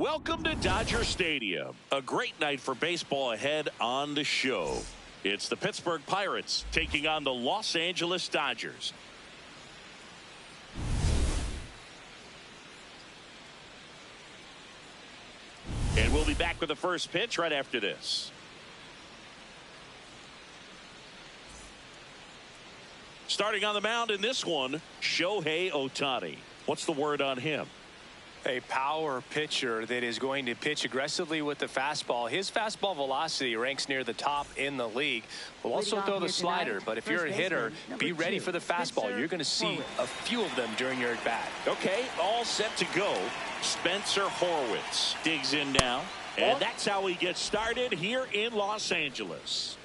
Welcome to Dodger Stadium. A great night for baseball ahead on the show. It's the Pittsburgh Pirates taking on the Los Angeles Dodgers. And we'll be back with the first pitch right after this. Starting on the mound in this one, Shohei Ohtani. What's the word on him? A power pitcher that is going to pitch aggressively with the fastball. His fastball velocity ranks near the top in the league. Will also throw the slider, but if you're a hitter, be ready for the fastball. You're going to see a few of them during your at bat. Okay, all set to go. Spencer Horwitz digs in now, and that's how he gets started here in Los Angeles.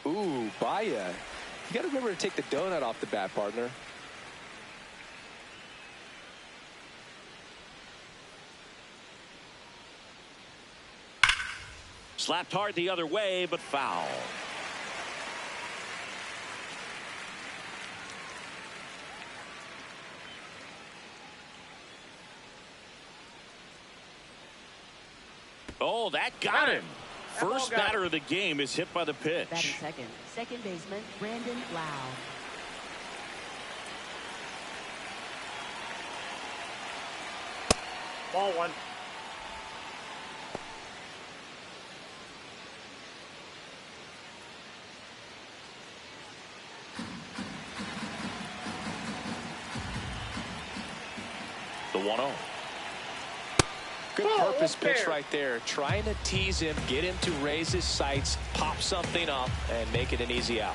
Ooh, Baya. You got to remember to take the donut off the bat, partner. Slapped hard the other way, but foul. Oh, that got him. First batter of the game is hit by the pitch. Batting second baseman Brandon Lau. Ball one. The 1-0. Good purpose pitch right there. Trying to tease him, get him to raise his sights, pop something up, and make it an easy out.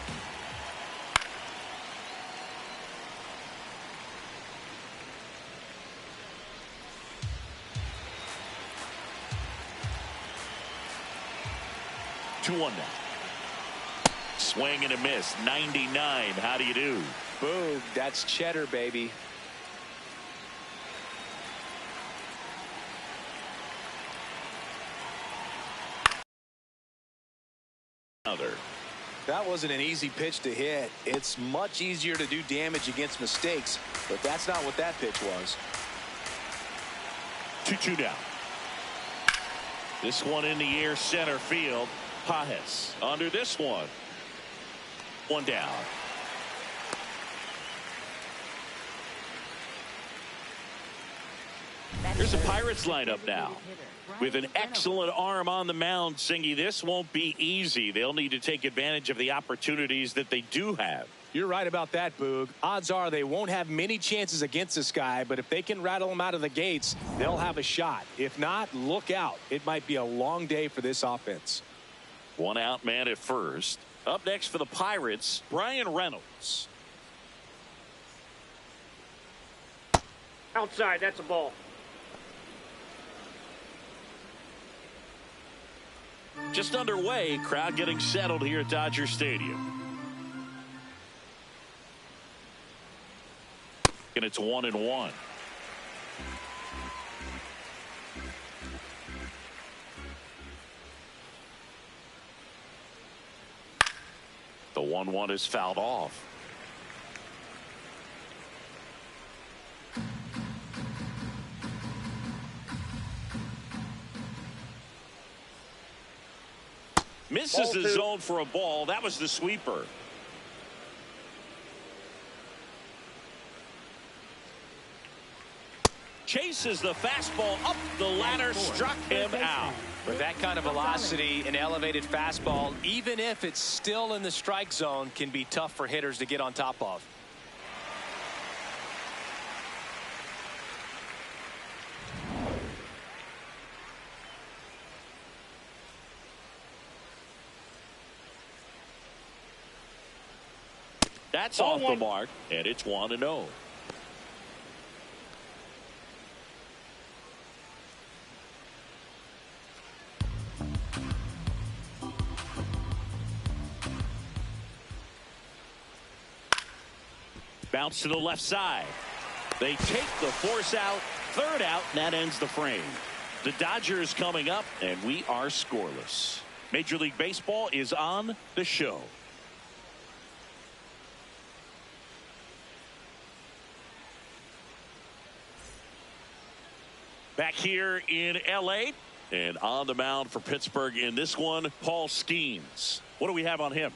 Two one now. Swing and a miss. 99. How do you do? Boom. That's cheddar, baby. That wasn't an easy pitch to hit. It's much easier to do damage against mistakes, but that's not what that pitch was. 2-2 down. This one in the air, center field. Pajes under this one. One down. Here's the Pirates lineup now. With an excellent arm on the mound, Singy, this won't be easy. They'll need to take advantage of the opportunities that they do have. You're right about that, Boog. Odds are they won't have many chances against this guy, but if they can rattle him out of the gates, they'll have a shot. If not, look out. It might be a long day for this offense. One out man at first. Up next for the Pirates, Brian Reynolds. Outside, that's a ball. Just underway, crowd getting settled here at Dodger Stadium. And it's 1-1. The 1-1 is fouled off. Misses the zone for a ball. That was the sweeper. Chases the fastball up the ladder, struck him out. With that kind of velocity, an elevated fastball, even if it's still in the strike zone, can be tough for hitters to get on top of. That's off the mark, and it's 1-0. Bounce to the left side. They take the force out, third out, and that ends the frame. The Dodgers coming up, and we are scoreless. Major League Baseball is on the show. Back here in L.A. and on the mound for Pittsburgh in this one, Paul Skeens. What do we have on him?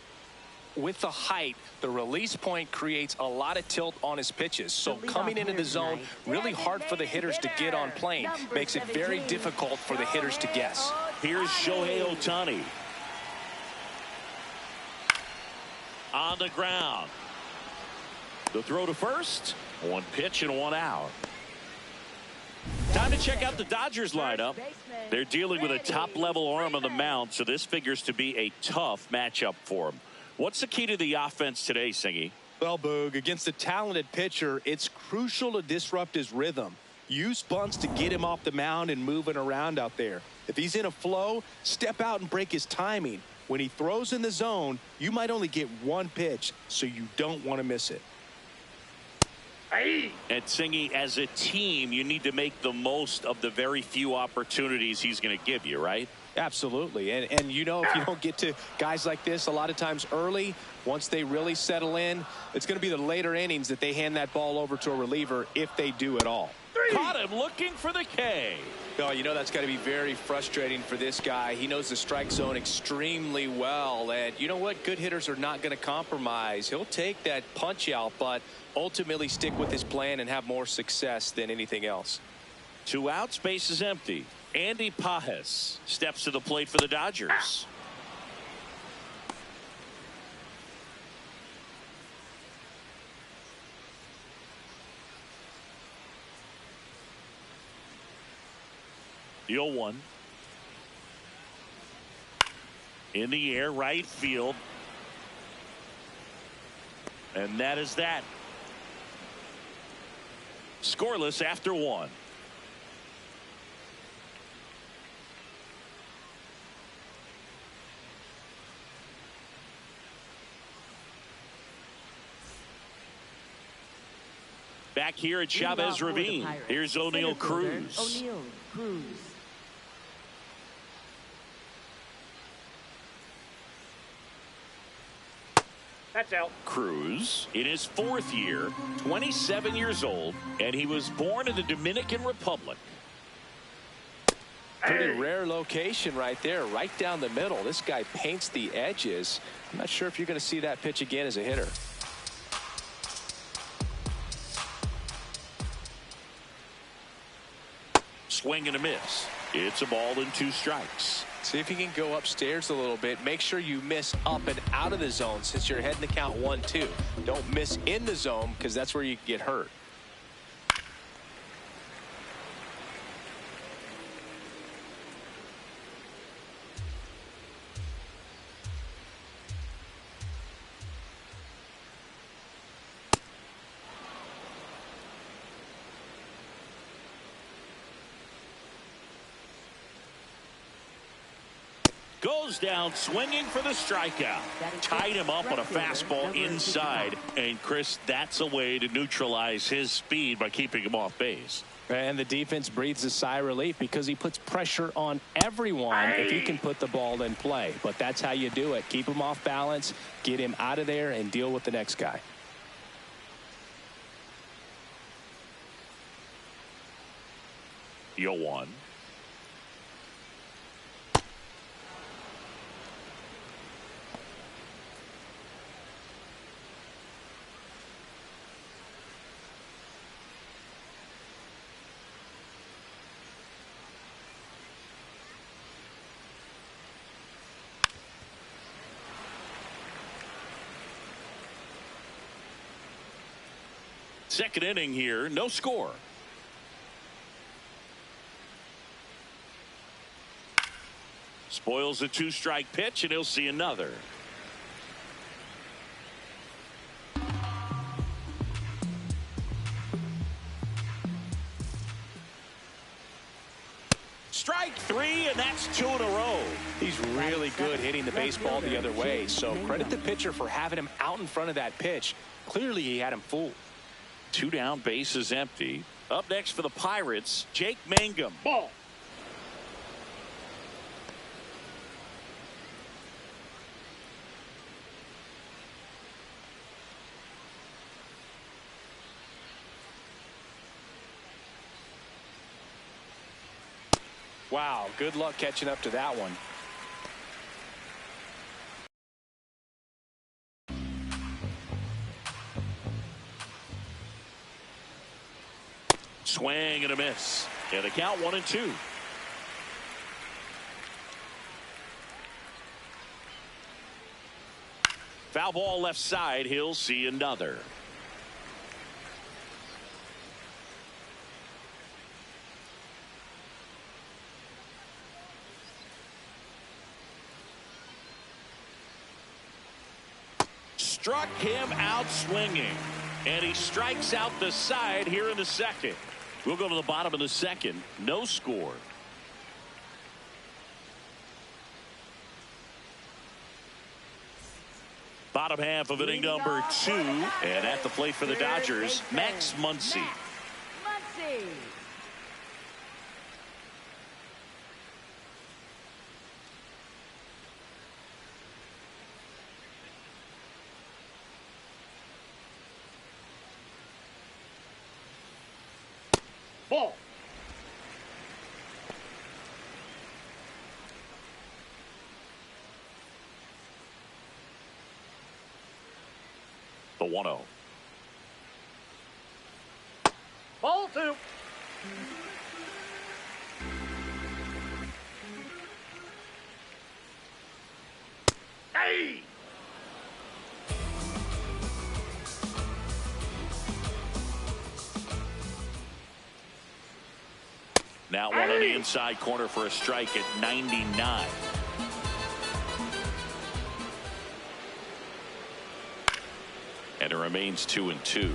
With the height, the release point creates a lot of tilt on his pitches. So coming into the zone, really hard for the hitters to get on plane. Makes it very difficult for the hitters to guess. Here's Shohei Ohtani. On the ground. The throw to first. One pitch and one out. Time to check out the Dodgers lineup. They're dealing with a top-level arm on the mound, so this figures to be a tough matchup for them. What's the key to the offense today, Singy? Well, Boog, against a talented pitcher, it's crucial to disrupt his rhythm. Use bunts to get him off the mound and moving around out there. If he's in a flow, step out and break his timing. When he throws in the zone, you might only get one pitch, so you don't want to miss it. And Singy, as a team, you need to make the most of the very few opportunities he's going to give you, right? Absolutely. And you know, if you don't get to guys like this a lot of times early, once they really settle in, it's going to be the later innings that they hand that ball over to a reliever, if they do at all. Caught him looking for the K. Oh, you know, that's got to be very frustrating for this guy. He knows the strike zone extremely well. And you know what? Good hitters are not going to compromise. He'll take that punch out, but ultimately stick with his plan and have more success than anything else. 2 outs, base is empty. Andy Pages steps to the plate for the Dodgers. The 0-1. In the air, right field. And that is that. Scoreless after 1. Back here at Chavez Ravine, here's O'Neal Cruz. O'Neal Cruz. That's out. Cruz in his 4th year, 27 years old, and he was born in the Dominican Republic. Pretty rare location right there, right down the middle. This guy paints the edges. I'm not sure if you're going to see that pitch again as a hitter. Swing and a miss. It's a ball and 2 strikes. See if you can go upstairs a little bit. Make sure you miss up and out of the zone since you're heading to count 1-2. Don't miss in the zone because that's where you get hurt. Goes down swinging for the strikeout. Tied him up on a fastball inside. And Chris, that's a way to neutralize his speed by keeping him off base. And the defense breathes a sigh of relief because he puts pressure on everyone if he can put the ball in play. But that's how you do it. Keep him off balance, get him out of there, and deal with the next guy. The 0-1. Second inning here, no score. Spoils a 2-strike pitch, and he'll see another. Strike 3, and that's 2 in a row. He's really good hitting the baseball the other way, so credit the pitcher for having him out in front of that pitch. Clearly he had him fooled. 2 down, base is empty. Up next for the Pirates, Jake Mangum. Ball. Wow, good luck catching up to that one. Swing and a miss. And the count 1-2. Foul ball left side. He'll see another. Struck him out swinging. And he strikes out the side here in the second. We'll go to the bottom of the second. No score. Bottom half of inning number 2. And at the plate for the Dodgers, Max Muncy. Ball. The 1-0. Ball 2. Hey! Now one on the inside corner for a strike at 99. And it remains 2-2.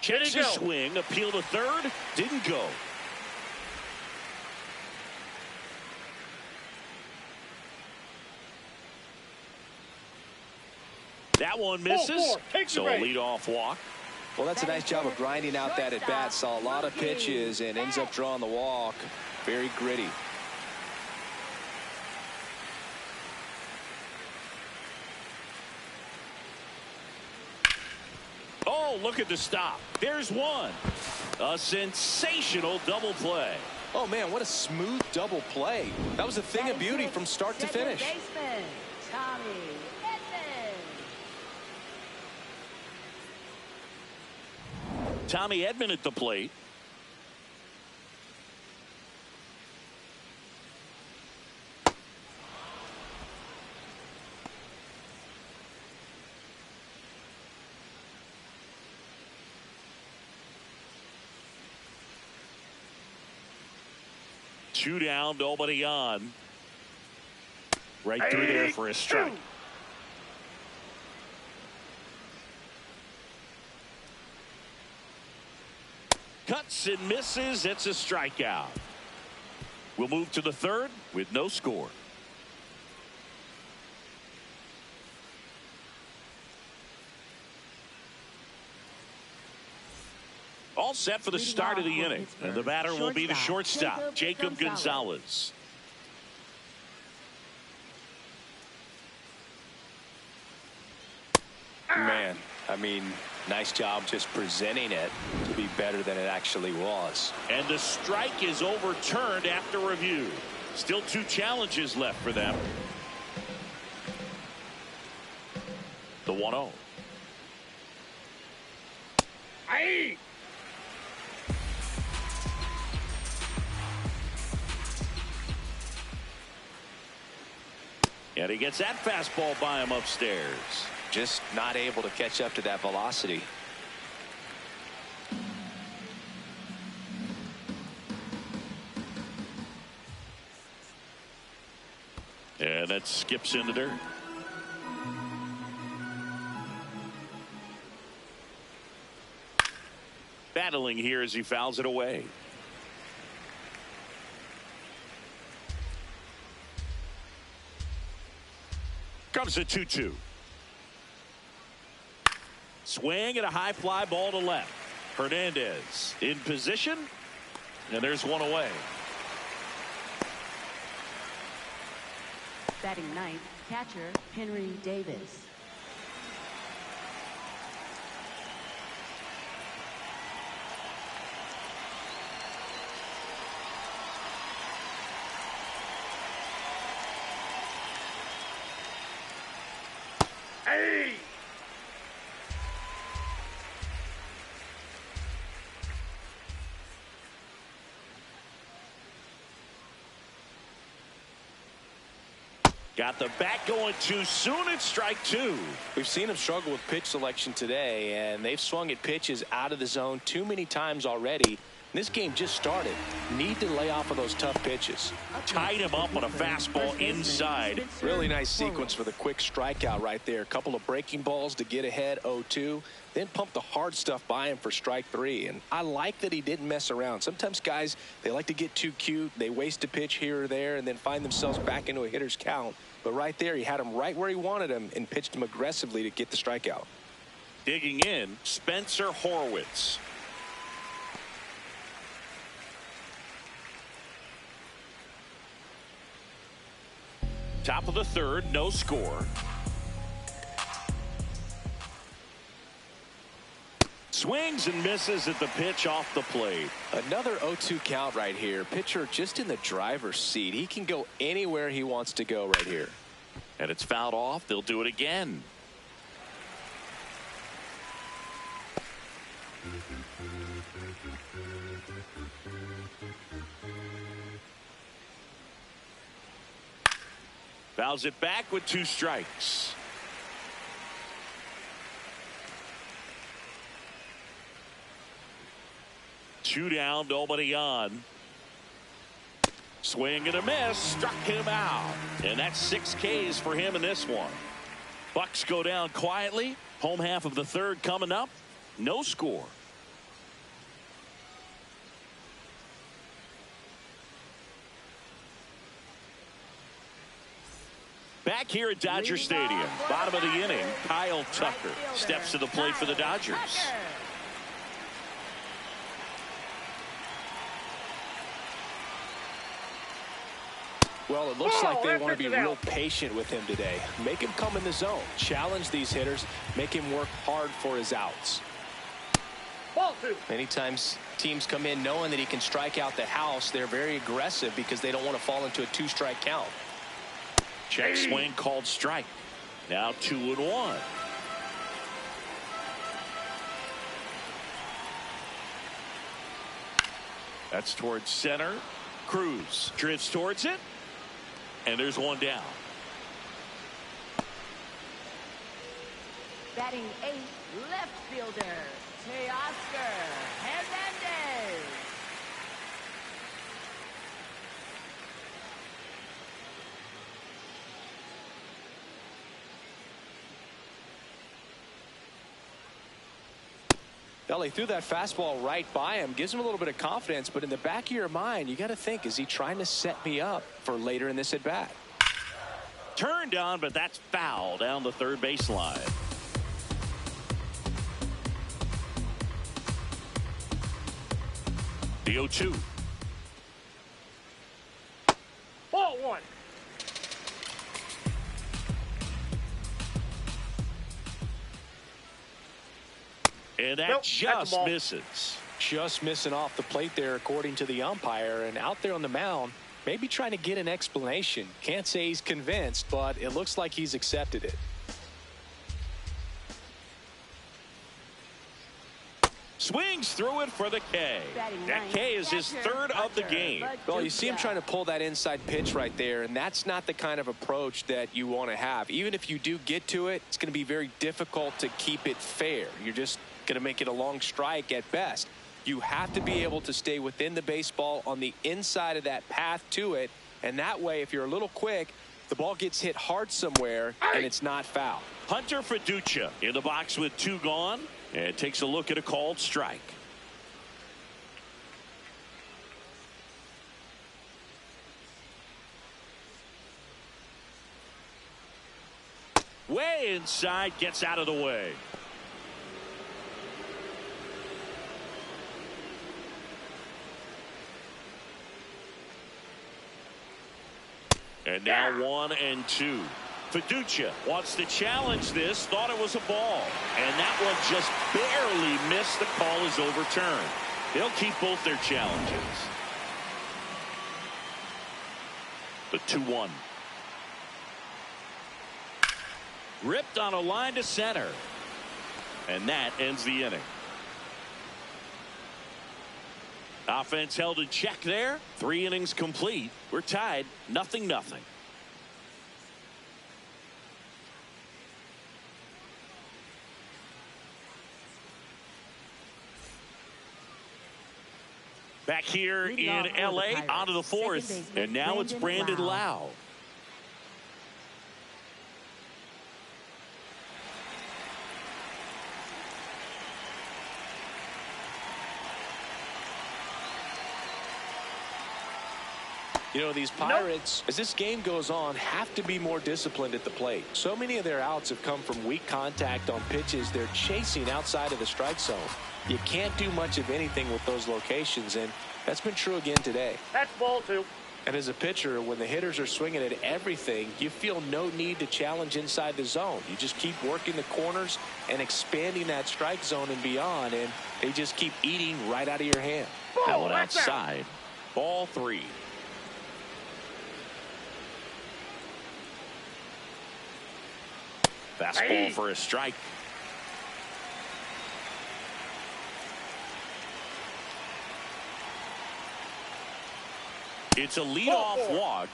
Getting a swing, appeal to third, didn't go. That one misses, so a leadoff walk. Well, that's a nice job of grinding out that at bat. Saw a lot of pitches and ends up drawing the walk. Very gritty. Oh, look at the stop. There's one. A sensational double play. Oh, man, what a smooth double play. That was a thing of beauty from start to finish. Tommy Edman at the plate. Two down, nobody on. Right through there for a strike. Cuts and misses. It's a strikeout. We'll move to the third with no score. All set for the start of the inning. And the batter will be the shortstop, Jacob Gonzalez. Man, I mean, nice job just presenting it to be better than it actually was. And the strike is overturned after review. Still two challenges left for them. The 1-0. Hey! And he gets that fastball by him upstairs. Just not able to catch up to that velocity. And that skips into dirt. Battling here as he fouls it away. Comes a 2-2. Swing and a high fly ball to left. Hernandez in position, and there's one away. Batting ninth, catcher Henry Davis. Hey! Got the bat going too soon. It's strike two. We've seen him struggle with pitch selection today, and they've swung at pitches out of the zone too many times already. This game just started. Need to lay off of those tough pitches. Tied him up on a fastball inside. Really nice sequence for the quick strikeout right there. A couple of breaking balls to get ahead 0-2. Then pump the hard stuff by him for strike three. And I like that he didn't mess around. Sometimes guys, they like to get too cute. They waste a pitch here or there and then find themselves back into a hitter's count. But right there, he had him right where he wanted him and pitched him aggressively to get the strikeout. Digging in, Spencer Horwitz. Top of the third, no score. Swings and misses at the pitch off the plate. Another 0-2 count right here. Pitcher just in the driver's seat. He can go anywhere he wants to go right here. And it's fouled off. They'll do it again. Fouls it back with 2 strikes. Two down, nobody on. Swing and a miss, struck him out. And that's 6 Ks for him in this one. Bucks go down quietly. Home half of the third coming up. No score. Back here at Dodger Stadium, bottom of the inning, Kyle Tucker steps to the plate for the Dodgers. Well, it looks like they want to be real patient with him today. Make him come in the zone. Challenge these hitters. Make him work hard for his outs. Ball 2. Many times teams come in knowing that he can strike out the house. They're very aggressive because they don't want to fall into a 2-strike count. Check swing called strike. Now 2-1. That's towards center. Cruz drifts towards it. And there's one down. Batting eighth, left fielder Teoscar Hernandez. Well, he threw that fastball right by him, gives him a little bit of confidence, but in the back of your mind, you got to think, is he trying to set me up for later in this at bat? Turned on, but that's foul down the third baseline. The 0-2. Ball 1. And that Nope, that's a ball. misses. Just missing off the plate there, according to the umpire. And out there on the mound, maybe trying to get an explanation. Can't say he's convinced, but it looks like he's accepted it. Swings through it for the K. That K is his third of the game. Well, you see him trying to pull that inside pitch right there, and that's not the kind of approach that you want to have. Even if you do get to it, it's going to be very difficult to keep it fair. You're just going to make it a long strike at best. You have to be able to stay within the baseball on the inside of that path to it, and that way, if you're a little quick, the ball gets hit hard somewhere, and it's not foul. Hunter Fiducia in the box with 2 gone, and takes a look at a called strike. Way inside, gets out of the way. And now 1-2. Fiducia wants to challenge this, thought it was a ball, and that one just barely missed. The call is overturned. They'll keep both their challenges. The 2-1. Ripped on a line to center. And that ends the inning. Offense held in check there. 3 innings complete. We're tied 0-0. Back here in L.A. onto the 4th. And now it's Brandon Lau. You know, these Pirates, as this game goes on, have to be more disciplined at the plate. So many of their outs have come from weak contact on pitches they're chasing outside of the strike zone. You can't do much of anything with those locations, and that's been true again today. That's ball 2. And as a pitcher, when the hitters are swinging at everything, you feel no need to challenge inside the zone. You just keep working the corners and expanding that strike zone and beyond, and they just keep eating right out of your hand. That one outside. Ball 3. Fastball for a strike. It's a leadoff walk,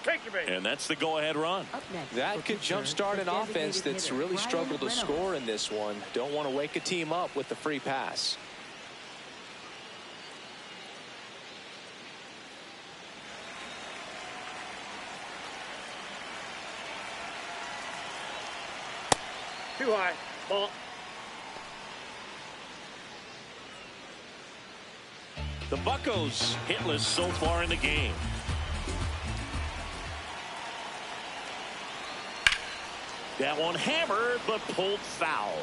and that's the go-ahead run. That could jumpstart an offense that's really struggled to score in this one. Don't want to wake a team up with the free pass. Too high. Ball. The Buccos hitless so far in the game. That one hammered but pulled foul.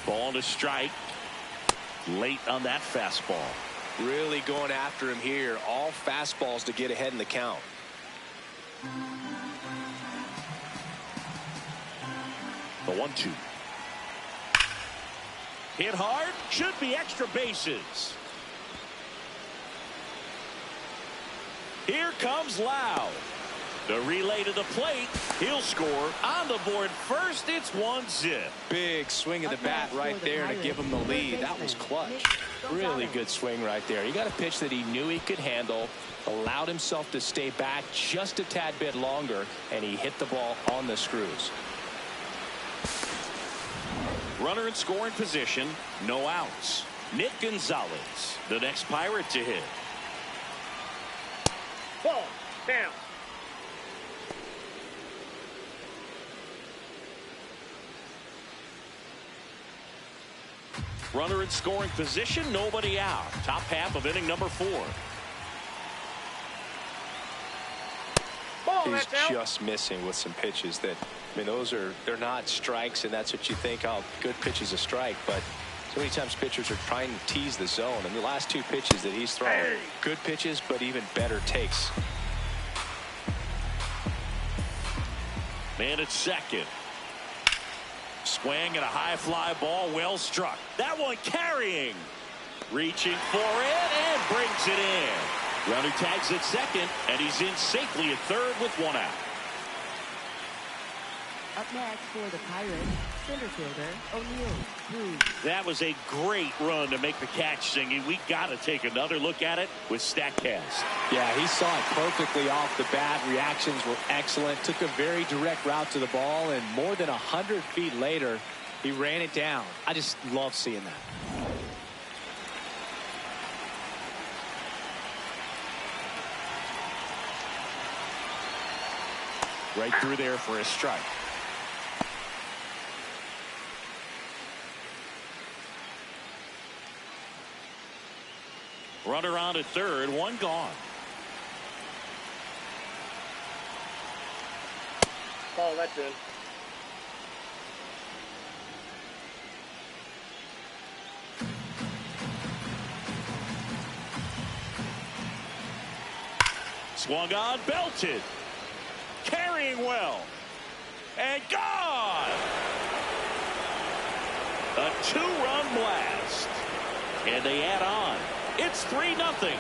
Ball to strike. Late on that fastball. Really going after him here. All fastballs to get ahead in the count. The 1-2. Hit hard. Should be extra bases. Here comes Lau. The relay to the plate. He'll score on the board first. It's 1-0. Big swing of the bat right there to give him the lead. That was clutch. Really good swing right there. He got a pitch that he knew he could handle, allowed himself to stay back just a tad bit longer, and he hit the ball on the screws. Runner in scoring position. No outs. Nick Gonzalez, the next Pirate to hit. Ball. Down. Runner in scoring position. Nobody out. Top half of inning number 4. Ball. He's That's out. just missing with some pitches that, I mean, they're not strikes, and that's what you think, oh, good pitch is a strike, but so many times pitchers are trying to tease the zone, and the last 2 pitches that he's thrown, good pitches, but even better takes. Man at second. Swing and a high fly ball, well struck. That one carrying. Reaching for it and brings it in. Runner tags at second, and he's in safely at third with 1 out. Up next for the Pirates, center fielder O'Neill Cruz. That was a great run to make the catch, Singy. We got to take another look at it with StatCast. Yeah, he saw it perfectly off the bat. Reactions were excellent. Took a very direct route to the ball, and more than 100 feet later, he ran it down. I just love seeing that. Right through there for a strike. Runner on at third, 1 gone. Ball. That's in. Swung on, belted. Carrying well. And gone. A 2-run blast. And they add on. It's 3-0.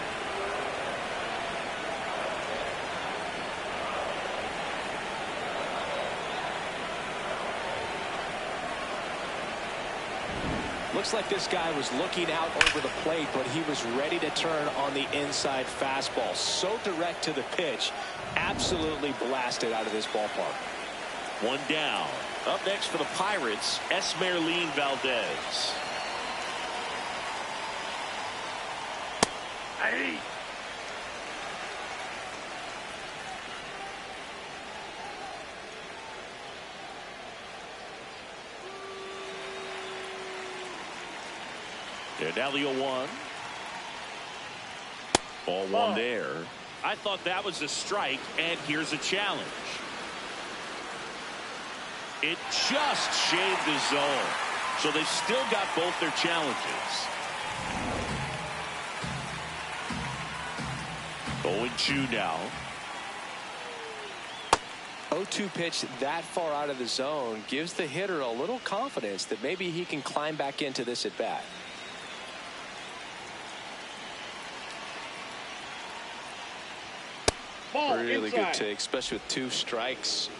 Looks like this guy was looking out over the plate, but he was ready to turn on the inside fastball. So direct to the pitch. Absolutely blasted out of this ballpark. 1 down. Up next for the Pirates, Esmeralyn Valdez. Hey. They're now the 0-1. Ball 1 there. I thought that was a strike, and here's a challenge. It just shaved the zone. So they still got both their challenges. 0-2 now. 0-2 pitch that far out of the zone gives the hitter a little confidence that maybe he can climb back into this at bat. Ball Really inside. good take, especially with 2 strikes.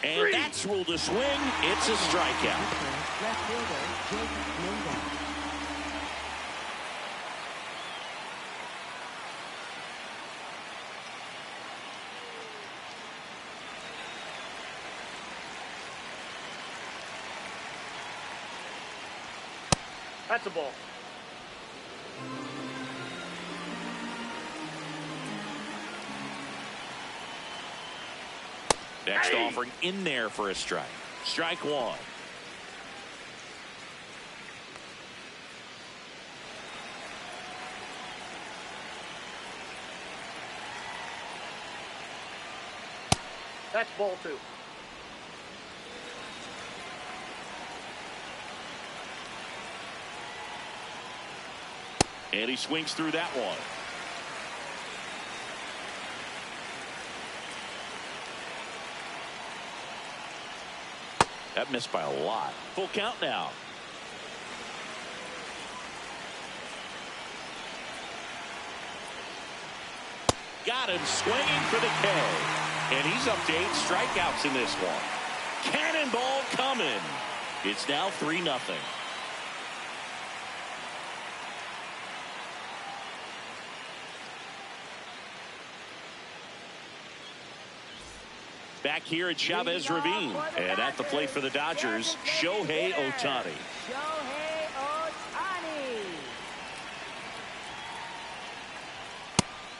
And that's ruled a swing. It's a strikeout. Left fielder, Jacob Linda. That's a ball. Next Hey. offering in there for a strike. Strike 1. That's ball 2. And he swings through that one. That missed by a lot. Full count now. Got him swinging for the K. And he's up to 8 strikeouts in this one. Cannonball coming. It's now 3-0. Back here at Chavez Ravine. And at the plate for the Dodgers, Shohei Ohtani. Shohei Ohtani.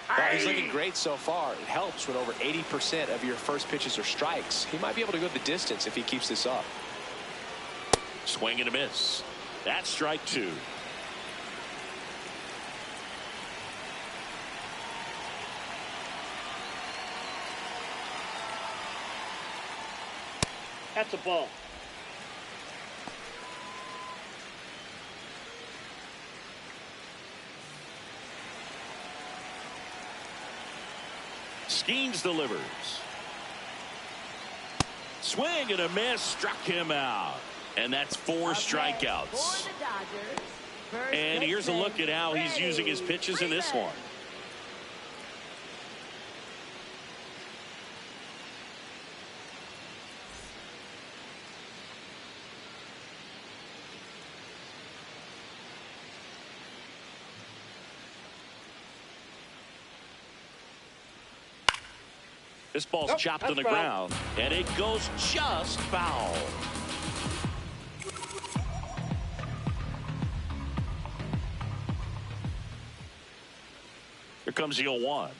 Well, he's looking great so far. It helps when over 80% of your first pitches are strikes. He might be able to go the distance if he keeps this up. Swing and a miss. That's strike 2. That's a ball. Skeens delivers. Swing and a miss. Struck him out. And that's 4 strikeouts. For the Dodgers, first And here's a baseman, look at how he's using his pitches in this Freeman. one. This ball's Nope, chopped on the that's foul. ground, and it goes just foul. Here comes the 0-1.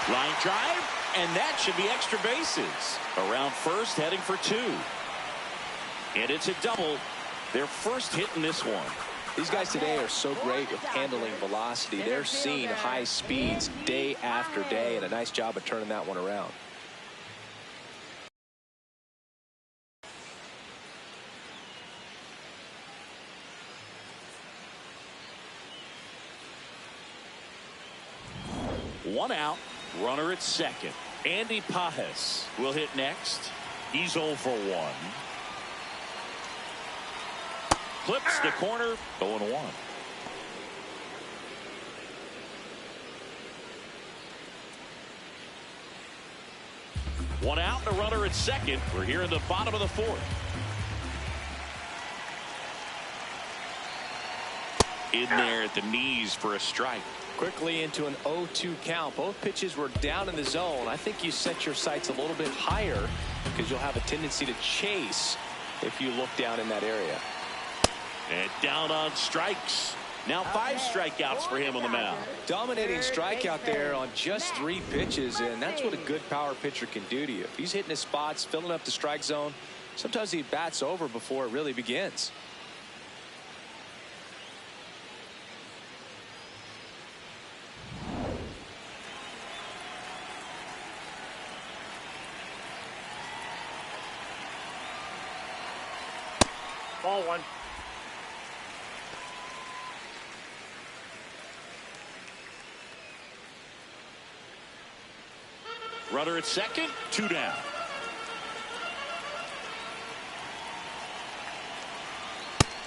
Line drive, and that should be extra bases. Around first, heading for 2. And it's a double. Their first hit in this one. These guys today are so great with handling velocity. They're seeing high speeds day after day, and a nice job of turning that one around. One out, runner at second. Andy Pajes will hit next. He's 0 for 1. Clips the corner, 0-1. One out, and a runner at second. We're here in the bottom of the 4th. In there at the knees for a strike. Quickly into an 0-2 count. Both pitches were down in the zone. I think you set your sights a little bit higher because you'll have a tendency to chase if you look down in that area. And down on strikes. Now 5 strikeouts for him on the mound. Dominating strikeout there on just 3 pitches, and that's what a good power pitcher can do to you. If he's hitting his spots, filling up the strike zone, sometimes he bats over before it really begins. Ball 1. Runner at second, 2 down.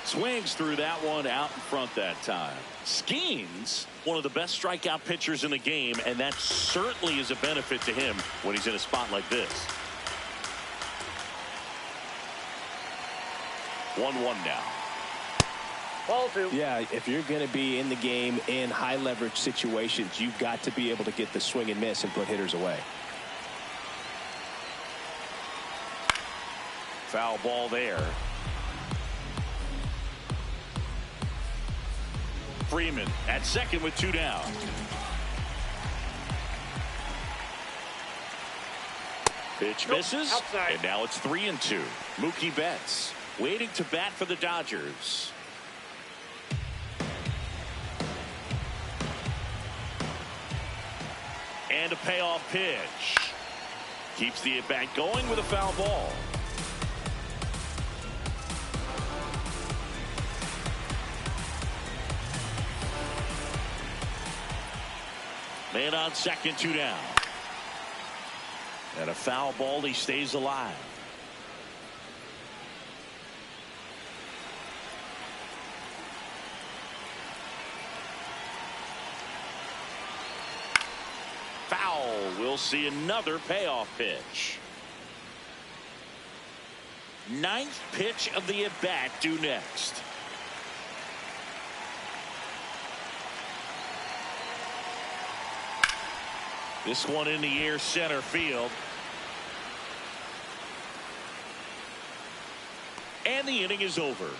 Swings through that one out in front that time. Skeens, one of the best strikeout pitchers in the game, and that certainly is a benefit to him when he's in a spot like this. 1-1 now. Ball 2. Yeah, if you're going to be in the game in high leverage situations, you've got to be able to get the swing and miss and put hitters away. Foul ball there. Freeman at second with 2 down. Pitch misses. Outside. And now it's 3-2. Mookie Betts waiting to bat for the Dodgers. And a payoff pitch. Keeps the at-bat going with a foul ball. Man on second, 2 down. And a foul ball, he stays alive. Foul. We'll see another payoff pitch. 9th pitch of the at-bat due next. This one in the air, center field. And the inning is over.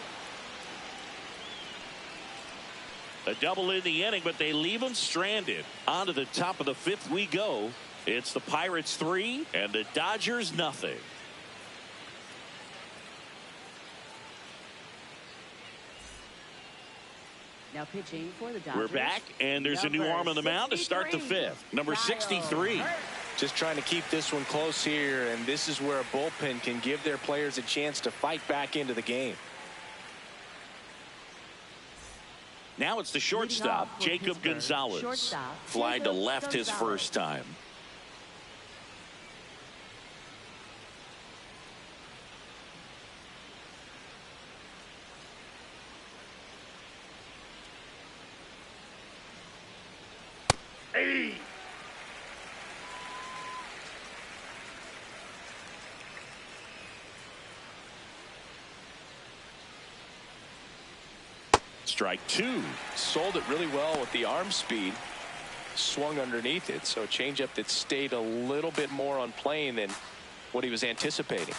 A double in the inning, but they leave him stranded. On to the top of the 5th we go. It's the Pirates 3 and the Dodgers nothing. Now pitching for the Dodgers. We're back, and there's a new arm on the mound to start the 5th. Number 63. Just trying to keep this one close here, and this is where a bullpen can give their players a chance to fight back into the game. Now it's the shortstop, Jacob Gonzalez. Fly to left his first time. Hey. Strike 2. Sold it really well with the arm speed. Swung underneath it, so a changeup that stayed a little bit more on plane than what he was anticipating.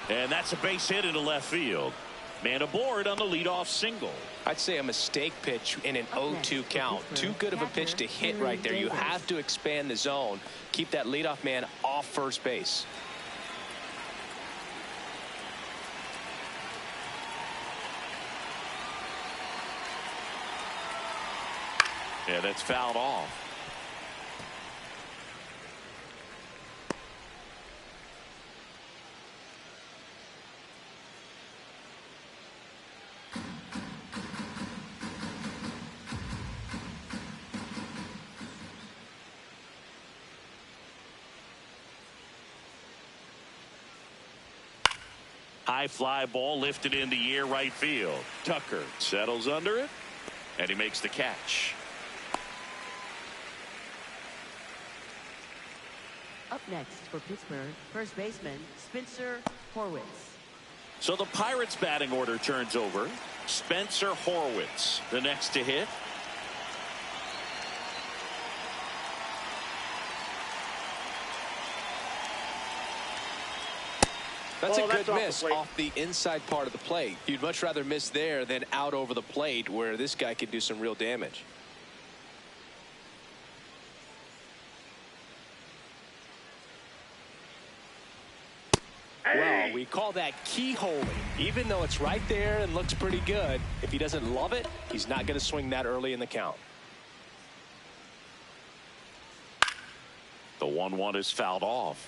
And that's a base hit into left field. Man aboard on the leadoff single. I'd say a mistake pitch in an 0-2 count. Too good of a pitch to hit right there. You have to expand the zone. Keep that leadoff man off first base. Yeah, that's fouled off. High fly ball lifted in the air right field. Tucker settles under it, and he makes the catch. Up next for Pittsburgh, first baseman Spencer Horwitz. So the Pirates batting order turns over. Spencer Horwitz, the next to hit. That's a good off the miss plate. off the inside part of the plate. You'd much rather miss there than out over the plate where this guy could do some real damage. Well, we call that keyholing. Even though it's right there and looks pretty good, if he doesn't love it, he's not going to swing that early in the count. The 1-1 is fouled off.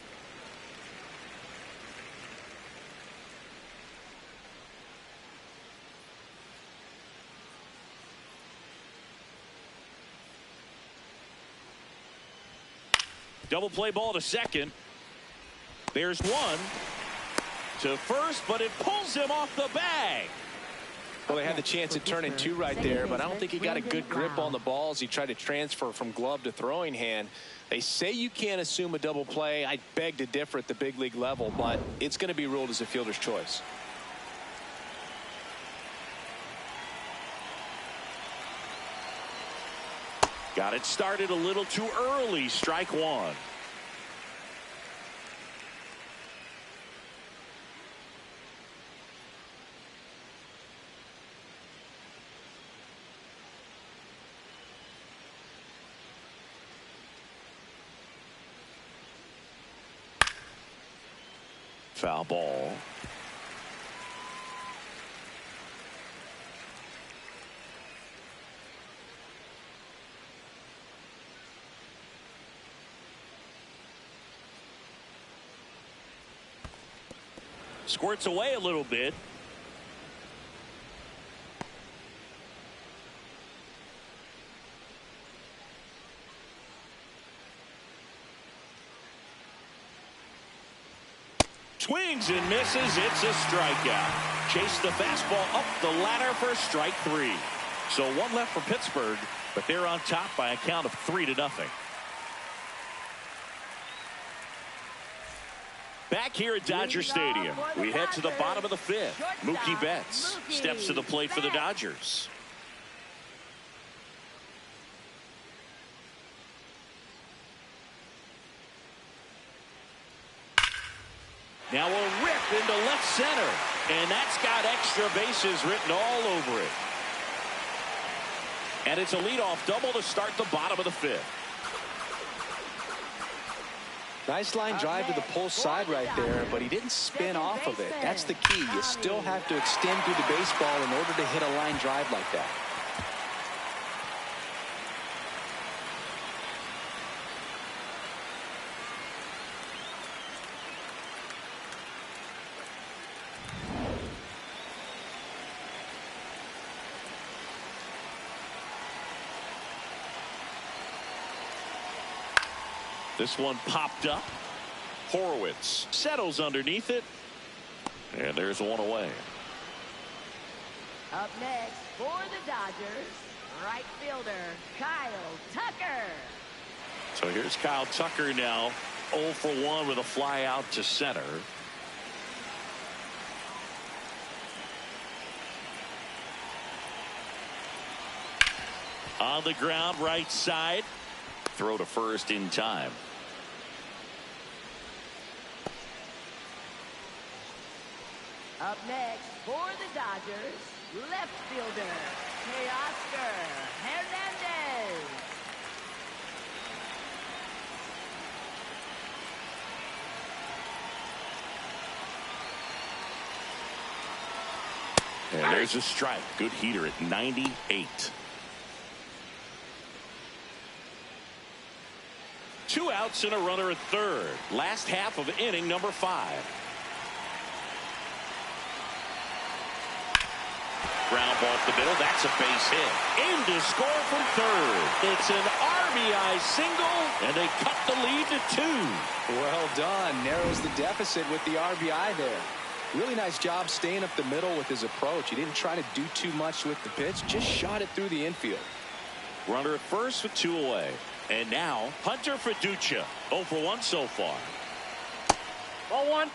Double play ball to second. There's one to first, but it pulls him off the bag. Well, they had the chance at turning two right there, but I don't think he got a good grip on the balls. He tried to transfer from glove to throwing hand. They say you can't assume a double play. I beg to differ at the big league level, but it's going to be ruled as a fielder's choice. Got it started a little too early. Strike one. Foul ball. Squirts away a little bit. Swings and misses. It's a strikeout. Chase the fastball up the ladder for strike three. So one left for Pittsburgh, but they're on top by a count of 3-0. Back here at Dodger Stadium, we head to the bottom of the fifth. Mookie Betts steps to the plate for the Dodgers. Now a rip into left center, and that's got extra bases written all over it. And it's a leadoff double to start the bottom of the fifth. Nice line drive to the pull side right there, but he didn't spin off of it. That's the key. You still have to extend through the baseball in order to hit a line drive like that. This one popped up. Horwitz settles underneath it. And there's one away. Up next for the Dodgers, right fielder Kyle Tucker. So here's Kyle Tucker now 0 for 1 with a fly out to center. On the ground right side. Throw to first in time. Up next for the Dodgers, left fielder, Teoscar Hernandez. And there's a strike. Good heater at 98. 2 outs and a runner at third. Last half of inning number 5. Ground ball up the middle. That's a base hit. In to score from third. It's an RBI single, and they cut the lead to 2. Well done. Narrows the deficit with the RBI there. Really nice job staying up the middle with his approach. He didn't try to do too much with the pitch, just shot it through the infield. Runner at first with 2 away. And now Hunter Fiducia, 0 for 1 so far. Ball 1.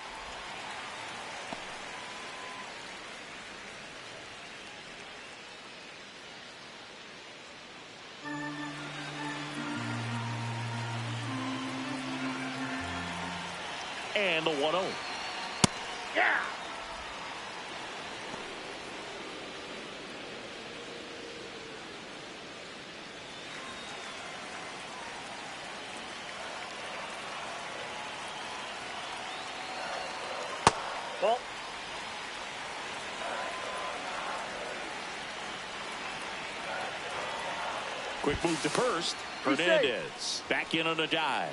And the 1-0. Yeah. Ball. Quick move to first. Hernandez back in on a dive.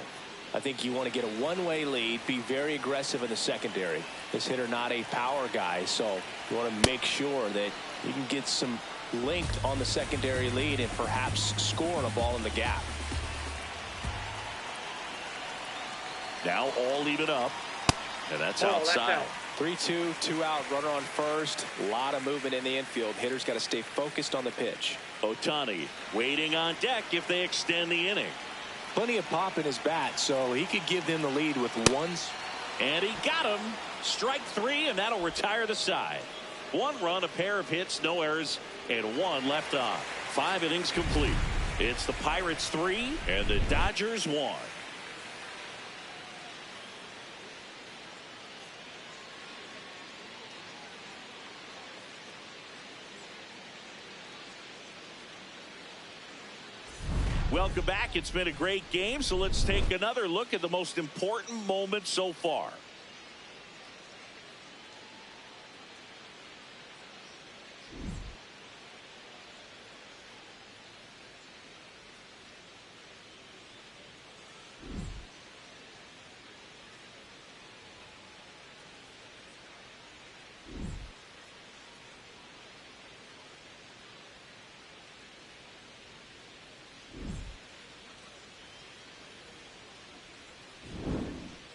I think you want to get a one-way lead, be very aggressive in the secondary. This hitter not a power guy, so you want to make sure that you can get some linked on the secondary lead and perhaps score on a ball in the gap. Now all even up, and that's Oh, outside. that's out. 3-2, 2 out, runner on first. A lot of movement in the infield. Hitters got to stay focused on the pitch. Ohtani waiting on deck if they extend the inning. Plenty of pop in his bat, so he could give them the lead with ones. And he got him. Strike 3, and that'll retire the side. 1 run, a pair of hits, no errors, and 1 left on. 5 innings complete. It's the Pirates 3 and the Dodgers 1. Welcome back. It's been a great game, so let's take another look at the most important moment so far.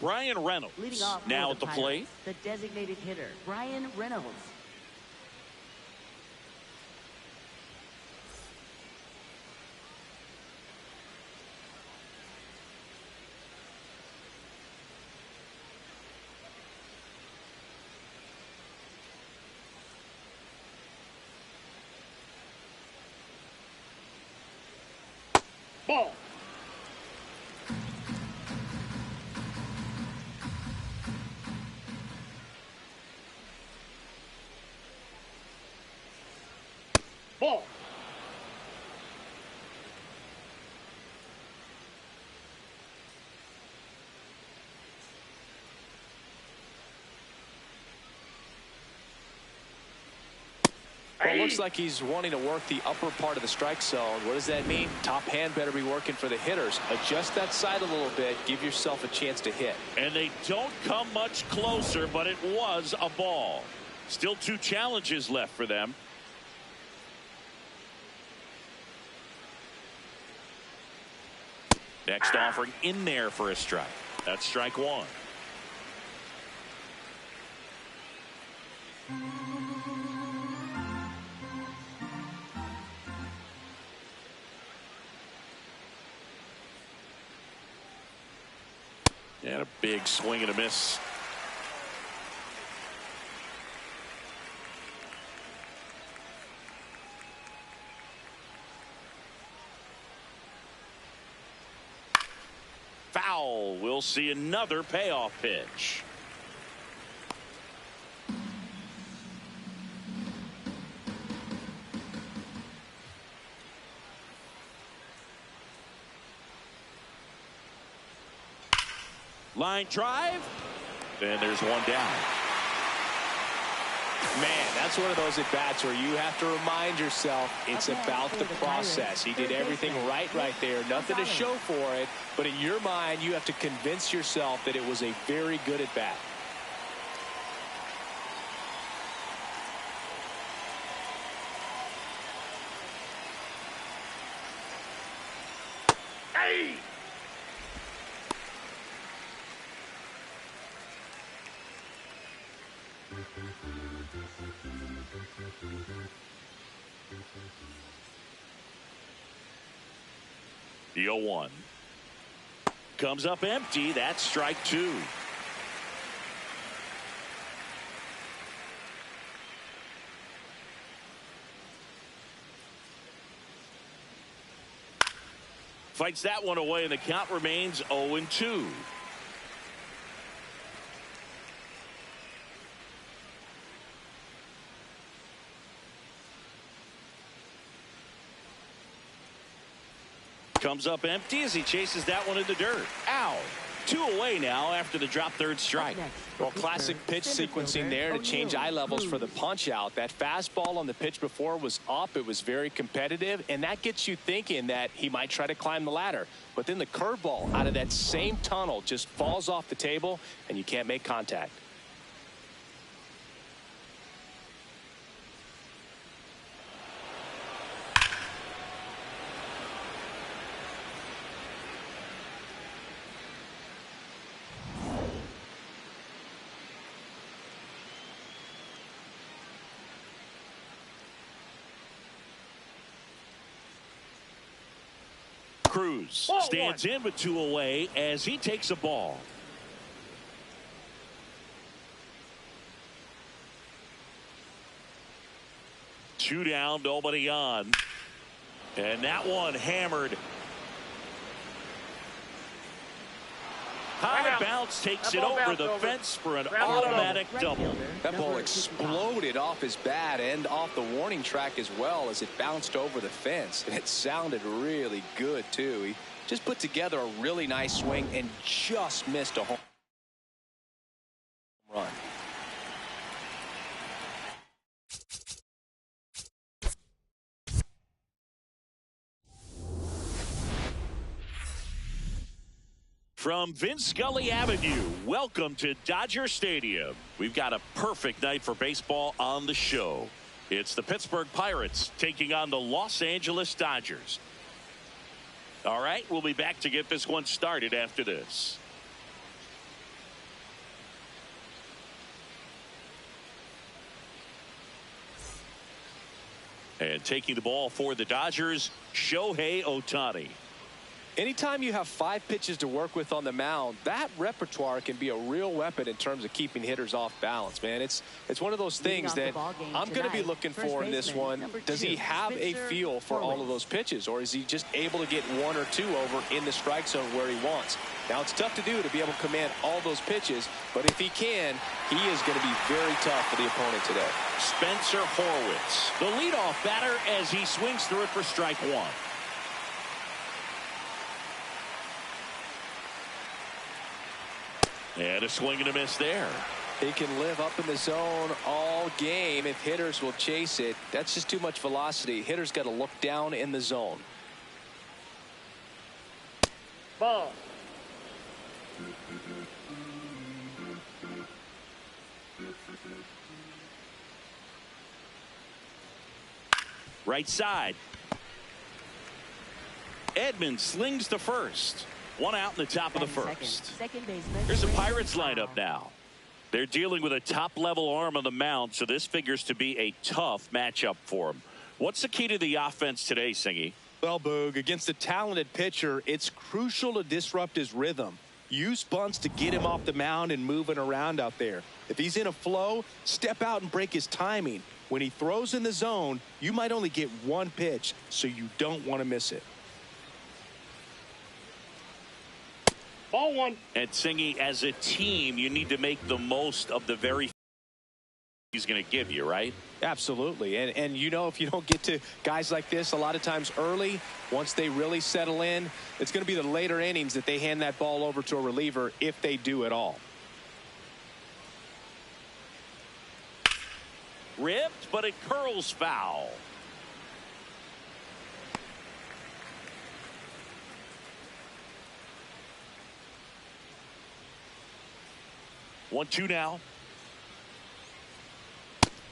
Brian Reynolds Leading off now for at the Pirates, plate. the designated hitter, Brian Reynolds. Ball. Ball. Well, it looks like he's wanting to work the upper part of the strike zone. What does that mean? Top hand better be working for the hitters. Adjust that side a little bit. Give yourself a chance to hit. And they don't come much closer, but it was a ball. Still 2 challenges left for them. Next offering in there for a strike. That's strike 1. And a big swing and a miss. Foul. We'll see another payoff pitch. Line drive. And there's one down. Man, that's one of those at-bats where you have to remind yourself it's about the process. He did everything right there. Nothing to show for it. But in your mind, you have to convince yourself that it was a very good at-bat. Hey! The 0-1 comes up empty. That's strike two. Fights that one away, and the count remains 0-2. Comes up empty as he chases that one in the dirt. Ow. 2 away now after the drop third strike. Well, classic pitch sequencing there to change eye levels for the punch out. That fastball on the pitch before was up. It was very competitive, and that gets you thinking that he might try to climb the ladder. But then the curveball out of that same tunnel just falls off the table, and you can't make contact. Cruz stands in with 2 away as he takes a ball. Two down, nobody on. And that one hammered. High bounce takes it over the fence for an automatic double. That ball exploded off his bat and off the warning track as well as it bounced over the fence. And it sounded really good, too. He just put together a really nice swing and just missed a home run. From Vince Scully Avenue, welcome to Dodger Stadium. We've got a perfect night for baseball on the show. It's the Pittsburgh Pirates taking on the Los Angeles Dodgers. All right, we'll be back to get this one started after this. And taking the ball for the Dodgers, Shohei Ohtani. Anytime you have 5 pitches to work with on the mound, that repertoire can be a real weapon in terms of keeping hitters off balance, man. It's one of those things that I'm going to be looking for in this one. Does he have a feel for all of those pitches, or is he just able to get 1 or 2 over in the strike zone where he wants? Now, it's tough to do to be able to command all those pitches, but if he can, he is going to be very tough for the opponent today. Spencer Horwitz, the leadoff batter, as he swings through it for strike 1. And a swing and a miss there. He can live up in the zone all game if hitters will chase it. That's just too much velocity. Hitters got to look down in the zone. Ball. Right side. Edmonds slings to first. 1 out in the top of the first. Here's the Pirates lineup now. They're dealing with a top-level arm on the mound, so this figures to be a tough matchup for them. What's the key to the offense today, Singy? Well, Boog, against a talented pitcher, it's crucial to disrupt his rhythm. Use bunts to get him off the mound and moving around out there. If he's in a flow, step out and break his timing. When he throws in the zone, you might only get 1 pitch, so you don't want to miss it. Ball 1. And Singy, as a team, you need to make the most of the very he's going to give you, right? Absolutely. And you know, if you don't get to guys like this a lot of times early, once they really settle in, it's going to be the later innings that they hand that ball over to a reliever, if they do at all. Ripped, but it curls foul. One, two now.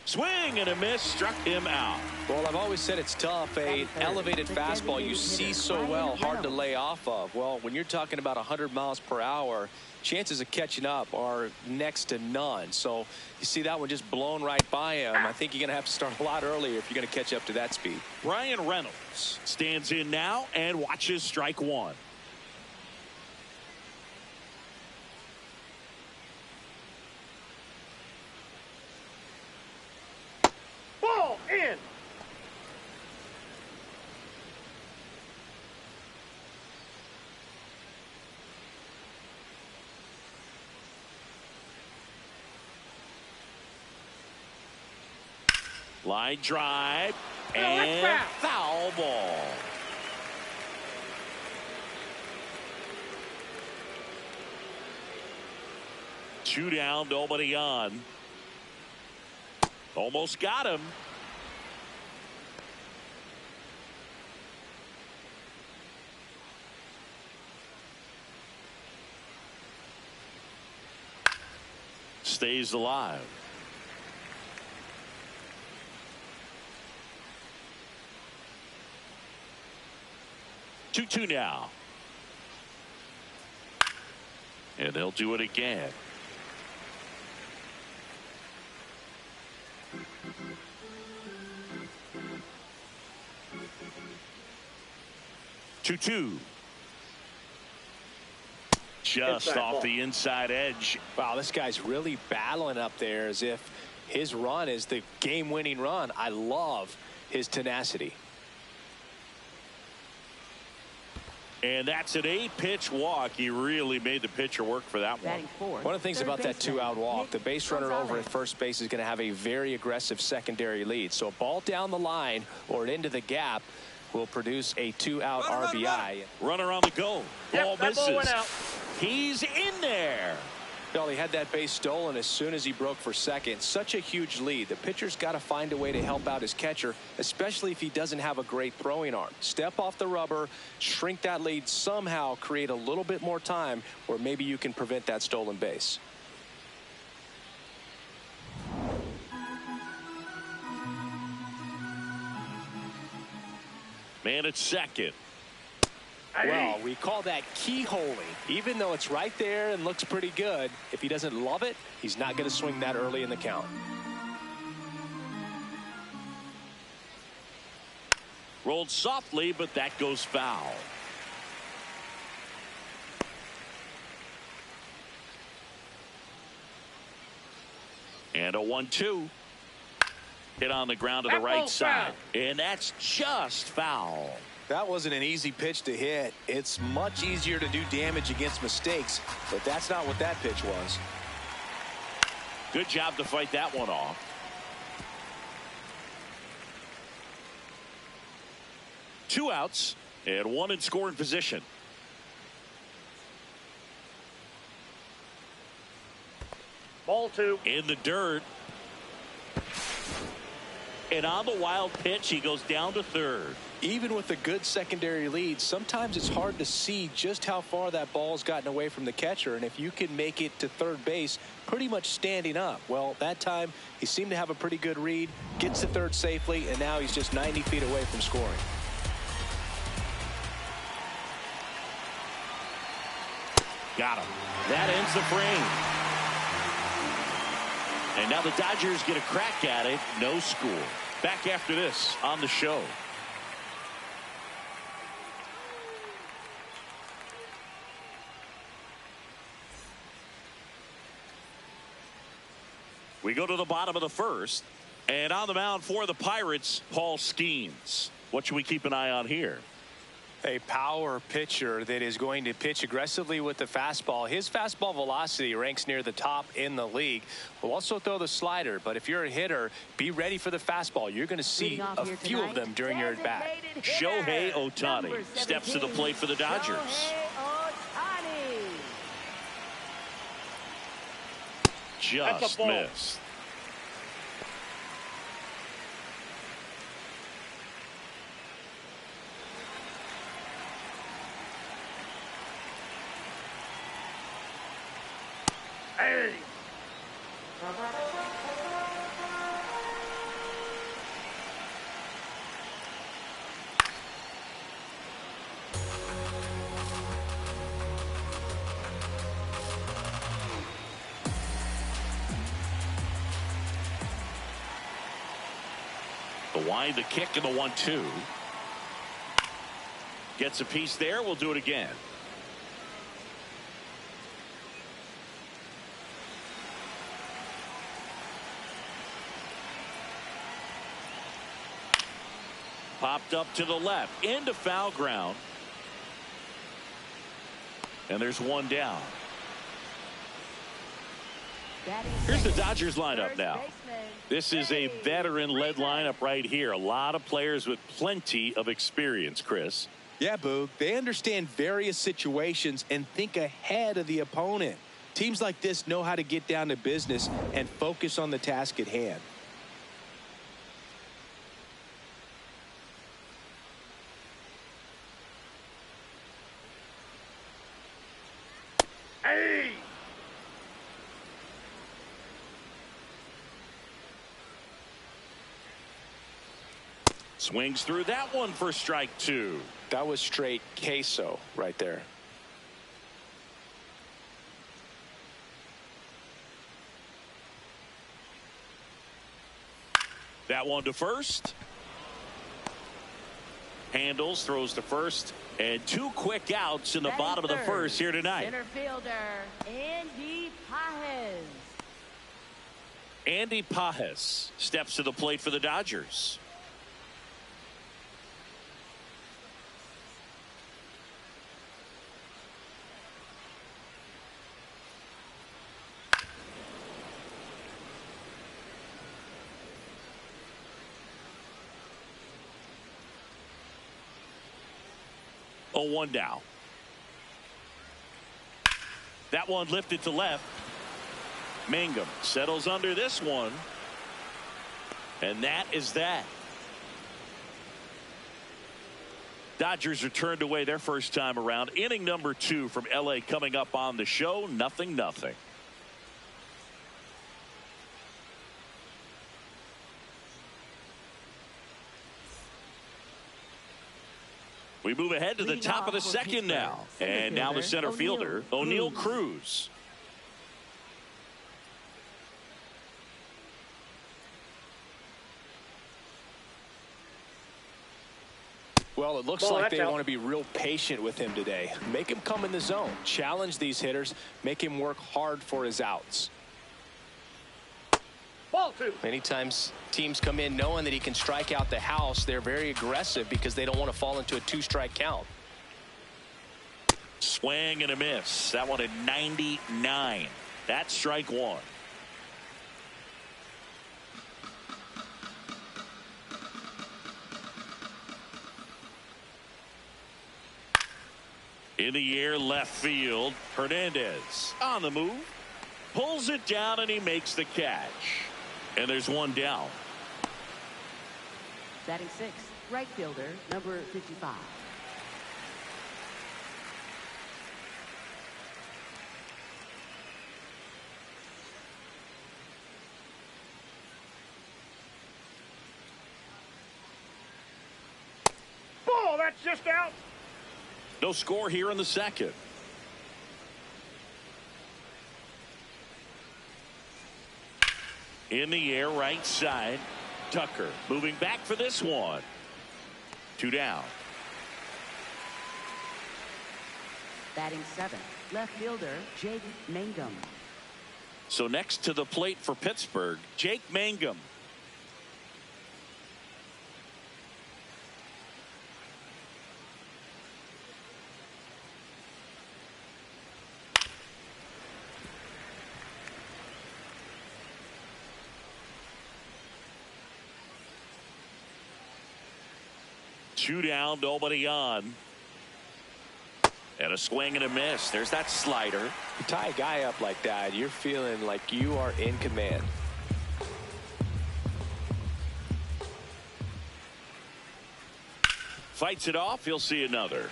Swing and a miss, struck him out. Well, I've always said it's tough. A elevated fastball you see so well, hard to lay off of. Well, when you're talking about 100 miles per hour, chances of catching up are next to none. So you see that one just blown right by him. I think you're going to have to start a lot earlier if you're going to catch up to that speed. Brian Reynolds stands in now and watches strike one. Ball in. Line drive and foul ball. Two down, nobody on. Almost got him. Stays alive. Two now. And they'll do it again. Two. Just Inside off ball. the inside edge. Wow, this guy's really battling up there as if his run is the game-winning run. I love his tenacity. And that's an 8-pitch walk. He really made the pitcher work for that one. Batting fourth, One of the things third about that baseman, two-out walk, Nick the base runner over Gonzalez. at first base is going to have a very aggressive secondary lead. So a ball down the line or into the gap will produce a two-out RBI. Runner on the go. Yep, Ball that misses. ball went out. He's in there. Well, he had that base stolen as soon as he broke for second. Such a huge lead. The pitcher's got to find a way to help out his catcher, especially if he doesn't have a great throwing arm. Step off the rubber, shrink that lead somehow, create a little bit more time where maybe you can prevent that stolen base. Man at second. Well, we call that keyholing. Even though it's right there and looks pretty good, if he doesn't love it, he's not going to swing that early in the count. Rolled softly, but that goes foul. And a 1-2. Hit on the ground to the That right ball's side. foul. And that's just foul. That wasn't an easy pitch to hit. It's much easier to do damage against mistakes, but that's not what that pitch was. Good job to fight that one off. Two outs and one in scoring position. Ball two. In the dirt. And on the wild pitch, he goes down to third. Even with a good secondary lead, sometimes it's hard to see just how far that ball's gotten away from the catcher, and if you can make it to third base pretty much standing up. Well, that time he seemed to have a pretty good read, gets to third safely, and now he's just 90 feet away from scoring. Got him. That ends the frame. And now the Dodgers get a crack at it. No score. Back after this on the show. We go to the bottom of the first. And on the mound for the Pirates, Paul Skeens. What should we keep an eye on here? A power pitcher that is going to pitch aggressively with the fastball. His fastball velocity ranks near the top in the league. Will also throw the slider, but if you're a hitter, be ready for the fastball. You're going to see a few of them during your at-bat. Shohei Ohtani steps to the plate for the Dodgers. Just missed. Hey. The wind, the kick, and the 1-2. Gets a piece there. We'll do it again. Popped up to the left into foul ground. And there's one down. Here's the Dodgers lineup now. This is a veteran-led lineup right here. A lot of players with plenty of experience, Chris. Yeah, Boog. They understand various situations and think ahead of the opponent. Teams like this know how to get down to business and focus on the task at hand. Hey. Swings through that one for strike 2. That was straight queso right there. That one to first. Handles, throws to first, and 2 quick outs in the bottom of the first here tonight. Center fielder Andy Pajes. Andy Pajes steps to the plate for the Dodgers. Oh, 1 down. That one lifted to left. Mangum settles under this one. And that is that. Dodgers are turned away their first time around. Inning number 2 from LA coming up on the show. 0-0. We move ahead to the top of the second now. And now the center fielder, O'Neal Cruz. Well, it looks like they want to be real patient with him today. Make him come in the zone. Challenge these hitters. Make him work hard for his outs. Ball 2. Many times teams come in knowing that he can strike out the house. They're very aggressive because they don't want to fall into a 2-strike count. Swing and a miss. That one at 99. That's strike 1. In the air, left field. Hernandez on the move. Pulls it down and he makes the catch. And there's one down. Batting 6th, right fielder, number 55. Ball, that's just out. No score here in the second. In the air, right side. Tucker moving back for this one. 2 down. Batting 7th, left fielder Jake Mangum. So next to the plate for Pittsburgh, Jake Mangum. 2 down, nobody on. And a swing and a miss. There's that slider. You tie a guy up like that, you're feeling like you are in command. Fights it off. He'll see another.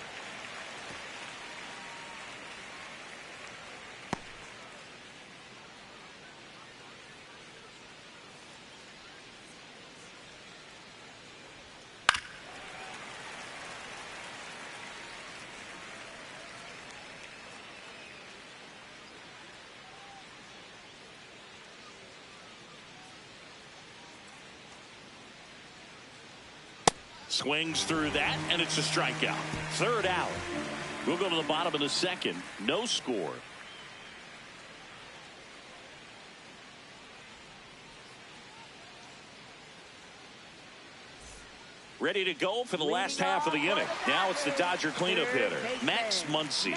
Swings through that, and it's a strikeout. 3rd out. We'll go to the bottom of the 2nd. No score. Ready to go for the last half of the inning. Now it's the Dodger cleanup hitter, Max Muncy.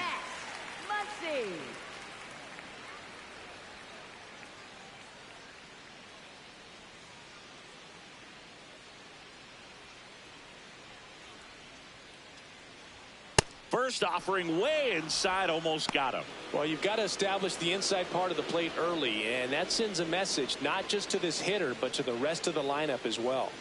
Muncy. First offering way inside, almost got him. Well, you've got to establish the inside part of the plate early, and that sends a message not just to this hitter, but to the rest of the lineup as well.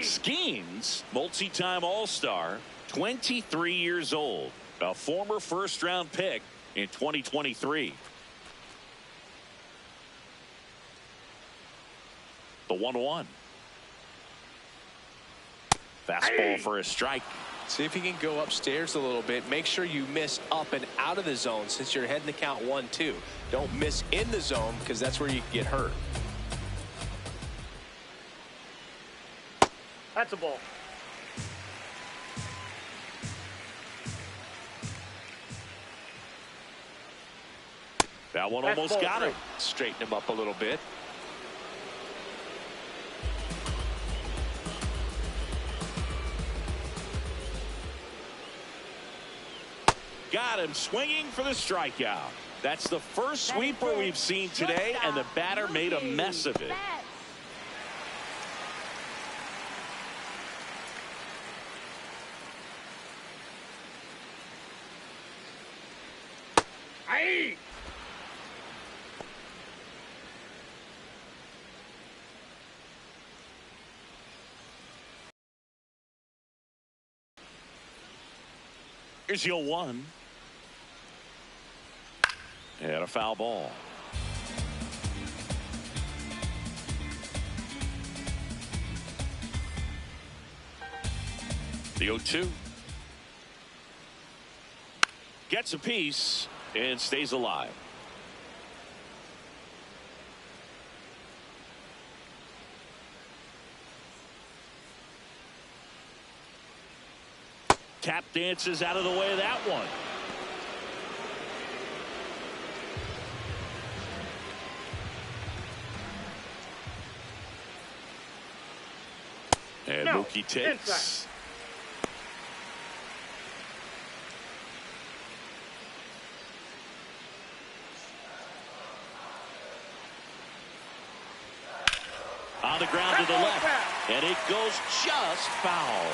Skeens, multi-time All-Star, 23 years old, a former first-round pick in 2023. The 1-1. Fastball for a strike. See if you can go upstairs a little bit. Make sure you miss up and out of the zone since you're heading to count 1-2. Don't miss in the zone because that's where you can get hurt. That's a ball. That one That's almost ball got 3. him. Straighten him up a little bit. Got him swinging for the strikeout. That's the first sweeper we've seen today, and the batter made a mess of it. Hey! Here's your 1. And a foul ball. The 0-2. Gets a piece and stays alive. Tap dances out of the way of that one. And Mookie takes. Inside. On the ground to the left. And it goes just foul.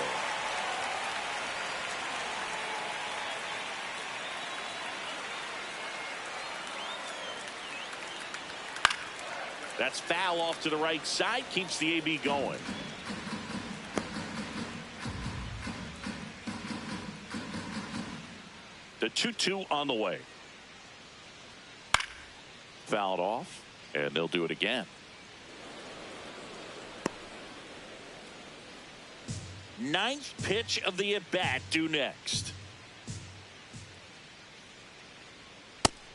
That's foul off to the right side. Keeps the AB going. The 2-2 on the way. Fouled off. And they'll do it again. 9th pitch of the at-bat due next.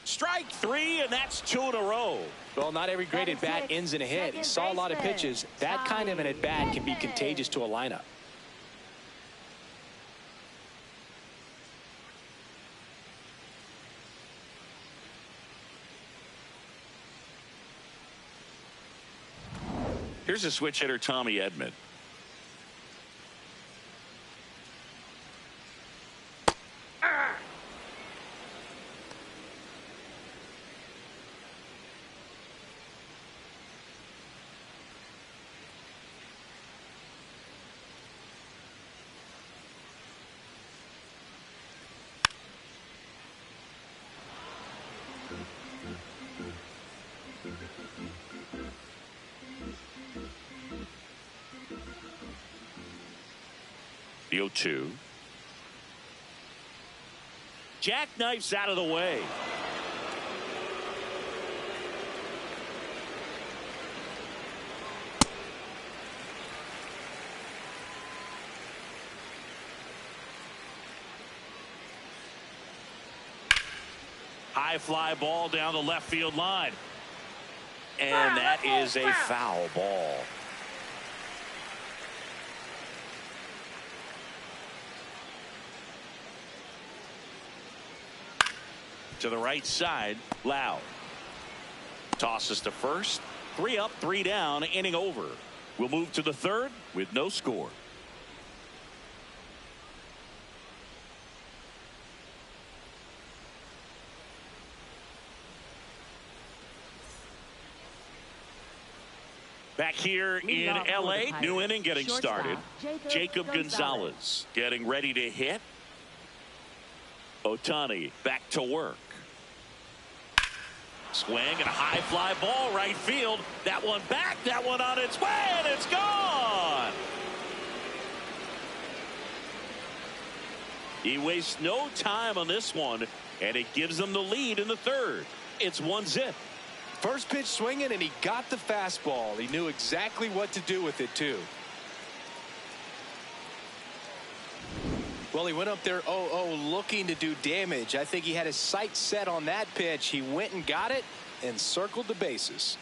Strike 3, and that's 2 in a row. Well, not every great at-bat ends in a hit. He saw a lot of pitches. That kind of an at-bat can be contagious to a lineup. Here's a switch hitter, Tommy Edman. The 0-2. Jackknifes out of the way. High fly ball down the left field line. And that is a foul ball. To the right side, Lau. Tosses to first. 3 up, 3 down, inning over. We'll move to the third with no score. Back here in L.A., new inning getting started. Jacob Gonzalez getting ready to hit. Ohtani back to work. Swing and a high fly ball right field. That one back, that one on its way, and it's gone. He wastes no time on this one, and it gives them the lead in the third. It's 1-0. First pitch swinging, and he got the fastball. He knew exactly what to do with it, too. Well, he went up there 0-0 looking to do damage. I think he had his sights set on that pitch. He went and got it and circled the bases.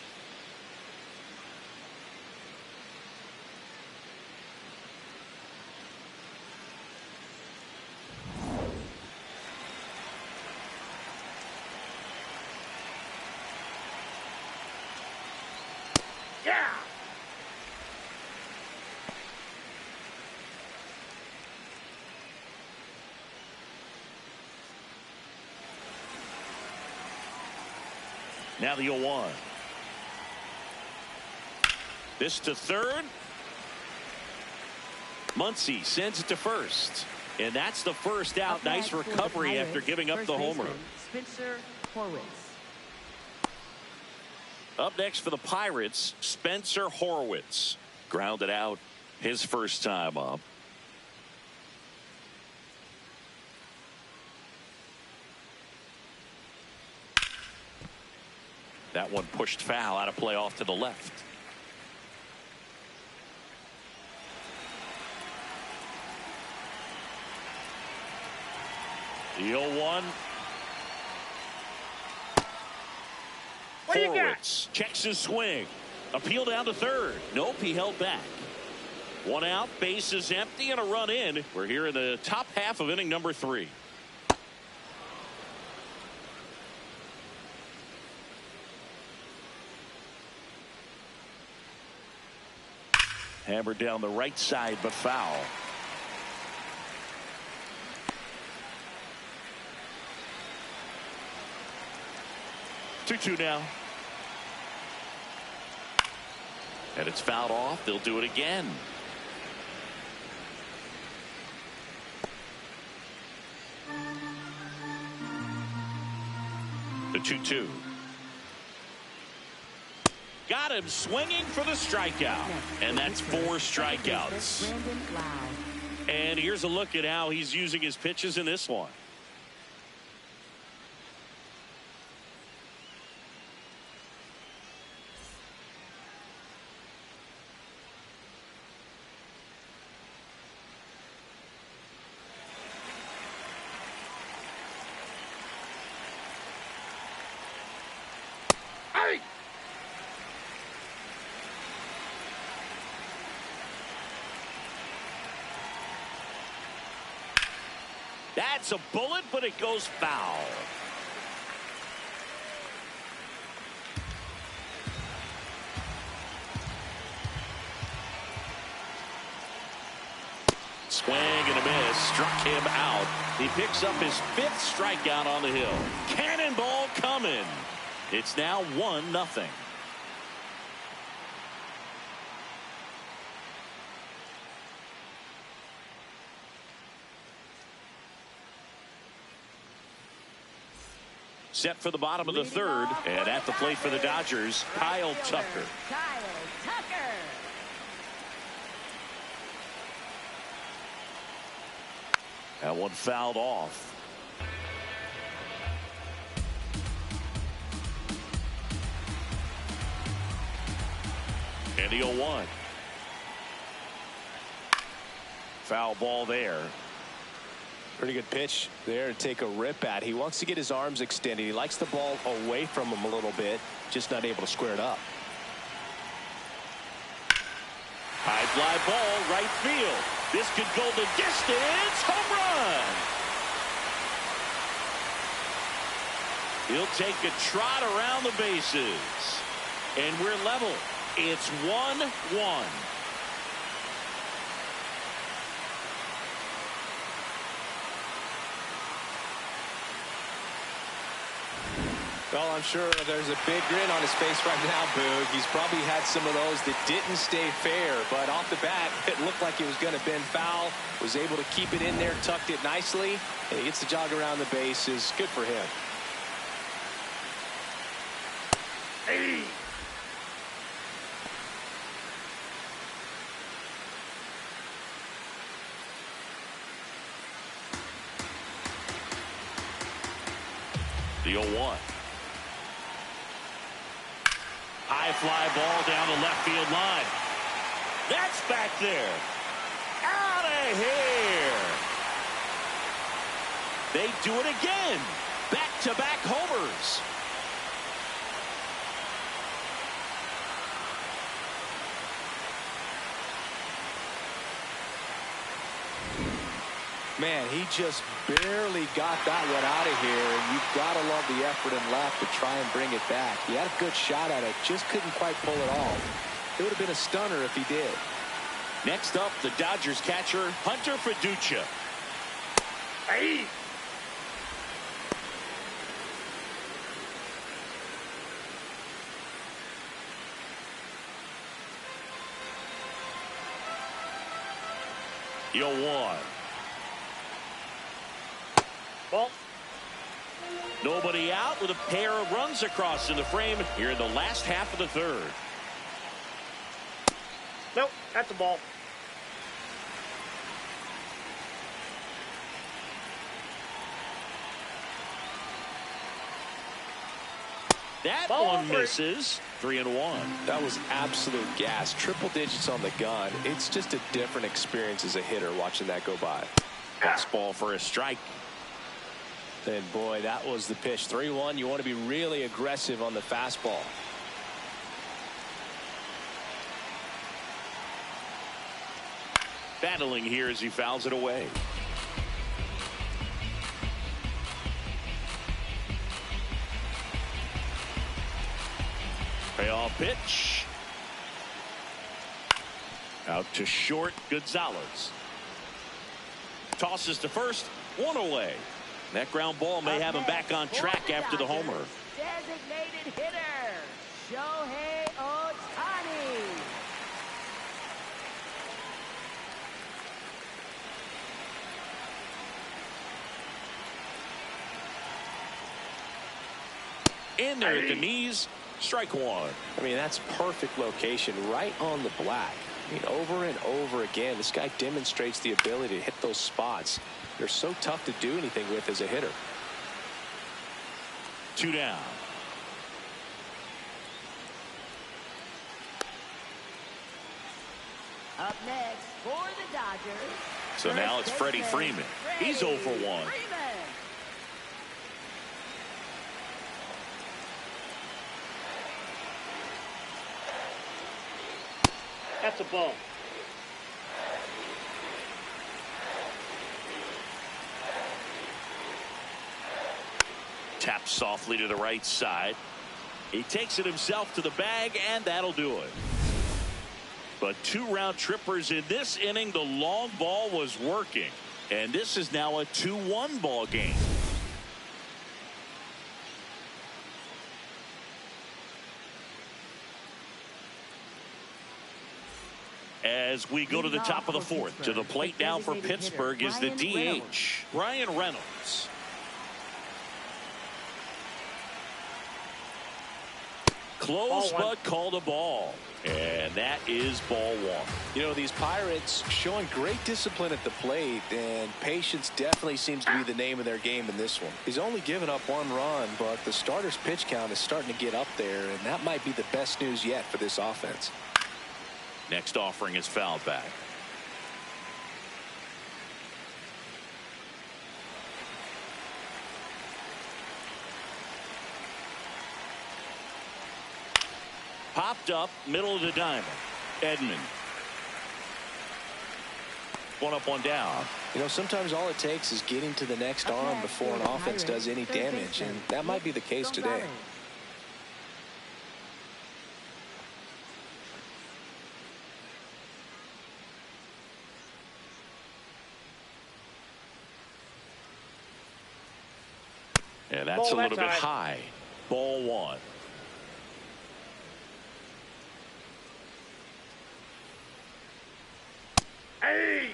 Yeah. Now the 0-1. This to third. Muncy sends it to first. And that's the first out. Nice recovery after giving up the homer. Spencer Horwitz. Up next for the Pirates, Spencer Horwitz. Grounded out his first time up. That one pushed foul, out of play off to the left. The 0-1. What do you got? Horwitz checks his swing. Appeal down to third. Nope, he held back. One out, base is empty, and a run in. We're here in the top half of inning number 3. Hammered down the right side, but foul. Two now. And it's fouled off. They'll do it again. The 2-2. Got him swinging for the strikeout. And that's 4 strikeouts. And here's a look at how he's using his pitches in this one. That's a bullet, but it goes foul. Swing and a miss. Struck him out. He picks up his 5th strikeout on the hill. Cannonball coming. It's now 1-0. Set for the bottom of the third, and at the plate for the Dodgers, Kyle Tucker. That one fouled off. And the 0-1. Foul ball there. Pretty good pitch there to take a rip at. He wants to get his arms extended. He likes the ball away from him a little bit, just not able to square it up. High fly ball, right field. This could go the distance. Home run. He'll take a trot around the bases. And we're level. It's 1-1. Well, I'm sure there's a big grin on his face right now, Boog. He's probably had some of those that didn't stay fair, but off the bat, it looked like it was going to bend foul. Was able to keep it in there, tucked it nicely, and he gets the jog around the bases. Good for him. Hey. The 0-1. High fly ball down the left field line. That's back there. Out of here. They do it again. Back-to-back homers. Man, he just barely got that one out of here, and you've got to love the effort and left to try and bring it back. He had a good shot at it, just couldn't quite pull it off. It would have been a stunner if he did. Next up, the Dodgers catcher, Hunter Fiducia. Hey! The 0-1. Ball. Nobody out with a pair of runs across in the frame here in the last half of the third. Nope, that's a ball. That Ball one three. misses. 3-1. That was absolute gas. Triple digits on the gun. It's just a different experience as a hitter watching that go by. Fastball for a strike. And boy, that was the pitch. 3-1. You want to be really aggressive on the fastball. Battling here as he fouls it away. Payoff pitch. Out to short, Gonzalez. Tosses to first, one away. That ground ball may have him back on track after the homer. Designated hitter, Shohei Ohtani. In there at the knees, strike one. I mean, that's perfect location, right on the black. I mean, over and over again, this guy demonstrates the ability to hit those spots. They're so tough to do anything with as a hitter. 2 down. Up next for the Dodgers. So now it's Freddie Freeman. He's 0 for 1. Freeman. That's a ball. Taps softly to the right side. He takes it himself to the bag, and that'll do it. But 2 round trippers in this inning. The long ball was working. And this is now a 2-1 ball game. As we go to the top of the fourth, to the plate now for Pittsburgh is the DH, Brian Reynolds. Close, Ball one. but called a ball. And that is ball one. You know, these Pirates showing great discipline at the plate, and patience definitely seems to be the name of their game in this one. He's only given up 1 run, but the starter's pitch count is starting to get up there, and that might be the best news yet for this offense. Next offering is fouled back. Popped up, middle of the diamond. Edman. 1 up, 1 down. You know, sometimes all it takes is getting to the next arm before an offense does any damage, and that might be the case today. And that's Ball a little that bit time. high. Ball 1. Hey!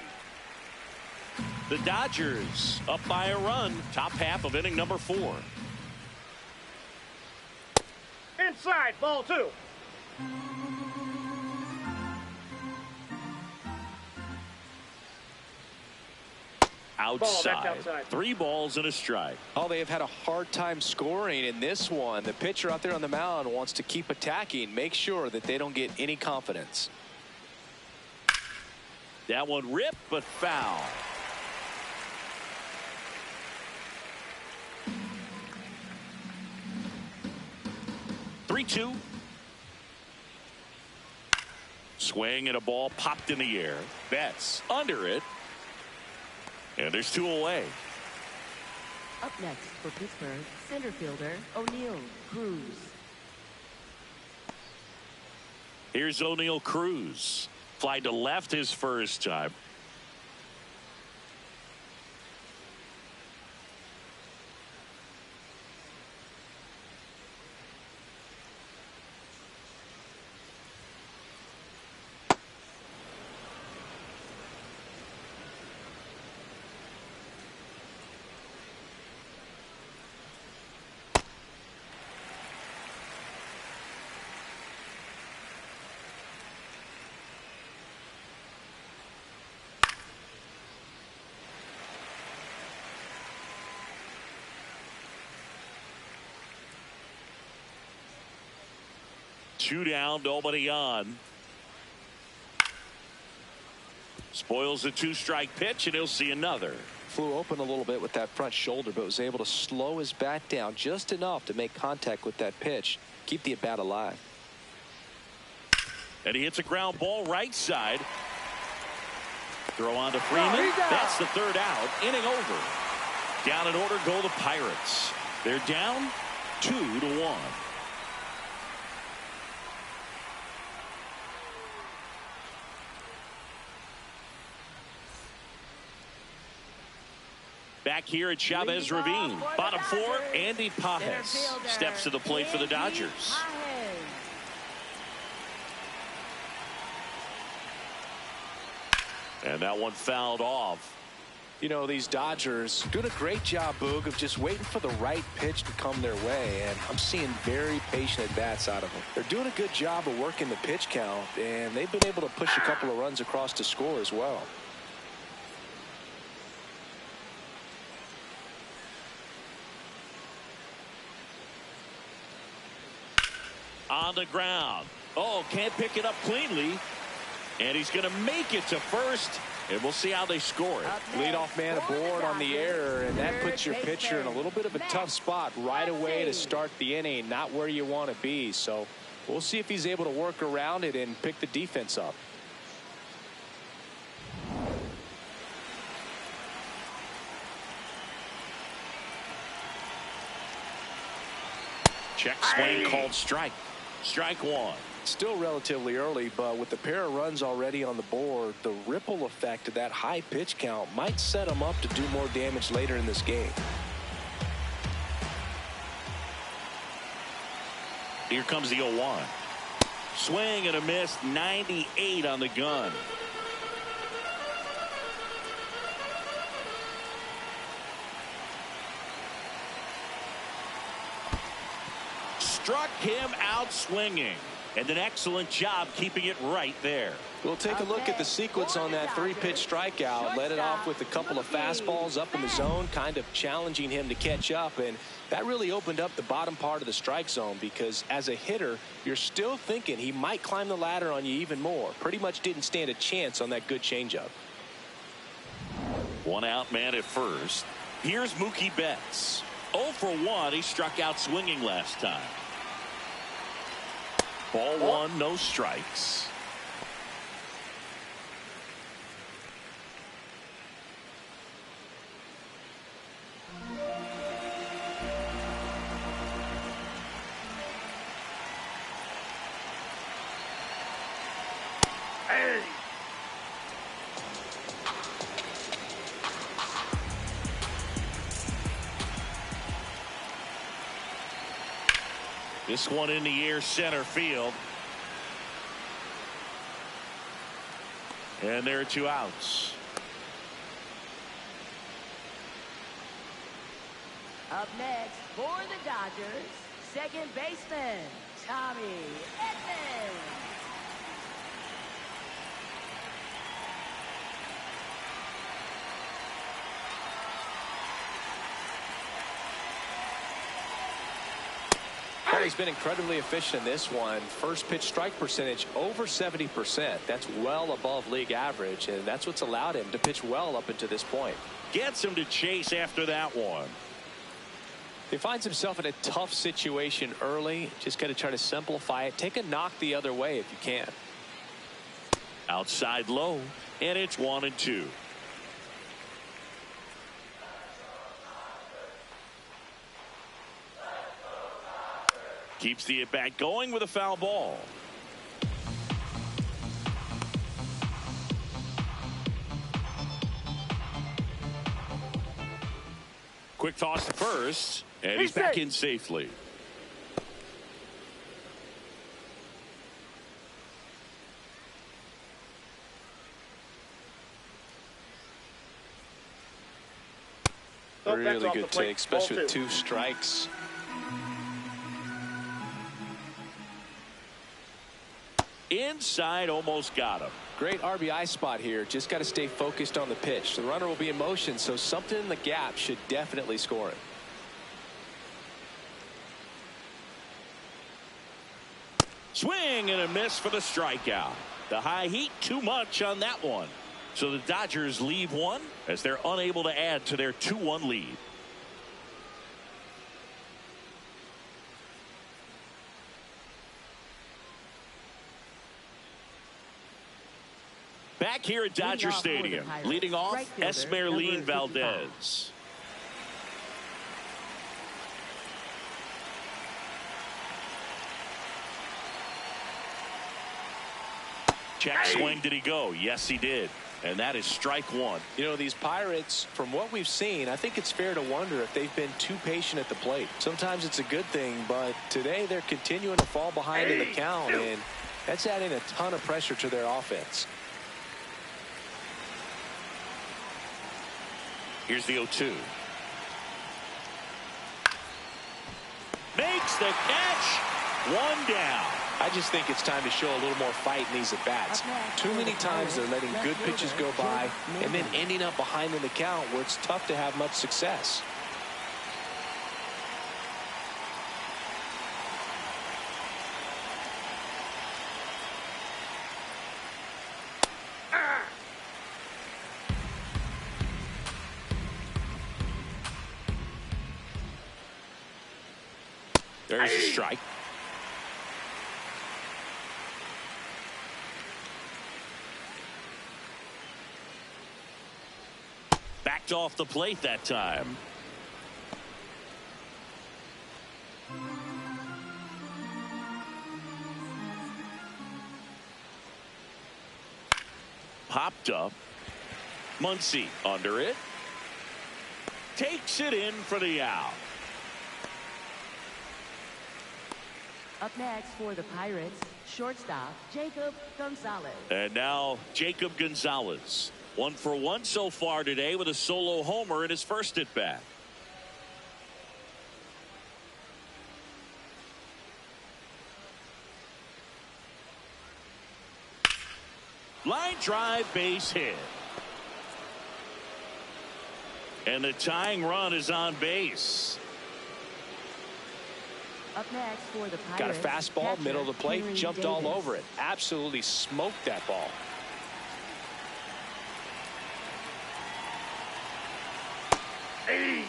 The Dodgers up by a run. Top half of inning number 4. Inside, ball 2. Outside. outside. 3 balls and a strike. Oh, they have had a hard time scoring in this one. The pitcher out there on the mound wants to keep attacking, make sure that they don't get any confidence. That one ripped, but foul. Three-two. Swing and a ball popped in the air. Betts under it. And there's 2 away. Up next for Pittsburgh, center fielder O'Neal Cruz. Here's O'Neal Cruz. Fly to left his first time. Two down, nobody on. Spoils the 2-strike pitch, and he'll see another. Flew open a little bit with that front shoulder, but was able to slow his bat down just enough to make contact with that pitch, keep the at-bat alive. And he hits a ground ball right side. Throw on to Freeman. That's the 3rd out. Inning over. Down in order go the Pirates. They're down 2-1. Back here at Chavez Ravine. Bottom 4, Andy Pajes steps to the plate for the Dodgers. And that one fouled off. You know, these Dodgers doing a great job, Boog, of just waiting for the right pitch to come their way, and I'm seeing very patient at-bats out of them. They're doing a good job of working the pitch count, and they've been able to push a couple of runs across to score as well. On the ground. Oh, can't pick it up cleanly. And he's going to make it to first. And we'll see how they score it. Leadoff man aboard on the error, and that puts your pitcher in a little bit of a tough spot right away to start the inning, not where you want to be. So we'll see if he's able to work around it and pick the defense up. Check swing called strike. Strike 1. Still relatively early, but with the pair of runs already on the board, the ripple effect of that high pitch count might set them up to do more damage later in this game. Here comes the 0-1. Swing and a miss. 98 on the gun. struck him out swinging. And an excellent job keeping it right there. We'll take a look at the sequence on that 3-pitch strikeout. Led it off with a couple of fastballs up in the zone, kind of challenging him to catch up. And that really opened up the bottom part of the strike zone, because as a hitter, you're still thinking he might climb the ladder on you even more. Pretty much didn't stand a chance on that good changeup. 1 out man at first. Here's Mookie Betts. 0 for 1. He struck out swinging last time. Ball 1, no strikes. Hey! This one in the air, center field. And there are 2 outs. Up next for the Dodgers, second baseman, Tommy Edman. Well, he's been incredibly efficient in this one. First pitch strike percentage over 70%. That's well above league average, and that's what's allowed him to pitch well up until this point. Gets him to chase after that one. He finds himself in a tough situation early. Just got to try to simplify it. Take a knock the other way if you can. Outside low, and it's 1-2. Keeps the at-bat going with a foul ball. Quick toss to first, and he's back in safely. Really good take, especially with 2 strikes. Inside, almost got him. Great RBI spot here. Just got to stay focused on the pitch. The runner will be in motion, so something in the gap should definitely score him. Swing and a miss for the strikeout. The high heat, too much on that one. So the Dodgers leave one as they're unable to add to their 2-1 lead. Back here at Dodger Stadium, leading off, Esmeralyn Valdez. Check swing, did he go? Yes, he did. And that is strike 1. You know, these Pirates, from what we've seen, I think it's fair to wonder if they've been too patient at the plate. Sometimes it's a good thing, but today they're continuing to fall behind in the count, and that's adding a ton of pressure to their offense. Here's the 0-2. Makes the catch. 1 down. I just think it's time to show a little more fight in these at-bats. Too many times they're letting good pitches go by and then ending up behind in the count where it's tough to have much success. There's a strike. Backed off the plate that time. Popped up. Muncy under it. Takes it in for the out. Up next for the Pirates, shortstop Jacob Gonzalez. And now Jacob Gonzalez. 1 for 1 so far today with a solo homer in his first at bat. Line drive, base hit. And the tying run is on base. Up next for the Got a Pirates, fastball, catcher, middle of the plate, Henry jumped Davis. all over it. Absolutely smoked that ball. Hey.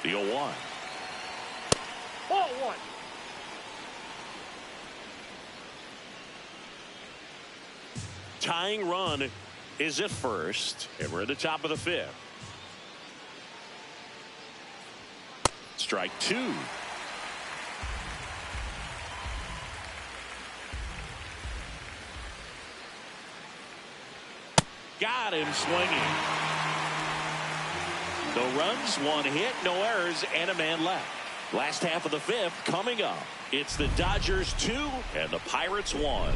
The 0-1. Ball one. Tying run is at first, and we're at the top of the 5th. Strike 2. Got him swinging. No runs, 1 hit, no errors, and a man left. Last half of the 5th coming up. It's the Dodgers 2 and the Pirates 1.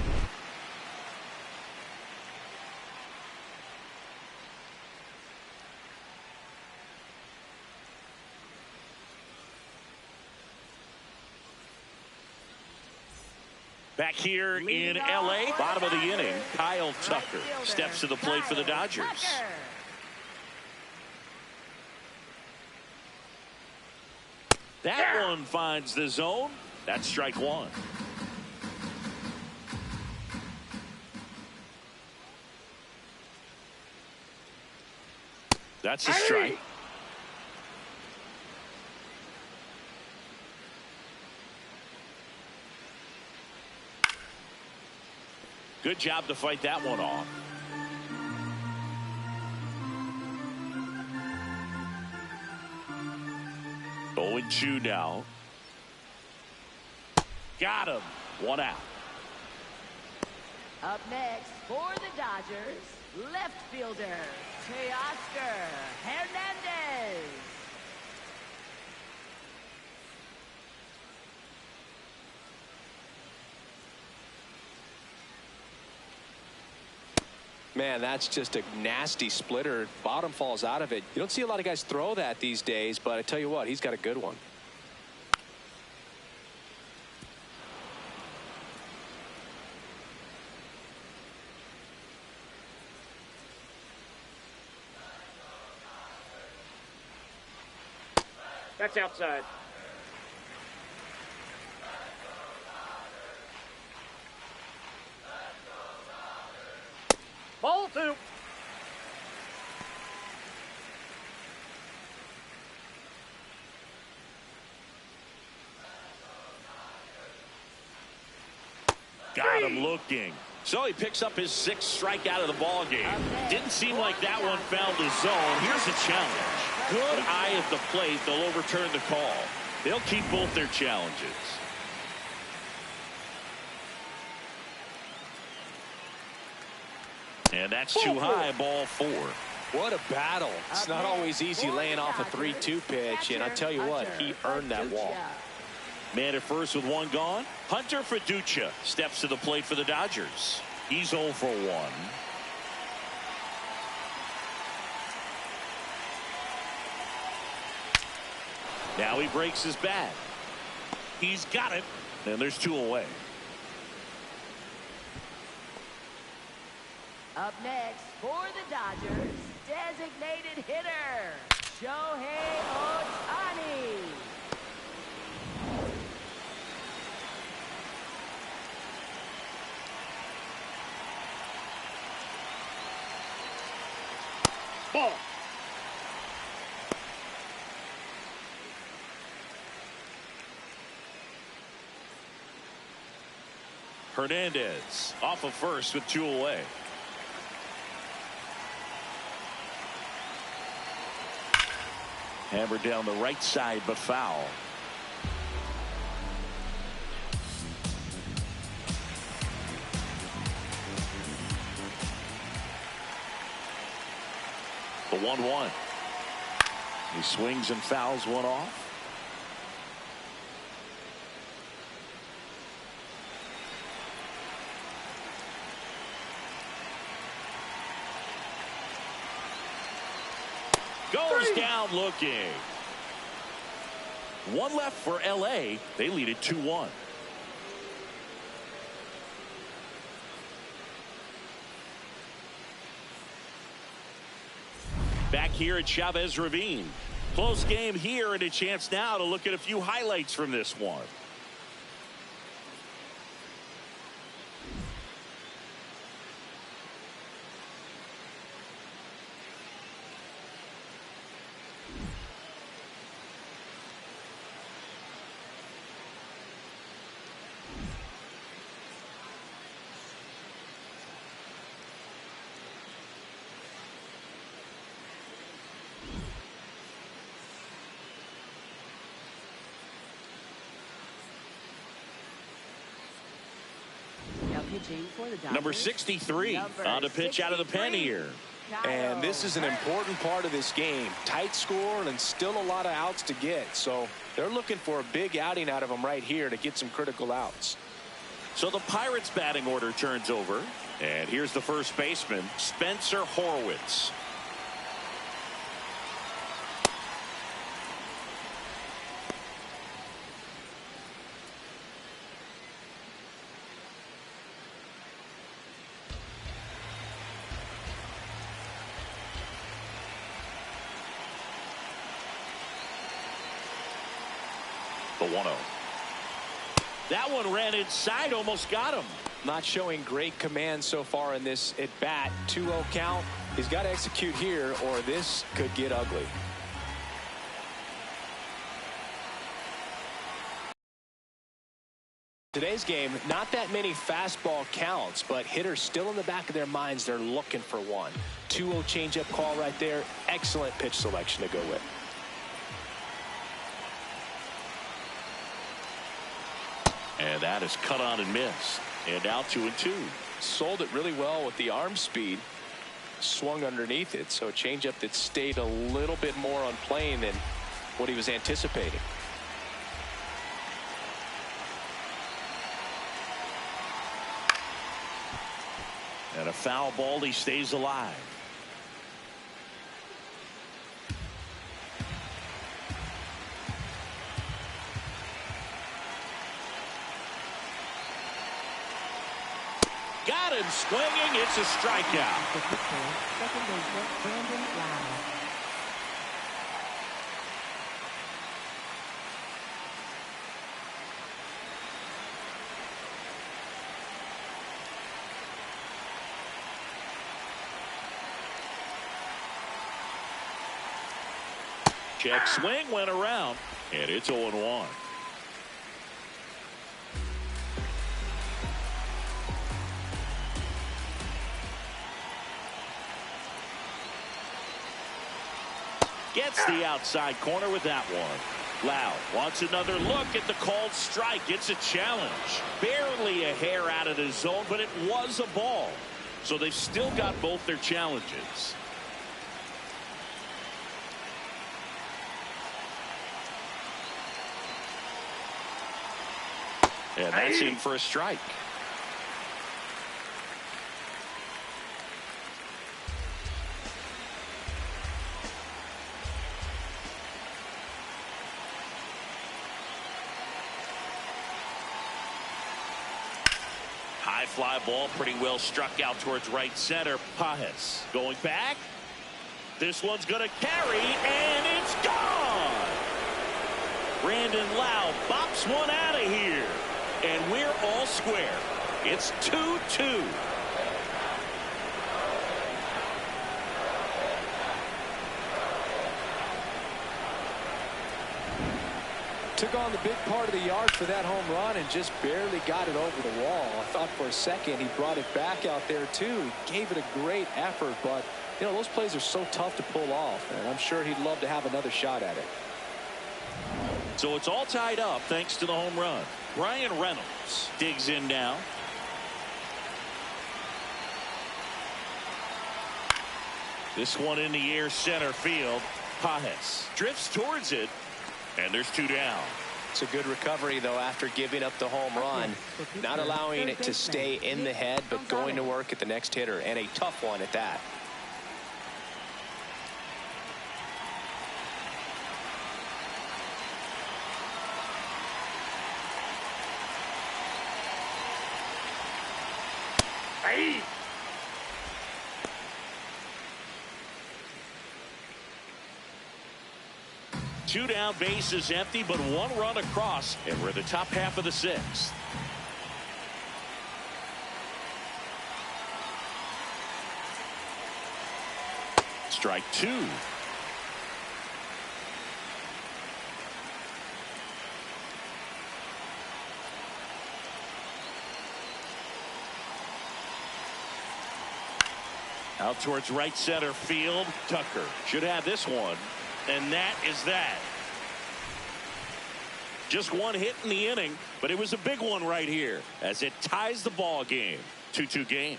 Back here in L.A., bottom of the inning, Kyle Tucker steps to the plate for the Dodgers. That one finds the zone. That's strike 1. That's a strike. Good job to fight that one off. Oh, 0-2 now. Got him. 1 out. Up next for the Dodgers, left fielder, Teoscar Hernandez. Man, that's just a nasty splitter. Bottom falls out of it. You don't see a lot of guys throw that these days, but I tell you what, he's got a good one. That's outside. Ball 2. Got him looking. So he picks up his 6th strikeout of the ball game. Didn't seem like that one found the zone. Here's a challenge. Good eye at the plate. They'll overturn the call. They'll keep both their challenges. And that's too high, ball 4. What a battle. It's not always easy laying off a 3-2 pitch, and I tell you what, he earned that walk. Man at first with 1 gone. Hunter Fiducia steps to the plate for the Dodgers. He's 0 for 1. Now he breaks his bat. He's got it. And there's 2 away. Up next for the Dodgers, designated hitter, Shohei Ohtani. Ball. Hernandez off of first with 2 away. Hammered down the right side, but foul. The 1-1. He swings and fouls one off. Goes down looking. One left for L.A. They lead it 2-1. Back here at Chavez Ravine. Close game here and a chance now to look at a few highlights from this one. Number 63 on to pitch out of the pen here. And this is an important part of this game. Tight score and still a lot of outs to get. So they're looking for a big outing out of them right here to get some critical outs. So the Pirates batting order turns over. And here's the first baseman, Spencer Horwitz. The 1-0. That one ran inside, almost got him. Not showing great command so far in this at bat. 2-0 count. He's got to execute here or this could get ugly. Today's game, not that many fastball counts, but hitters still in the back of their minds. They're looking for one. 2-0 changeup call right there. Excellent pitch selection to go with. And that is cut on and missed. And now 2-2. Sold it really well with the arm speed. Swung underneath it. So a changeup that stayed a little bit more on plane than what he was anticipating. And a foul ball, he stays alive. Got him swinging. It's a strikeout. Second baseman Brandon Lau. Check swing went around, and it's 0-1. Gets the outside corner with that one. Lau wants another look at the called strike. It's a challenge. Barely a hair out of the zone, but it was a ball. So they've still got both their challenges. And that's in for a strike. High fly ball, pretty well struck out towards right center. Pajes going back. This one's going to carry, and it's gone. Brandon Lau bops one out of here. And we're all square. It's 2-2. Took on the big part of the yard for that home run and just barely got it over the wall. I thought for a second he brought it back out there too. He gave it a great effort, but you know those plays are so tough to pull off, and I'm sure he'd love to have another shot at it. So it's all tied up thanks to the home run. Brian Reynolds digs in now. This one in the air center field. Pajes drifts towards it, and there's two down. It's a good recovery though after giving up the home run, not allowing it to stay in the head but going to work at the next hitter, and a tough one at that. Hey. Two down, bases empty, but one run across, and we're in the top half of the sixth. Strike two. Out towards right center field. Tucker should have this one. And that is that. Just one hit in the inning, but it was a big one right here as it ties the ball game. 2-2 game.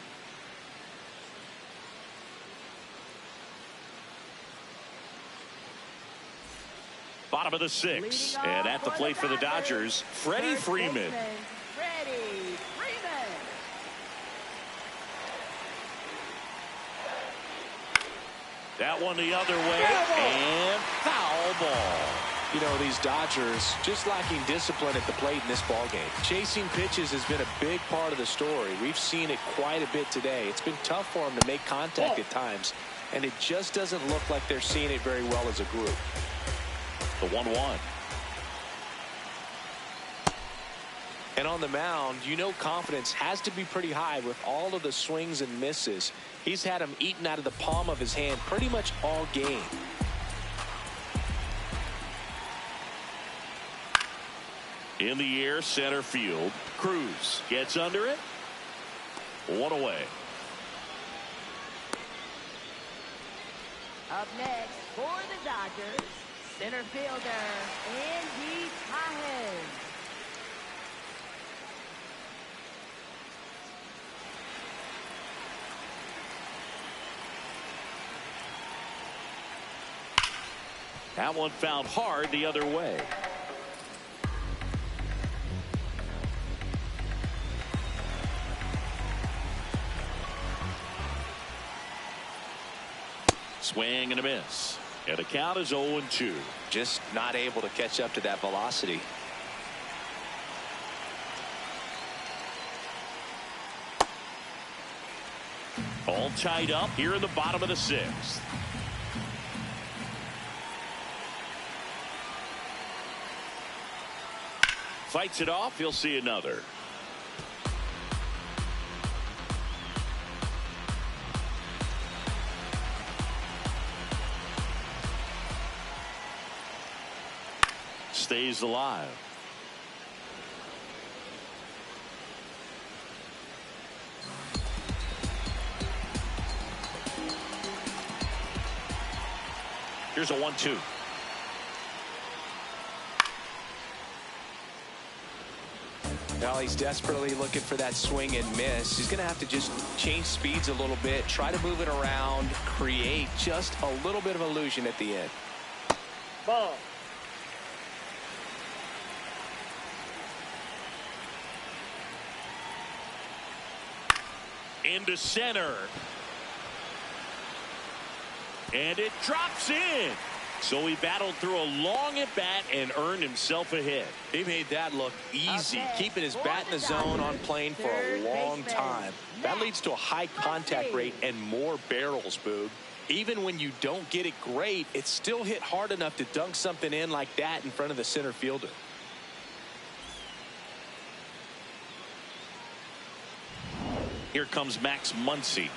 Bottom of the sixth, and at the plate for the Dodgers, Freddie Freeman. Freddie Freeman. That one the other way, and foul ball. You know, these Dodgers just lacking discipline at the plate in this ball game. Chasing pitches has been a big part of the story. We've seen it quite a bit today. It's been tough for them to make contact at times, and it just doesn't look like they're seeing it very well as a group. The 1-1. And on the mound, you know confidence has to be pretty high with all of the swings and misses. He's had them eaten out of the palm of his hand pretty much all game. In the air, center field. Cruz gets under it. One away. Up next for the Dodgers, center fielder Andy Pahen. That one found hard the other way. Swing and a miss. And the count is 0-2. Just not able to catch up to that velocity. All tied up here in the bottom of the sixth. Fights it off. He'll see another. Stays alive. Here's a 1-2. Now he's desperately looking for that swing and miss. He's going to have to just change speeds a little bit, try to move it around, create just a little bit of illusion at the end. Ball. Into center. And it drops in. So he battled through a long at bat and earned himself a hit. He made that look easy, keeping his bat in the zone on plane for a long time. That leads to a high contact rate and more barrels, Boog. Even when you don't get it great, it's still hit hard enough to dunk something in like that in front of the center fielder. Here comes Max Muncy.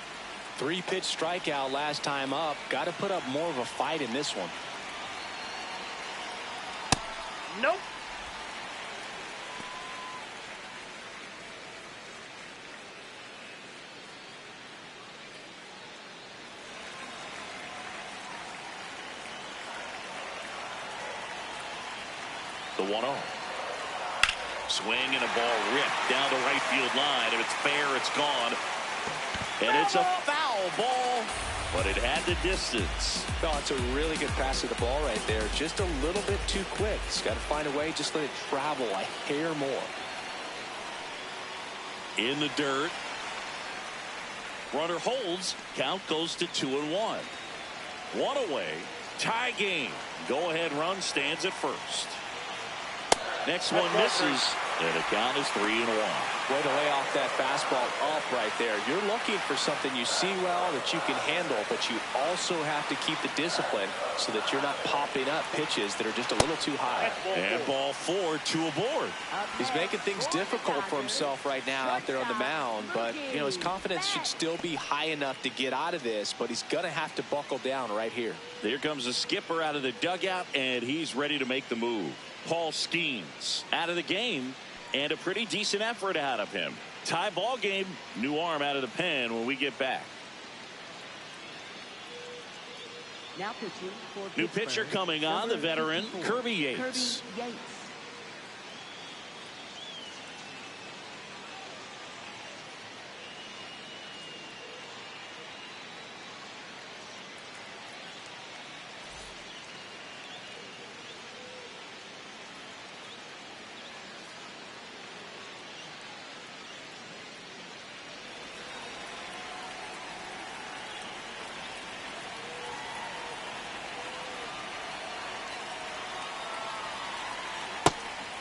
3-pitch strikeout last time up. Got to put up more of a fight in this one. Nope. The 1-0. Swing and a ball ripped down the right field line. If it's fair, it's gone. And it's a foul ball, but it had the distance. Oh, it's a really good pass to the ball right there. Just a little bit too quick. He's got to find a way, just let it travel a hair more. In the dirt. Runner holds. Count goes to 2-1. One away. Tie game. Go ahead run stands at first. Next one misses. And the count is 3-1. Way to lay off that fastball up right there. You're looking for something you see well that you can handle, but you also have to keep the discipline so that you're not popping up pitches that are just a little too high. And ball 4, 2 aboard. He's making things difficult for himself right now out there on the mound, but you know his confidence should still be high enough to get out of this, but he's gonna have to buckle down right here. There comes the skipper out of the dugout, and he's ready to make the move. Paul Skeens out of the game, and a pretty decent effort out of him. Tie ball game. New arm out of the pen when we get back. Now pitching for New Pittsburgh, pitcher coming on, the veteran, 54, Kirby Yates. Kirby Yates.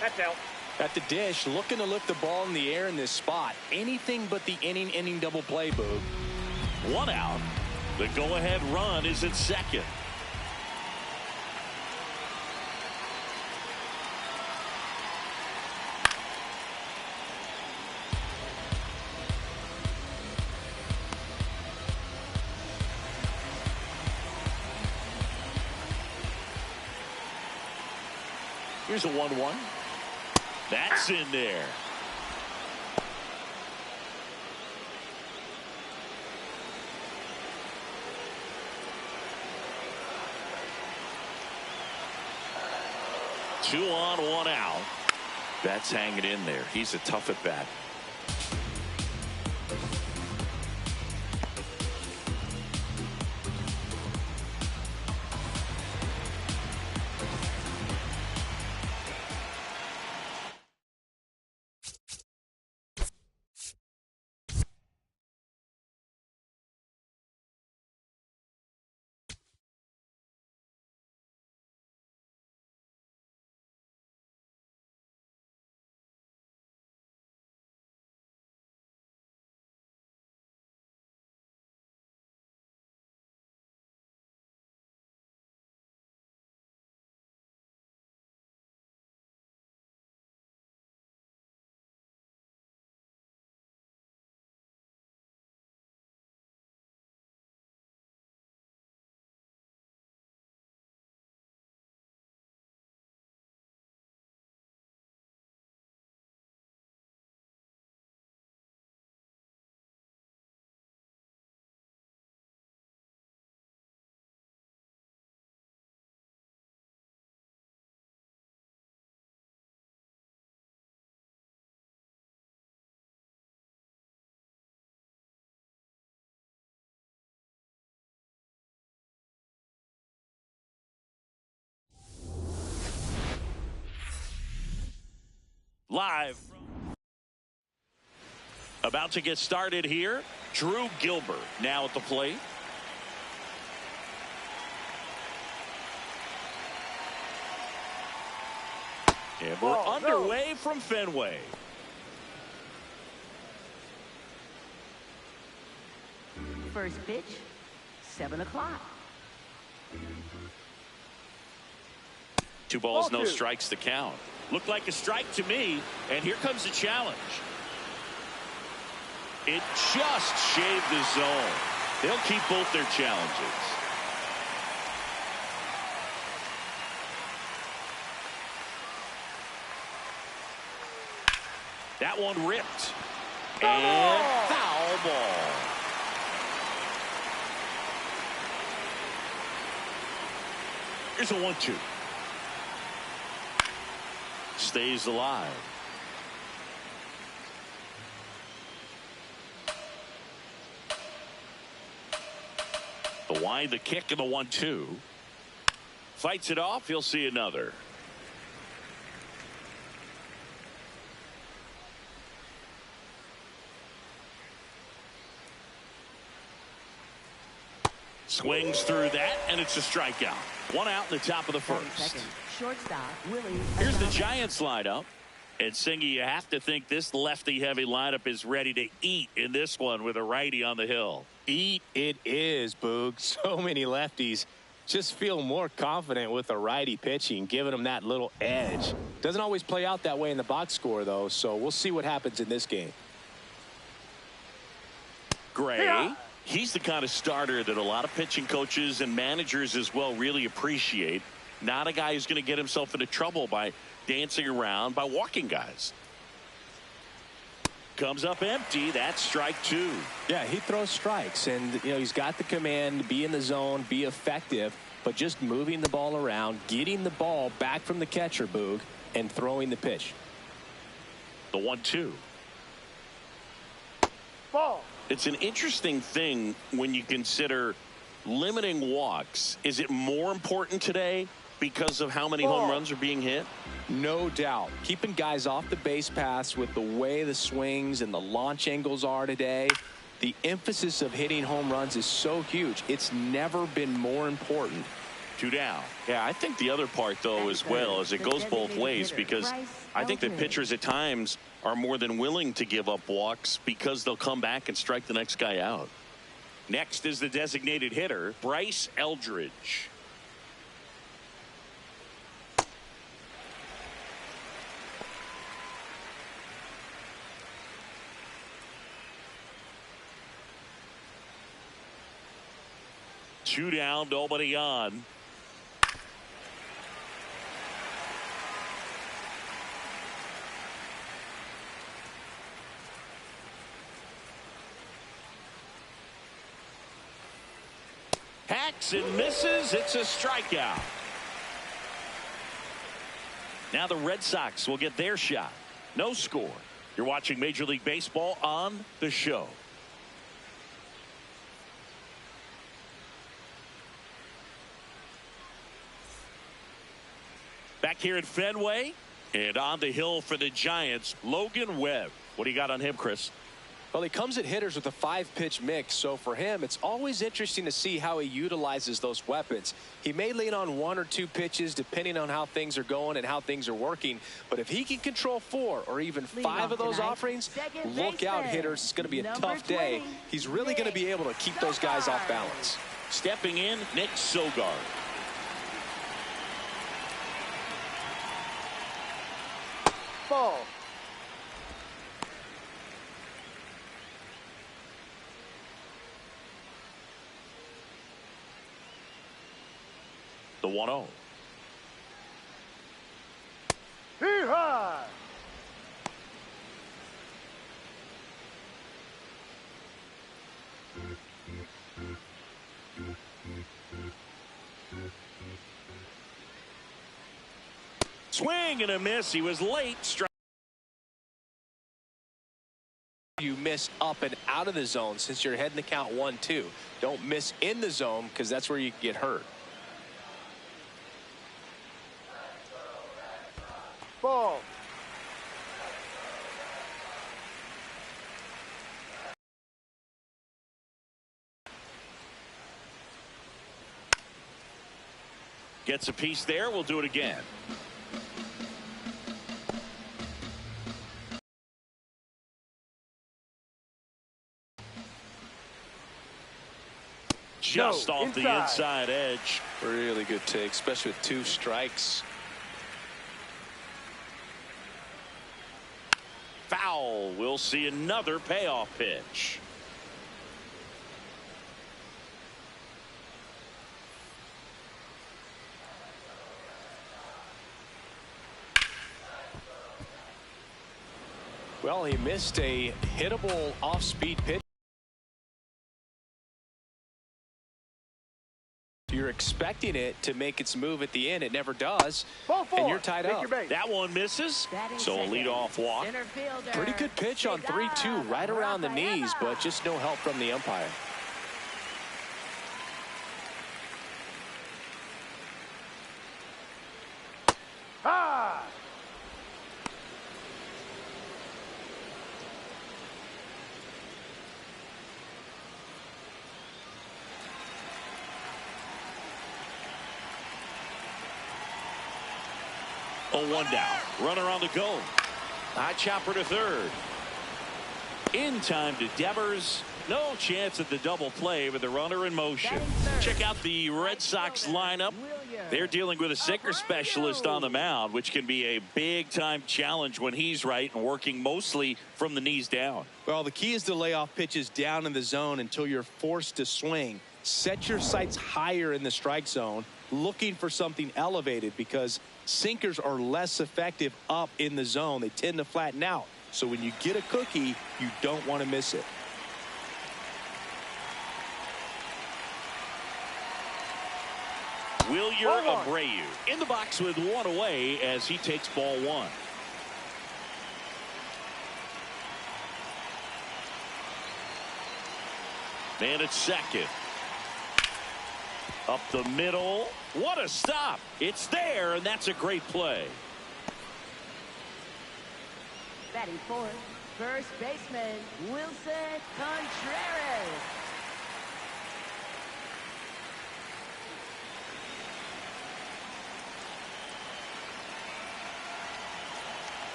That's out. At the dish, looking to lift the ball in the air in this spot. Anything but the inning double play, Boog. 1 out. The go-ahead run is at second. Here's a 1-1. That's in there. Two on, 1 out. That's hanging in there. He's a tough at bat. Live. About to get started here. Drew Gilbert now at the plate. And we're underway from Fenway. First pitch, 7 o'clock. 2 balls, no strikes to count. Looked like a strike to me, and here comes the challenge. It just shaved the zone. They'll keep both their challenges. That one ripped. And foul ball. Here's a 1-2. Stays alive. The wind, the kick, and the 1-2. Fights it off. He'll see another. Swings through that, and it's a strikeout. 1 out in the top of the first. Shortstop, Willie. Here's the Giants lineup. And Singy, you have to think this lefty-heavy lineup is ready to eat in this one with a righty on the hill. Eat it is, Boog. So many lefties just feel more confident with a righty pitching, giving them that little edge. Doesn't always play out that way in the box score, though, so we'll see what happens in this game. Gray, he's the kind of starter that a lot of pitching coaches and managers as well really appreciate. Not a guy who's going to get himself into trouble by dancing around, by walking guys. Comes up empty. That's strike two. Yeah, he throws strikes, and he's got the command to be in the zone, be effective, but just moving the ball around, getting the ball back from the catcher, Boog, and throwing the pitch. The 1-2. Ball. It's an interesting thing when you consider limiting walks. Is it more important today because of how many home runs are being hit? No doubt. Keeping guys off the base paths with the way the swings and the launch angles are today, the emphasis of hitting home runs is so huge. It's never been more important. 2 down. Yeah, I think the other part, though, as well, is it goes both ways, because I think that pitchers at times are more than willing to give up walks because they'll come back and strike the next guy out. Next is the designated hitter, Bryce Eldridge. Two down, nobody on. Hacks and misses. It's a strikeout. Now the Red Sox will get their shot. No score. You're watching Major League Baseball on the show. Back here at Fenway, and on the hill for the Giants, Logan Webb. What do you got on him, Chris? Well, he comes at hitters with a 5-pitch mix, so for him, it's always interesting to see how he utilizes those weapons. He may lean on 1 or 2 pitches depending on how things are going and how things are working, but if he can control 4 or even 5 of those offerings, look out, hitters. It's going to be a tough day. He's really going to be able to keep those guys off balance. Stepping in, Nick Sogard. Ball. The 1-0. Hee-haw! Swing and a miss. He was late. You miss up and out of the zone since you're heading the count 1-2. Don't miss in the zone, because that's where you can get hurt. Ball. Gets a piece there. We'll do it again. Just off the inside edge. Really good take, especially with 2 strikes. Foul. We'll see another payoff pitch. Well, he missed a hittable off-speed pitch. You're expecting it to make its move at the end. It never does. And you're tied up. That one misses. So a leadoff walk. Pretty good pitch on 3-2, right around the knees, but just no help from the umpire. Ah! A 1 down. Runner on the go. High chopper to third. In time to Devers. No chance at the double play with the runner in motion. Check out the Red Sox lineup. They're dealing with a sinker specialist on the mound, which can be a big-time challenge when he's right and working mostly from the knees down. Well, the key is to lay off pitches down in the zone until you're forced to swing. Set your sights higher in the strike zone, looking for something elevated, because sinkers are less effective up in the zone. They tend to flatten out. So when you get a cookie, you don't want to miss it. Wilyer Abreu in the box with one away as he takes ball one. And it's second. Up the middle. What a stop. It's there, and that's a great play. Batting fourth, first baseman Wilson Contreras.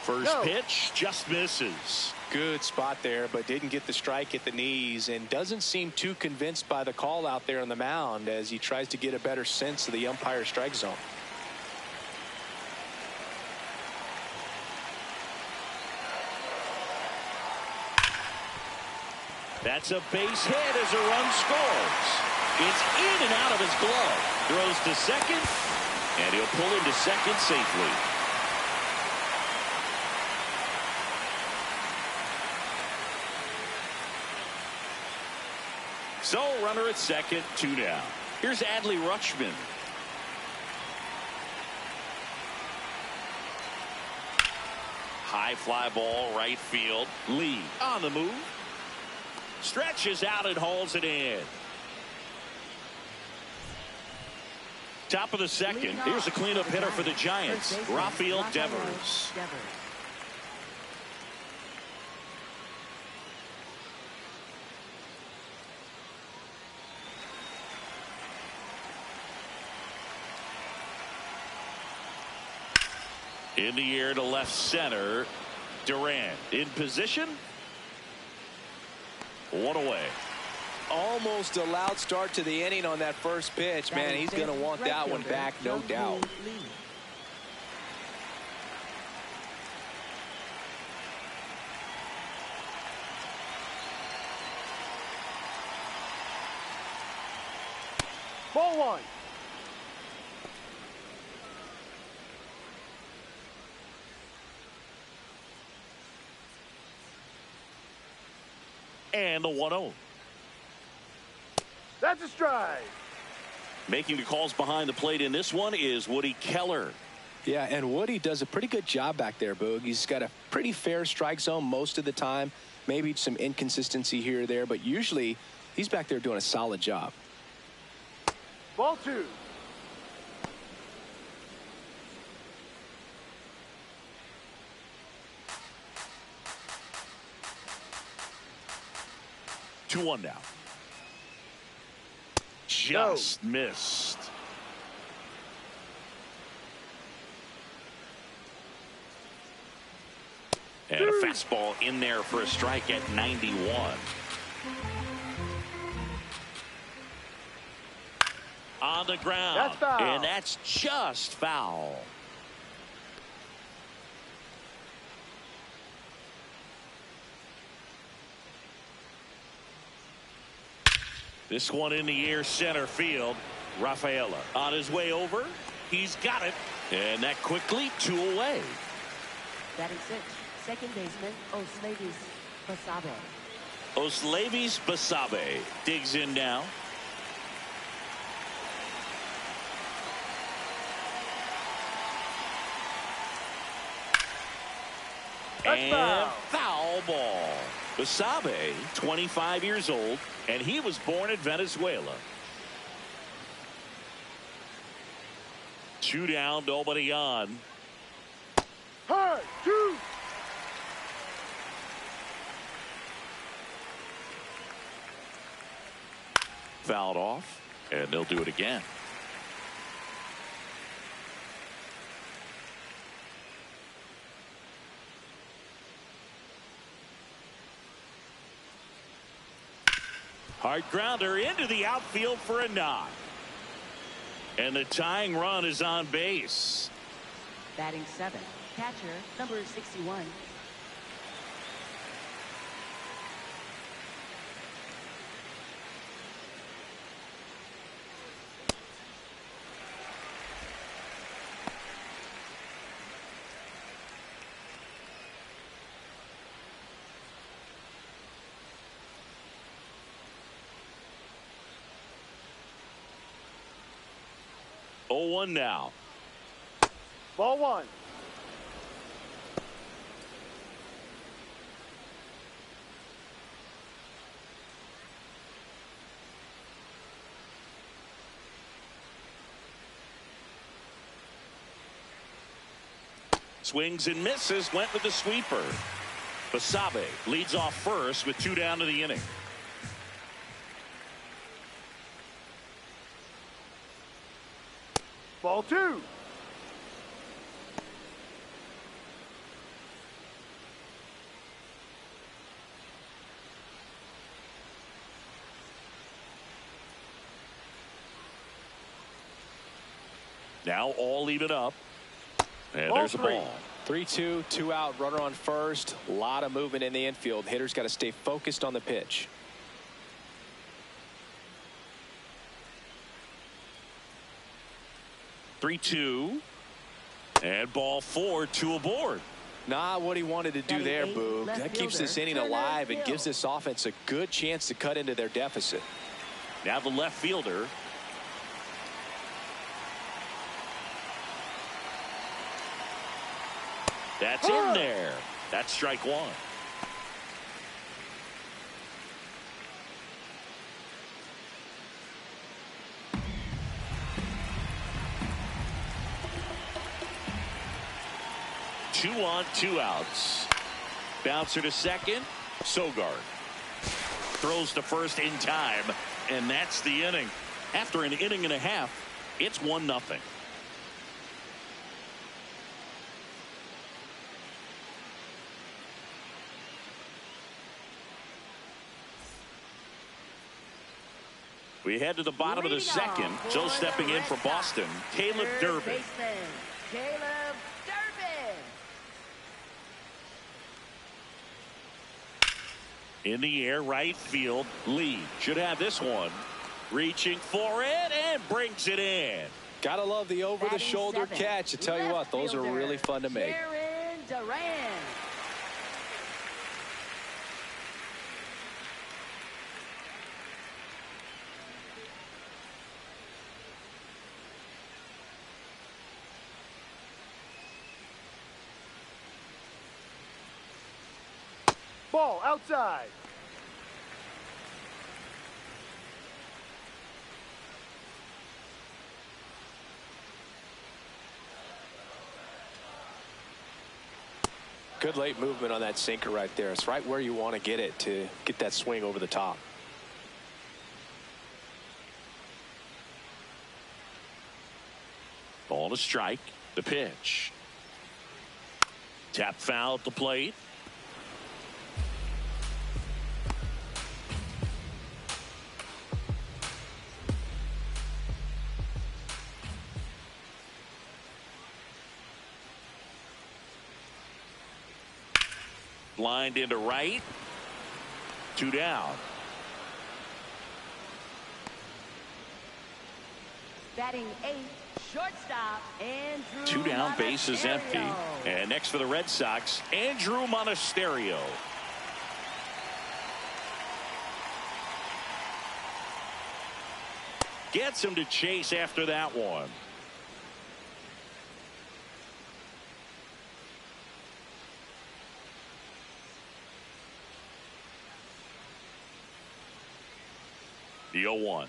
First pitch just misses. Good spot there, but didn't get the strike at the knees, and doesn't seem too convinced by the call out there on the mound as he tries to get a better sense of the umpire's strike zone. That's a base hit as a run scores. It's in and out of his glove. Throws to second, and he'll pull into second safely. So, runner at second, 2 down. Here's Adley Rutschman. High fly ball, right field. Lee on the move. Stretches out and hauls it in. Top of the second. Here's a cleanup hitter for the Giants, Rafael Devers. In the air to left center. Durant in position. One away. Almost a loud start to the inning on that first pitch. Man, he's going to want that one back, no doubt. Ball one. And the 1-0. That's a strike. Making the calls behind the plate in this one is Woody Keller. Yeah, and Woody does a pretty good job back there, Boog. He's got a pretty fair strike zone most of the time. Maybe some inconsistency here or there, but usually he's back there doing a solid job. Ball two. Two one now. Just missed. And a fastball in there for a strike at 91. On the ground. That's foul. And that's just foul. This one in the air center field. Rafaela on his way over. He's got it. And that quickly 2 away. Batting sixth, second baseman Osleivis Basabe. Osleivis Basabe digs in now. And foul ball. Basabe, 25 years old, and he was born in Venezuela. 2 down, nobody on. High, 2. Fouled off, and they'll do it again. Hard grounder into the outfield for a knock. And the tying run is on base. Batting 7th, catcher number 61. Oh, 1 now. Ball 1. Swings and misses, went with the sweeper. Basabe leads off first with 2 down to the inning. Ball 2. Now all even up. And Ball there's a 3. ball. 3-2, 2 out, runner on first. A lot of movement in the infield. Hitter's got to stay focused on the pitch. Three, 2. And ball 4, 2 aboard. Not what he wanted to do Batting there, 8th, Boo. left That keeps this fielder, inning Turner alive and Hill. gives this offense a good chance to cut into their deficit. Now the left fielder. That's in there. That's strike 1. Two on, 2 outs. Bouncer to second. Sogard throws to first in time, and that's the inning. After an inning and a half, it's 1-0. We head to the bottom of the second. So stepping in for Boston, Caleb Durbin. Baseman, Caleb Durbin. In the air, right field. Lee should have this one. Reaching for it and brings it in. Gotta love the over-the-shoulder Batting 7th, catch. I tell you what, those are left really fun to fielder, make. Jarren Duran. Ball outside. Good late movement on that sinker right there. It's right where you want to get it to get that swing over the top. Ball to strike. The pitch. Tap foul at the plate. Lined into right. 2 down. Batting 8th, shortstop, Andrew 2 down, base is empty. Monasterio. And next for the Red Sox, Andrew Monasterio. Gets him to chase after that one. The 0-1.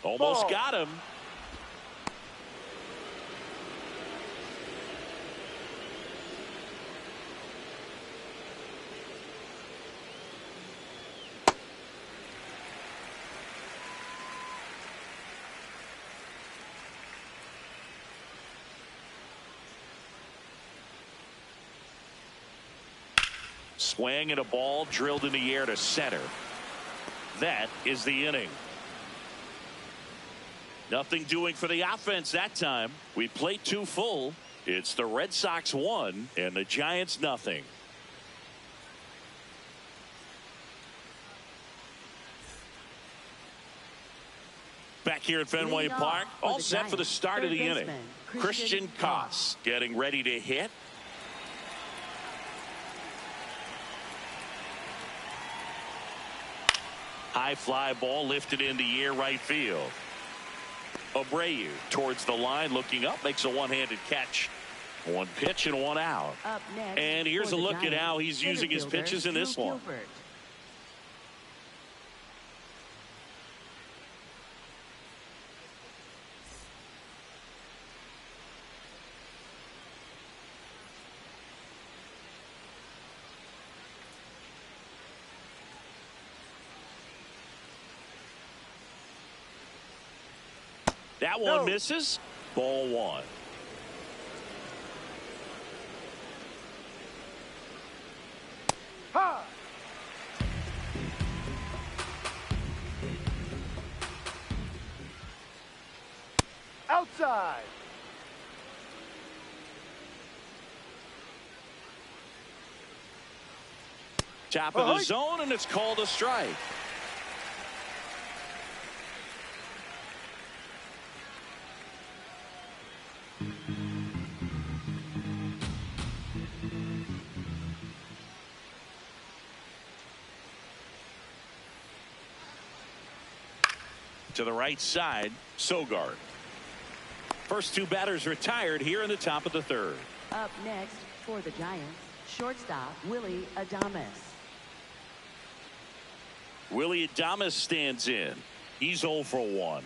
Almost Ball. got him. Swing and a ball drilled in the air to center. That is the inning. Nothing doing for the offense that time. We played 2 full. It's the Red Sox 1 and the Giants nothing. Back here at Fenway Park, all set for the start of the inning. Christian Koss getting ready to hit. High fly ball lifted in the air right field. Abreu towards the line, looking up, makes a one-handed catch. 1 pitch and 1 out. And here's a look at how he's using his pitches in this one. That one misses. Ball 1. Ha! Outside. Top of the zone, and it's called a strike. To the right side, Sogard. First 2 batters retired here in the top of the 3rd. Up next for the Giants, shortstop Willie Adames. Willie Adames stands in. He's 0 for 1.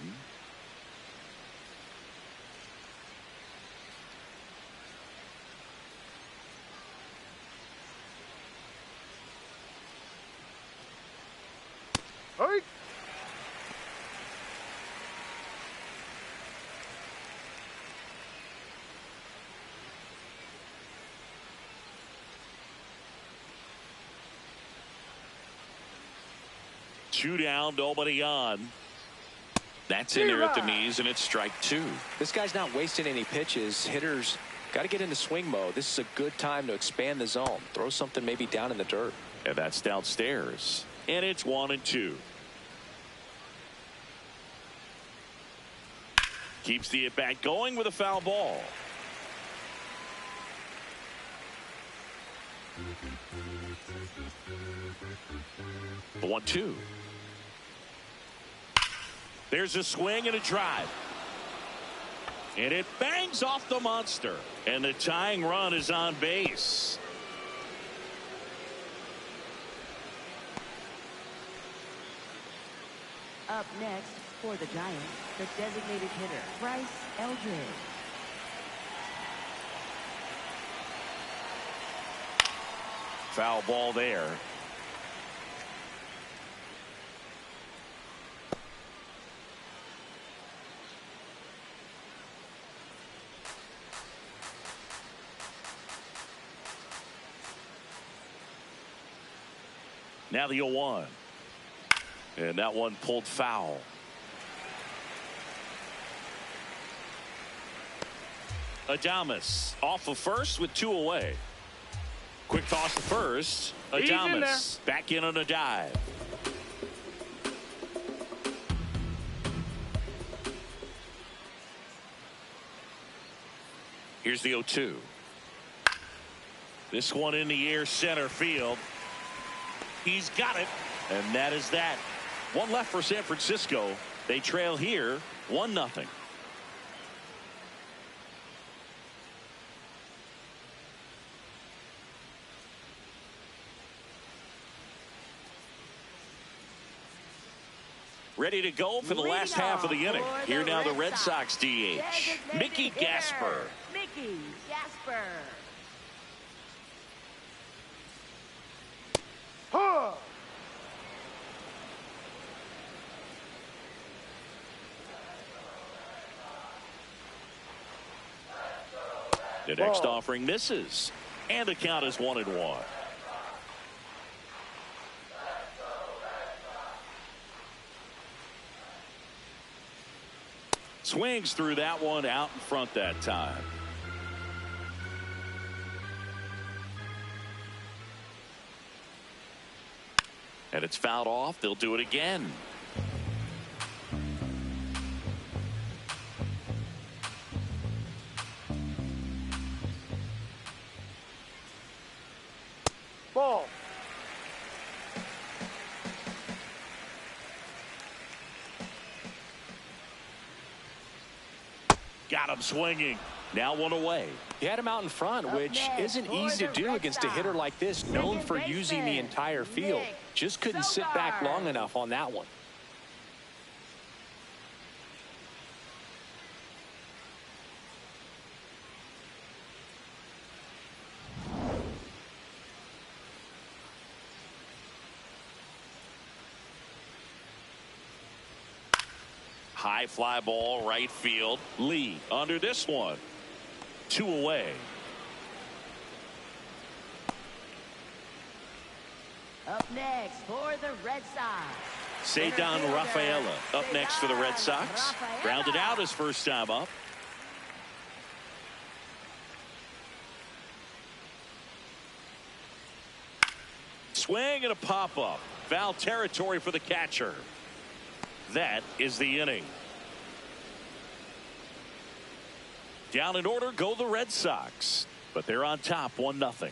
Hey! 2 down, nobody on. That's in there at the knees, and it's strike 2. This guy's not wasting any pitches. Hitters got to get into swing mode. This is a good time to expand the zone. Throw something maybe down in the dirt. And that's downstairs. And it's 1-2. Keeps the at-bat going with a foul ball. The 1-2. There's a swing and a drive. And it bangs off the monster. And the tying run is on base. Up next for the Giants, the designated hitter, Bryce Eldridge. Foul ball there. Now the 0-1. And that one pulled foul. Adames off of first with 2 away. Quick toss to first. Adames back in on a dive. Here's the 0-2. This one in the air, center field. He's got it, and that is that. 1 left for San Francisco. They trail here 1-0. Ready to go for the last half of the inning. Here now the Red Sox DH, Mickey Gasper. Mickey Gasper. Huh! The next offering misses, and the count is 1-1. Swings through that one out in front that time. And it's fouled off. They'll do it again. Ball. Got him swinging. Now one away. He had him out in front, which isn't easy to do against a hitter like this, known for using the entire field. Just couldn't sit back long enough on that one. High fly ball right field. Lee under this one. 2 away. Up next for the Red Sox. Cedar Rafaela up next for the Red Sox. Grounded out his first time up. Swing and a pop up. Foul territory for the catcher. That is the inning. Down in order go the Red Sox, but they're on top 1-0.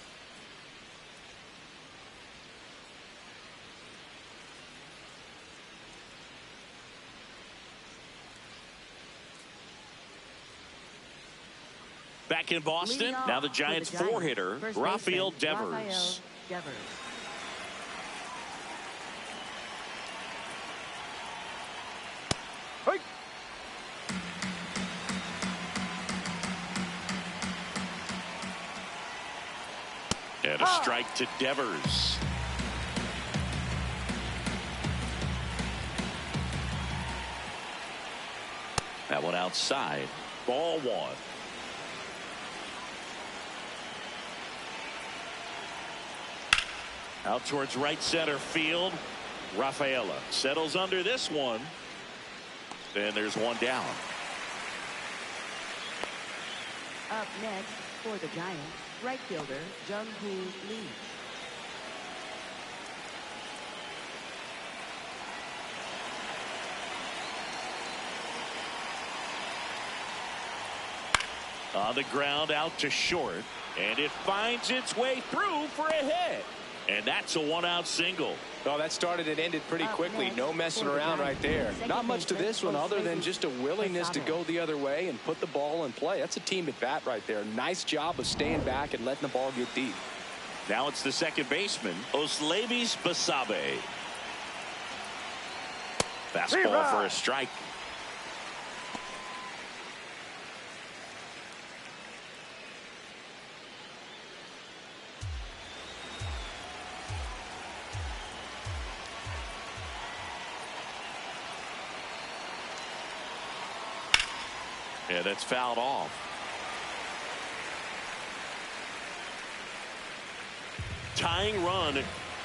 Back in Boston, now the Giants' 4-hitter, Rafael Devers. Hey. And a strike to Devers. That one outside. Ball 1. Out towards right center field. Rafaela settles under this one. And there's one down. Up next for the Giants, right fielder Jung-Hoo Lee. On the ground out to short, and it finds its way through for a hit. And that's a 1-out single. Oh, that started and ended pretty quickly. No messing around right there. Not much to this one other than just a willingness to go the other way and put the ball in play. That's a team at bat right there. Nice job of staying back and letting the ball get deep. Now it's the second baseman, Oslevis Basabe. Fastball for a strike. Yeah, that's fouled off. Tying run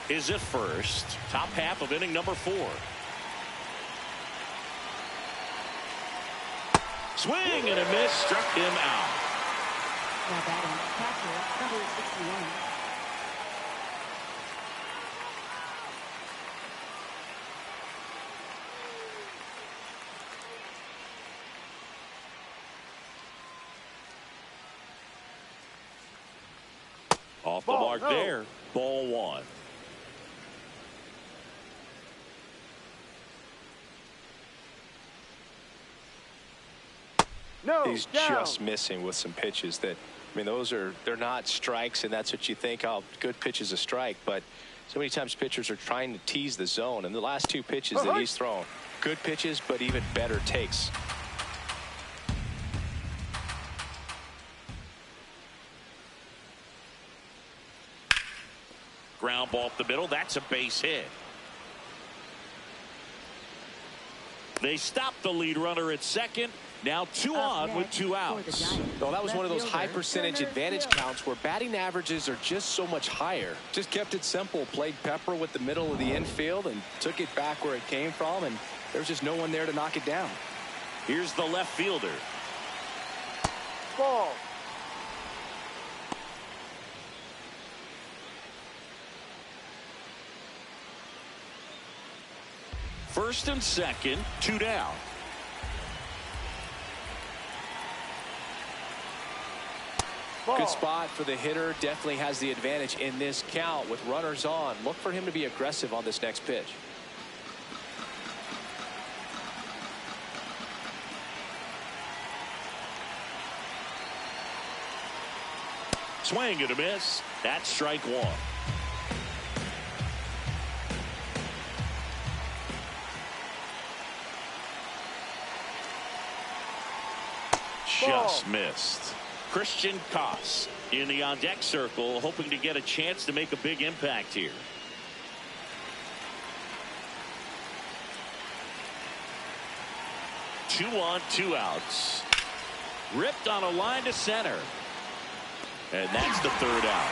is at first. Top half of inning number 4. Swing and a miss, struck him out. Now batting, catcher, number 61. Off the mark there. Ball 1. No, he's just missing with some pitches that, I mean, they're not strikes, and that's what you think, oh, good pitch is a strike. But so many times pitchers are trying to tease the zone, and the last 2 pitches that he's thrown, good pitches, but even better takes. Ground ball up the middle. That's a base hit. They stop the lead runner at second. Now 2 on with 2 outs. Well, that was one of those high percentage advantage counts where batting averages are just so much higher. Just kept it simple. Played pepper with the middle of the infield and took it back where it came from. And there's just no one there to knock it down. Here's the left fielder. Ball. First and second, 2 down. Ball. Good spot for the hitter. Definitely has the advantage in this count with runners on. Look for him to be aggressive on this next pitch. Swing and a miss. That's strike one. Just missed. Christian Koss in the on-deck circle, hoping to get a chance to make a big impact here. Two on, 2 outs. Ripped on a line to center. And that's the 3rd out.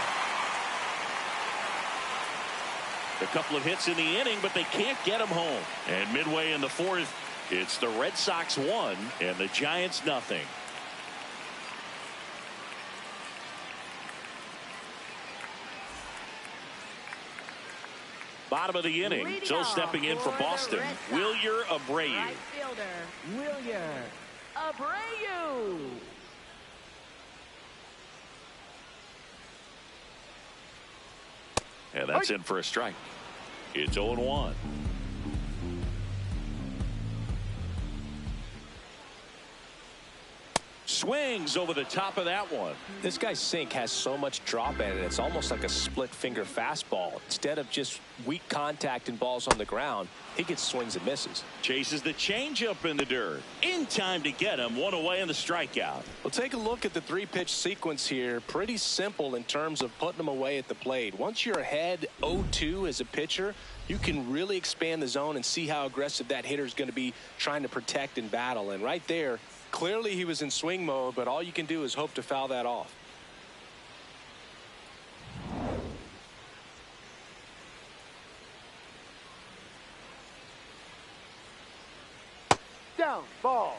A couple of hits in the inning, but they can't get him home. And midway in the 4th, it's the Red Sox 1 and the Giants nothing. Bottom of the inning, still stepping in for Boston, Wilyer Abreu. Right fielder, Wilyer Abreu. And that's in for a strike. It's 0-1. Swings over the top of that one. This guy's sink has so much drop in it. It's almost like a split finger fastball. Instead of just weak contact and balls on the ground, he gets swings and misses. Chases the changeup in the dirt. In time to get him. 1 away in the strikeout. Well, take a look at the 3-pitch sequence here. Pretty simple in terms of putting them away at the plate. Once you're ahead 0-2 as a pitcher, you can really expand the zone and see how aggressive that hitter is going to be trying to protect and battle. And right there, clearly he was in swing mode, but all you can do is hope to foul that off. Down. Ball.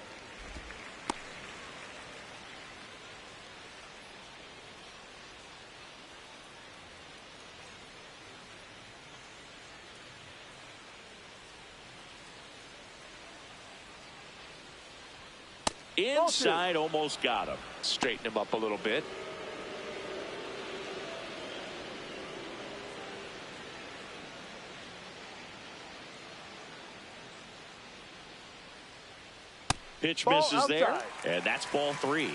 Inside, almost got him. Straighten him up a little bit. Pitch Ball misses there, outside. and that's ball 3.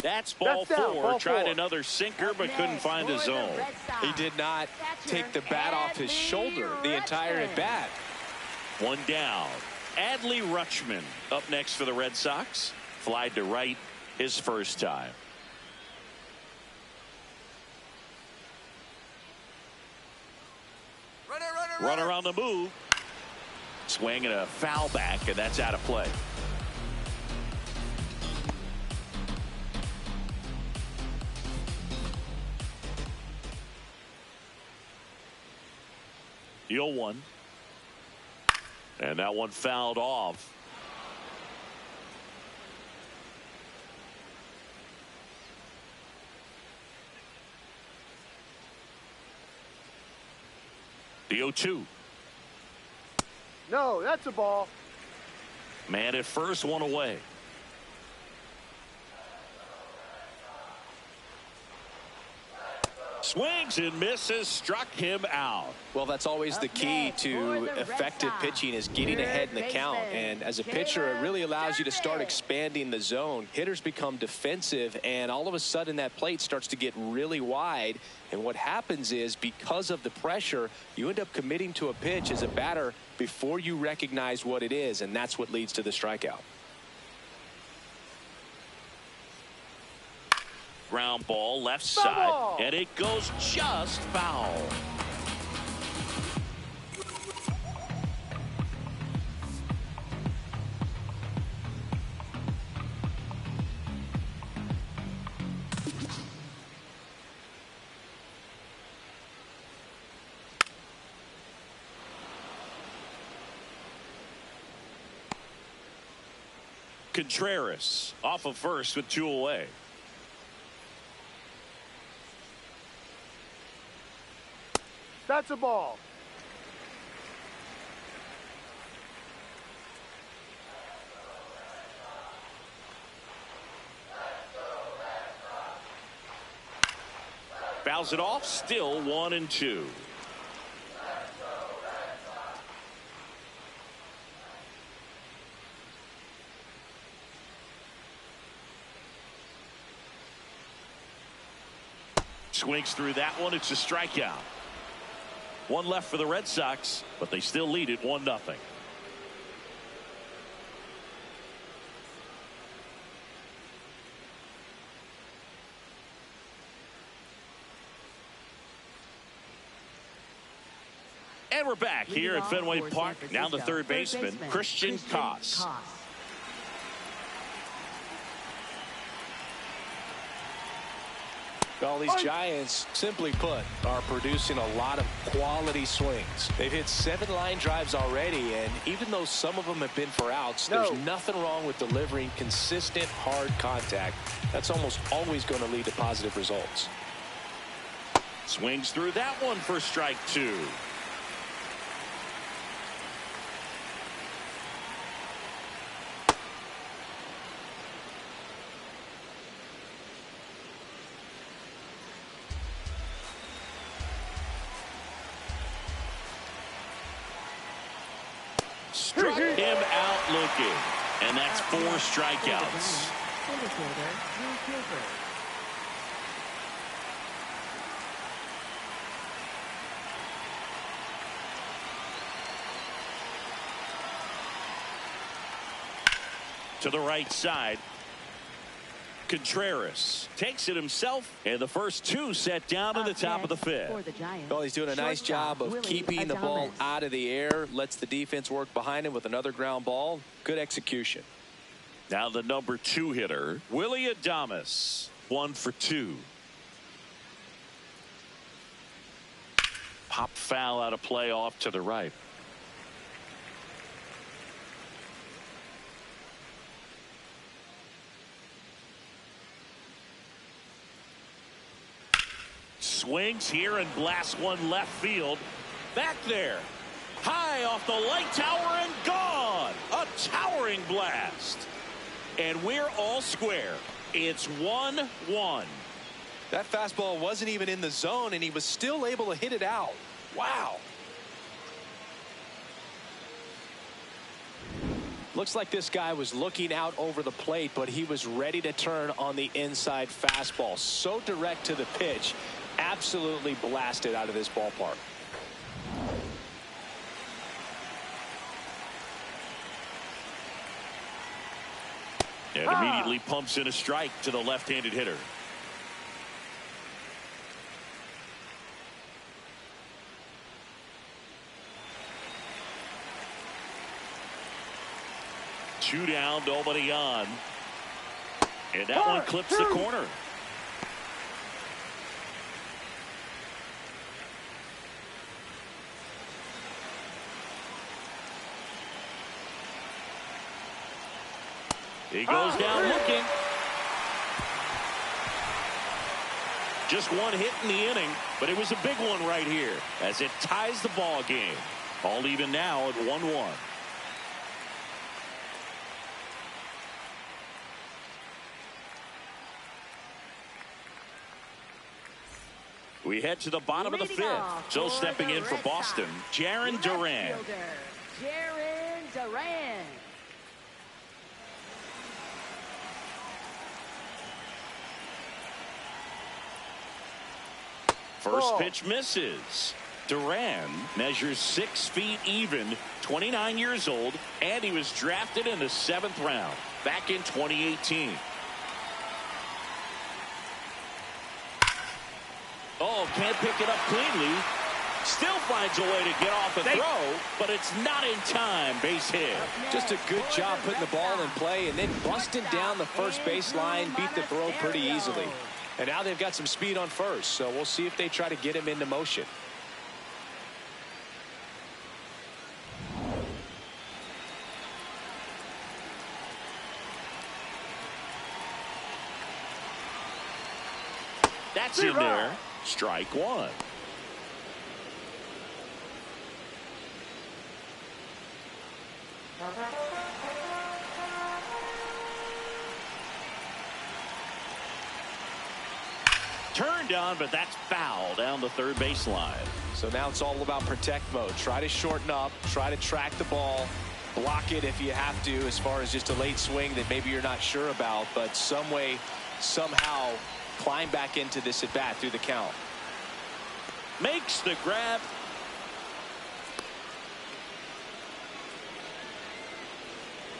That's ball 4. Ball Tried 4. another sinker, but couldn't find the zone. He did not take the bat off his shoulder the entire at bat. 1 down. Adley Rutschman up next for the Red Sox. Flied to right his first time. Runner on the move. Swing and a foul back, and that's out of play. The 0-1. And that one fouled off. The 0-2. No, that's a ball. Man at first, 1 away. Swings and misses, struck him out. Well, that's always the key to effective pitching, is getting ahead in the count. And as a pitcher, it really allows you to start expanding the zone. Hitters become defensive, and all of a sudden that plate starts to get really wide. And what happens is, because of the pressure, you end up committing to a pitch as a batter before you recognize what it is, and that's what leads to the strikeout. Ground ball left side, and it goes just foul. Contreras off of first with 2 away. That's a ball. Fouls it off. Still 1-2. Swings through that one. It's a strikeout. 1 left for the Red Sox, but they still lead it 1-0. And we're back here at Fenway Park. Now the third baseman, Christian Koss. Well, these Giants, simply put, are producing a lot of quality swings. They've hit 7 line drives already, and even though some of them have been for outs, there's nothing wrong with delivering consistent, hard contact. That's almost always going to lead to positive results. Swings through that one for strike 2. Struck him out looking. And that's 4 strikeouts. To the right side. Contreras takes it himself, and the first 2 set down in the top of the 5th. Well, he's doing a nice job of keeping the ball out of the air, lets the defense work behind him with another ground ball. Good execution. Now the number 2 hitter, Willie Adames, 1 for 2. Pop foul out of play off to the right. Swings here and blasts one left field. Back there. High off the light tower and gone. A towering blast. And we're all square. It's 1-1. That fastball wasn't even in the zone, and he was still able to hit it out. Wow. Looks like this guy was looking out over the plate, but he was ready to turn on the inside fastball. So direct to the pitch. Absolutely blasted out of this ballpark. And immediately pumps in a strike to the left-handed hitter. Two down, nobody on. And that one clips the corner. He goes down looking. Just one hit in the inning, but it was a big one right here as it ties the ball game. All even now at 1-1. We head to the bottom of the 5th. So stepping in for Boston, Jarren Duran. Jarren Duran. First pitch misses. Duran measures 6 feet even, 29 years old, and he was drafted in the 7th round back in 2018. Oh, can't pick it up cleanly. Still finds a way to get off the throw, but it's not in time. Base hit. Just a good job putting the ball in play and then busting down the first baseline, beat the throw pretty easily. And now they've got some speed on first, so we'll see if they try to get him into motion. That's in there. Strike one. Turned on, but that's foul down the third baseline. So now it's all about protect mode. Try to shorten up, try to track the ball, block it if you have to, as far as just a late swing that maybe you're not sure about, but some way, somehow climb back into this at bat through the count. Makes the grab.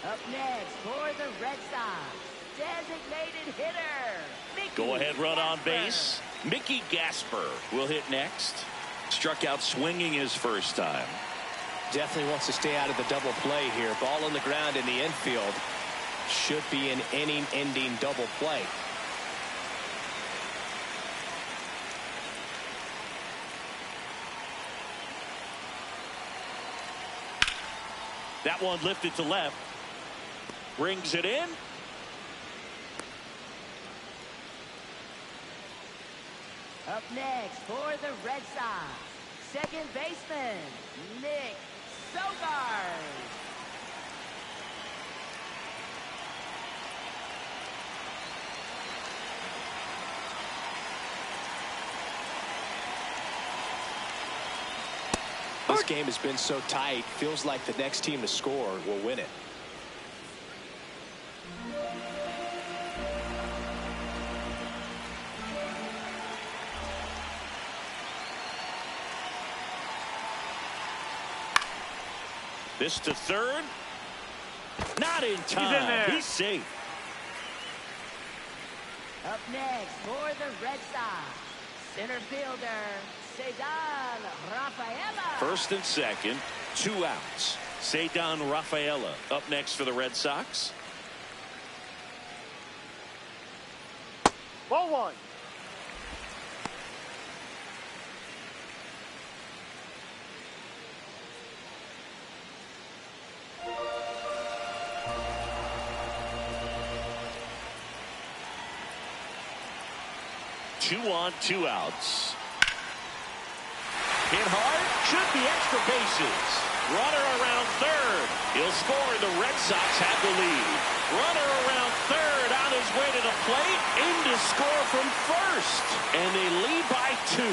Up next for the Red Sox, designated hitter, Mickey Go ahead, run on Gasper. base. Mickey Gasper will hit next. Struck out swinging his first time. Definitely wants to stay out of the double play here. Ball on the ground in the infield. Should be an inning-ending double play. That one lifted to left. Brings it in. Up next for the Red Sox, second baseman, Nick Sogard. This game has been so tight. Feels like the next team to score will win it. This to third. Not in time. there. He's safe. Up next for the Red Sox, center fielder, Cedar Rafaela. First and second, 2 outs. Cedar Rafaela up next for the Red Sox. Ball one. Two on, 2 outs. Hit hard, should be extra bases. Runner around third. He'll score, and the Red Sox have the lead. Runner around third, on his way to the plate, in to score from first. And they lead by 2.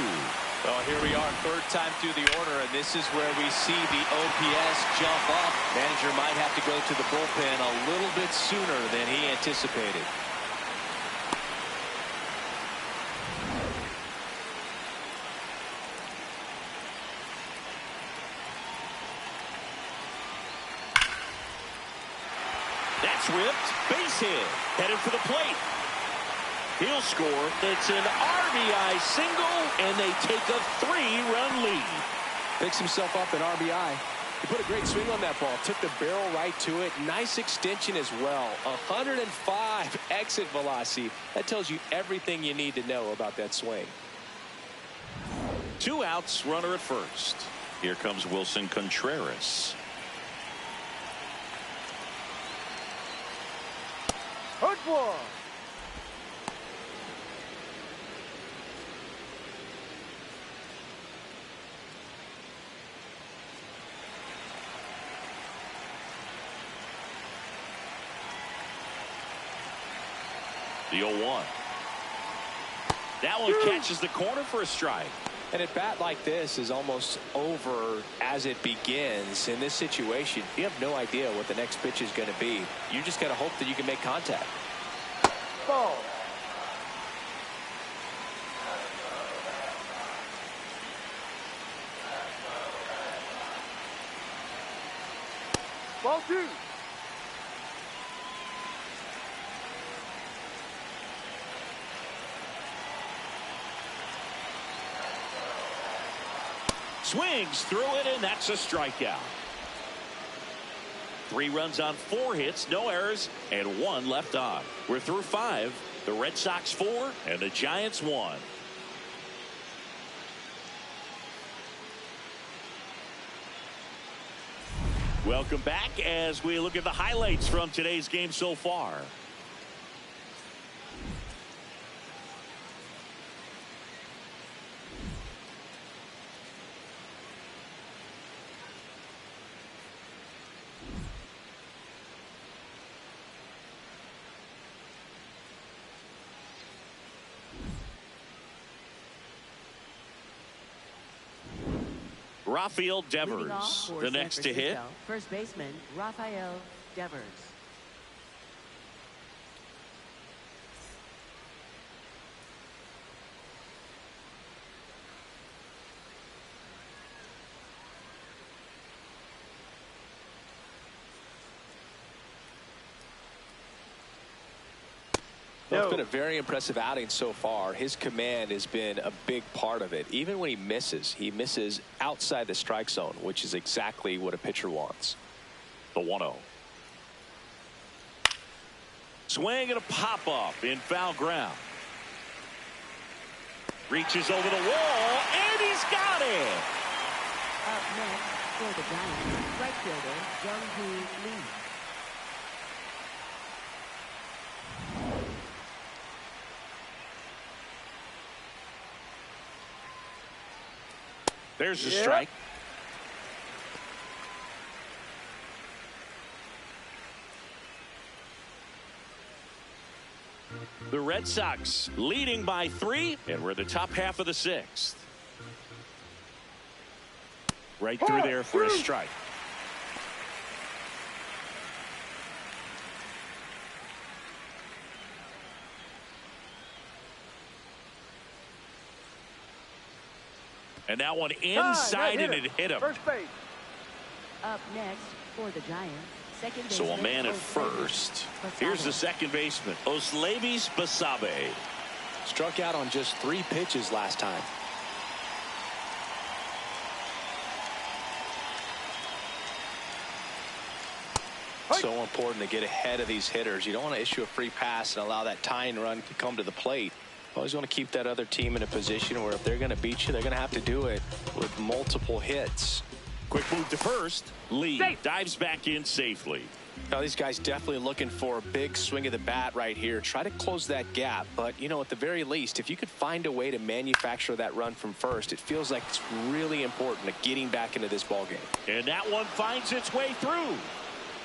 Well, here we are, third time through the order, and this is where we see the OPS jump up. Manager might have to go to the bullpen a little bit sooner than he anticipated. That's ripped. Base hit. Headed for the plate. He'll score. It's an RBI single, and they take a 3-run lead. Picks himself up an RBI. He put a great swing on that ball. Took the barrel right to it. Nice extension as well. 105 exit velocity. That tells you everything you need to know about that swing. 2 outs, runner at first. Here comes Wilson Contreras. Hook one. The 0-1. That one catches the corner for a strike. And at bat like this is almost over as it begins. In this situation, you have no idea what the next pitch is going to be. You just got to hope that you can make contact. Ball. Ball two. Swings through it, and that's a strikeout. 3 runs on 4 hits, no errors, and 1 left on. We're through 5. The Red Sox 4 and the Giants 1. Welcome back as we look at the highlights from today's game so far. Rafael Leading off Devers, for the San next to hit. Francisco, first baseman Rafael Devers. Well, it's been a very impressive outing so far. His command has been a big part of it. Even when he misses outside the strike zone, which is exactly what a pitcher wants. The 1-0. Swing and a pop-up in foul ground. Reaches over the wall, and he's got it. Up next for the Giants, right fielder Jung-Hoo Lee. There's the strike. The Red Sox leading by 3, and we're in the top half of the 6th. Right through there for a strike. And that one inside, and it hit him. First base. Up next for the Giants, second So baseman a man at Oslavis first. Basabe. Here's the second baseman, Oslavis Basabe. Struck out on just 3 pitches last time. So important to get ahead of these hitters. You don't want to issue a free pass and allow that tying run to come to the plate. Always want to keep that other team in a position where if they're going to beat you, they're going to have to do it with multiple hits. Quick move to first. Lee dives back in safely. Now these guys definitely looking for a big swing of the bat right here. Try to close that gap. But, you know, at the very least, if you could find a way to manufacture that run from first, it feels like it's really important to getting back into this ball game. And that one finds its way through.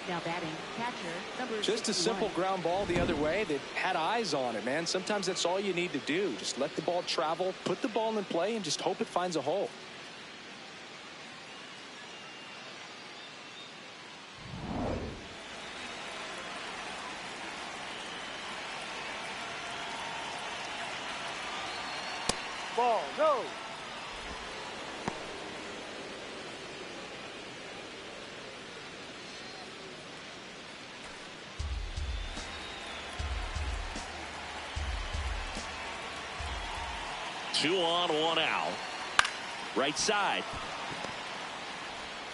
Now batting, catcher, number Just a 61. simple ground ball the other way that had eyes on it, man. Sometimes that's all you need to do. Just let the ball travel, put the ball in play, and just hope it finds a hole. Ball, no. Two on, one out. Right side.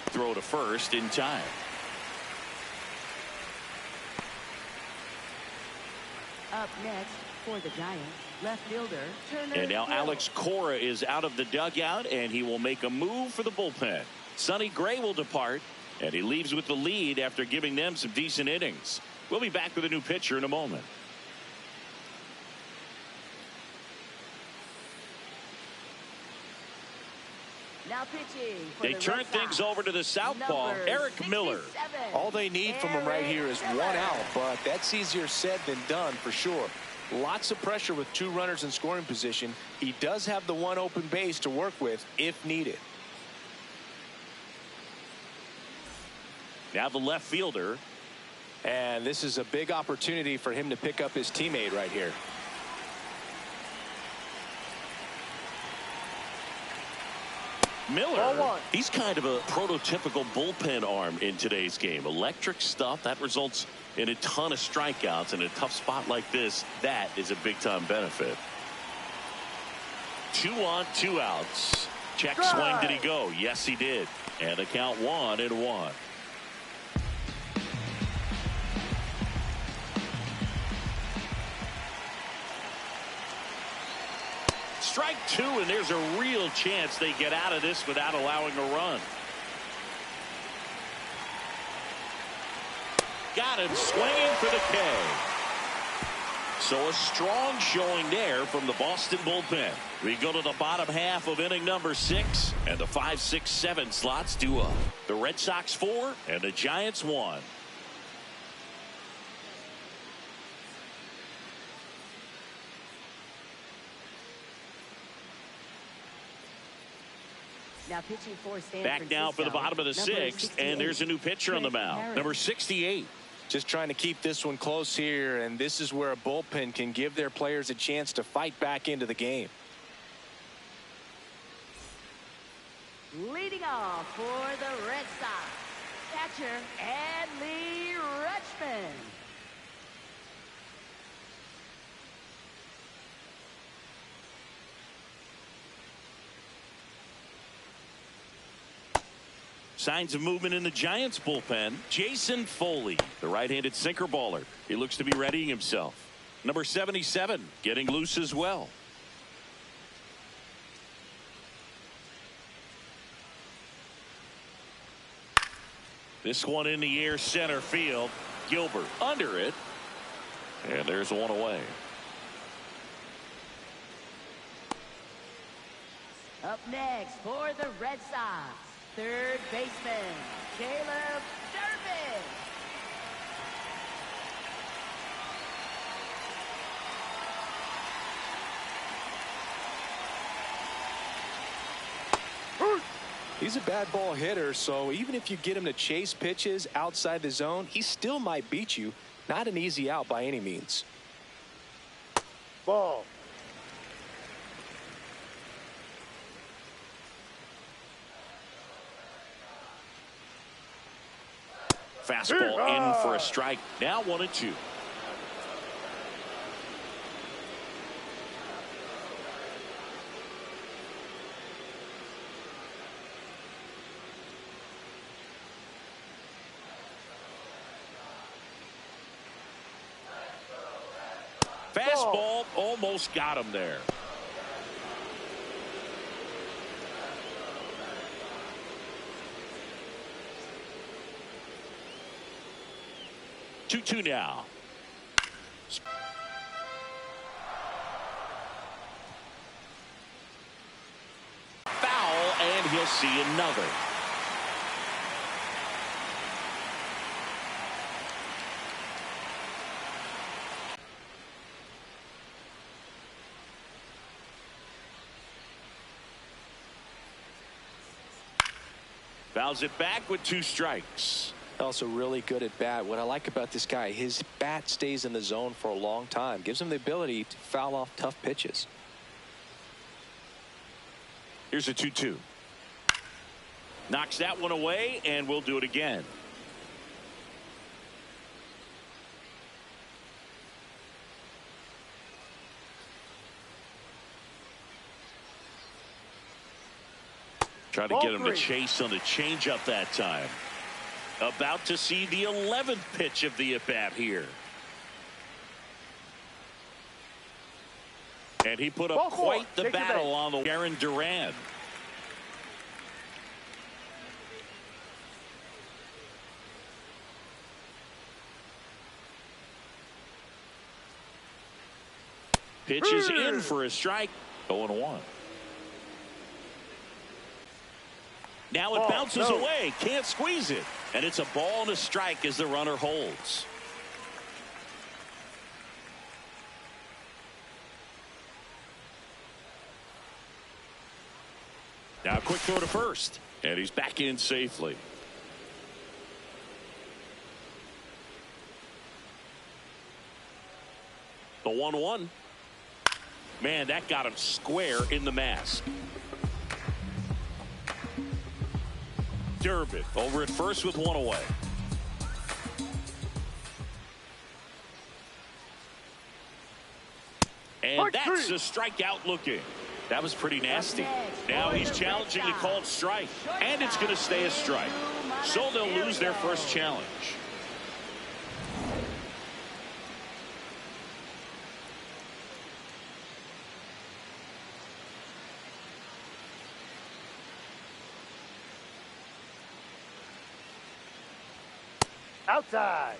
Throw to first in time. Up next for the Giants, left fielder Turner. And now Hill. Alex Cora is out of the dugout, and he will make a move for the bullpen. Sonny Gray will depart, and he leaves with the lead after giving them some decent innings. We'll be back with a new pitcher in a moment. Now pitching for They the turn Red things Sox, over to the southpaw, number Eric Miller. 67, All they need from him right here is Eric 1 Miller. out, but that's easier said than done for sure. Lots of pressure with 2 runners in scoring position. He does have the 1 open base to work with if needed. Now the left fielder. And this is a big opportunity for him to pick up his teammate right here. Miller, Ball 1. he's kind of a prototypical bullpen arm in today's game. Electric stuff that results in a ton of strikeouts. In a tough spot like this, that is a big-time benefit. 2 on, 2 outs. Check swing. Did he go? Yes, he did. And the count 1-1. Strike 2, and there's a real chance they get out of this without allowing a run. Got him swinging for the K. So a strong showing there from the Boston bullpen. We go to the bottom half of inning number 6, and the 5, 6, 7 slots due up. The Red Sox 4 and the Giants 1. Now pitching for San Back now for the bottom of the sixth, and there's a new pitcher on the mound. Number 68. Just trying to keep this one close here, and this is where a bullpen can give their players a chance to fight back into the game. Leading off for the Red Sox, catcher Adley Rutschman. Signs of movement in the Giants bullpen. Jason Foley, the right-handed sinker baller. He looks to be readying himself. Number 77, getting loose as well. This one in the air, center field. Gilbert under it. And there's one away. Up next for the Red Sox, third baseman, Caleb Durbin. He's a bad ball hitter, so even if you get him to chase pitches outside the zone, he still might beat you. Not an easy out by any means. Ball. Fastball in for a strike. Now 1-2. Fastball almost got him there. Two now. Foul, and he'll see another. Fouls it back with 2 strikes. Also really good at bat. What I like about this guy, his bat stays in the zone for a long time. Gives him the ability to foul off tough pitches. Here's a 2-2. Knocks that one away, and we'll do it again. Trying to get him to chase on the changeup that time. About to see the 11th pitch of the at-bat here. And he put up quite the battle on the Aaron Duran. Pitch is in for a strike. 0-1. Now it bounces away. Can't squeeze it. And it's a ball and a strike as the runner holds. Now a quick throw to first. And he's back in safely. The 1-1. Man, that got him square in the mask. Durbin over at first with 1 away. And that's a strikeout looking. That was pretty nasty. Now he's challenging a called strike. And it's going to stay a strike. So they'll lose their first challenge. Outside.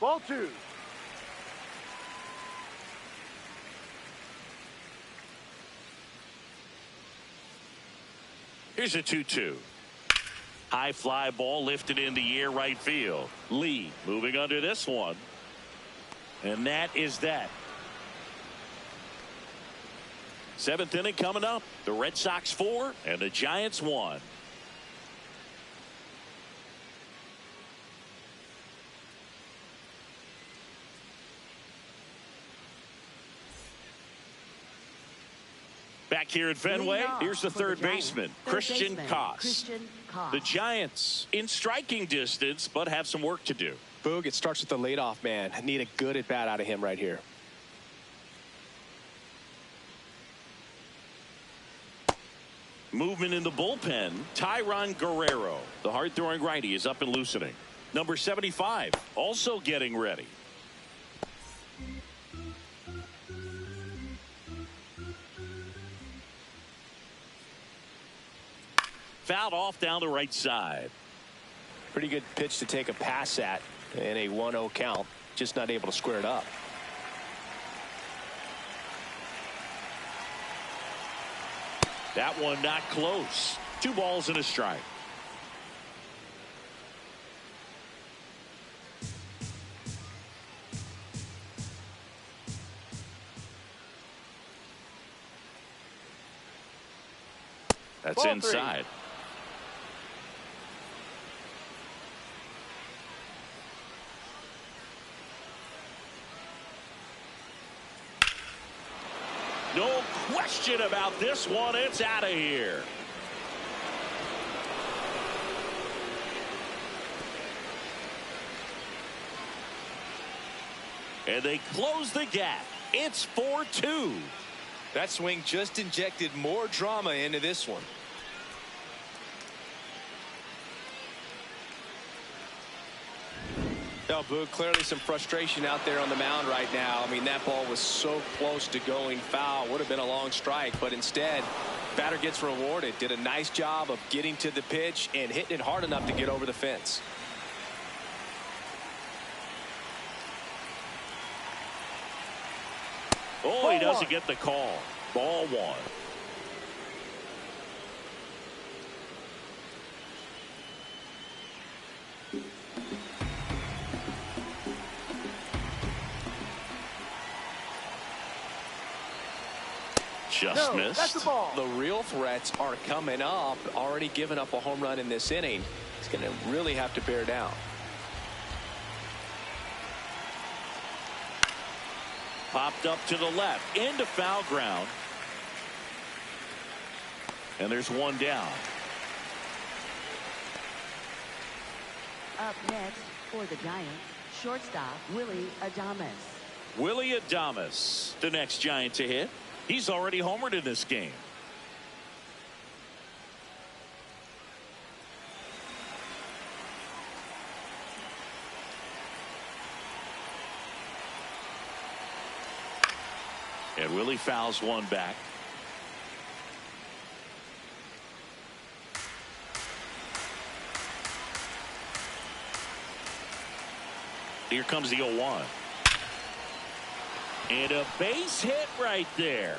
Ball 2. Here's a 2-2. High fly ball lifted in the air right field. Lee moving under this one. And that is that. Seventh inning coming up. The Red Sox 4 and the Giants 1. Back here at Fenway, here's the third baseman, Christian Koss. The Giants in striking distance, but have some work to do. Boog, it starts with the leadoff man. Need a good at bat out of him right here. Movement in the bullpen. Tyron Guerrero, the hard-throwing righty, is up and loosening. Number 75, also getting ready. Fouled off down the right side. Pretty good pitch to take a pass at in a 1-0 count. Just not able to square it up. That one not close. 2 balls and a strike. That's Ball 3. inside. No question about this one. It's out of here. And they close the gap. It's 4-2. That swing just injected more drama into this one. Now, Boog, clearly some frustration out there on the mound right now. I mean, that ball was so close to going foul. Would have been a long strike, but instead, batter gets rewarded. Did a nice job of getting to the pitch and hitting it hard enough to get over the fence. Oh, he doesn't get the call. Ball 1. Just missed. That's the ball. The real threats are coming up. Already given up a home run in this inning. He's going to really have to bear down. Popped up to the left into foul ground. And there's one down. Up next for the Giants, shortstop Willie Adames. Willie Adames, the next Giant to hit. He's already homered in this game. And Willie fouls one back. Here comes the 0-1. And a base hit right there.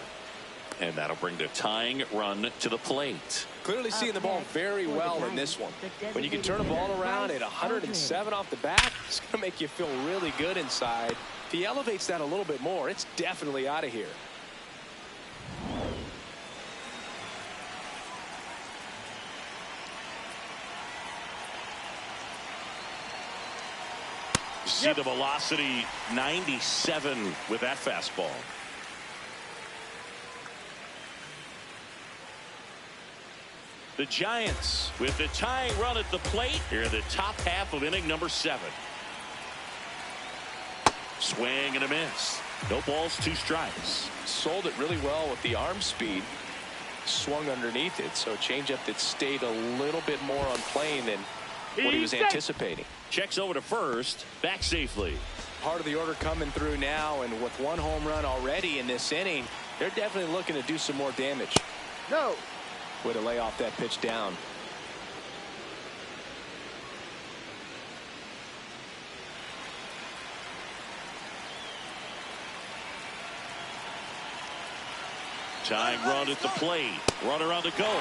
And that'll bring the tying run to the plate. Clearly seeing the ball very well in this one. When you can turn a ball around at 107 off the bat, it's going to make you feel really good inside. If he elevates that a little bit more, it's definitely out of here. See the velocity 97 with that fastball. The Giants with the tying run at the plate here in the top half of inning number 7. Swing and a miss. No balls, 2 strikes. Sold it really well with the arm speed. Swung underneath it, so changeup that stayed a little bit more on plane than what he was anticipating. Checks over to first, back safely. Part of the order coming through now, and with 1 home run already in this inning, they're definitely looking to do some more damage. No. Way to lay off that pitch down. Tying run at the plate. Runner on the go.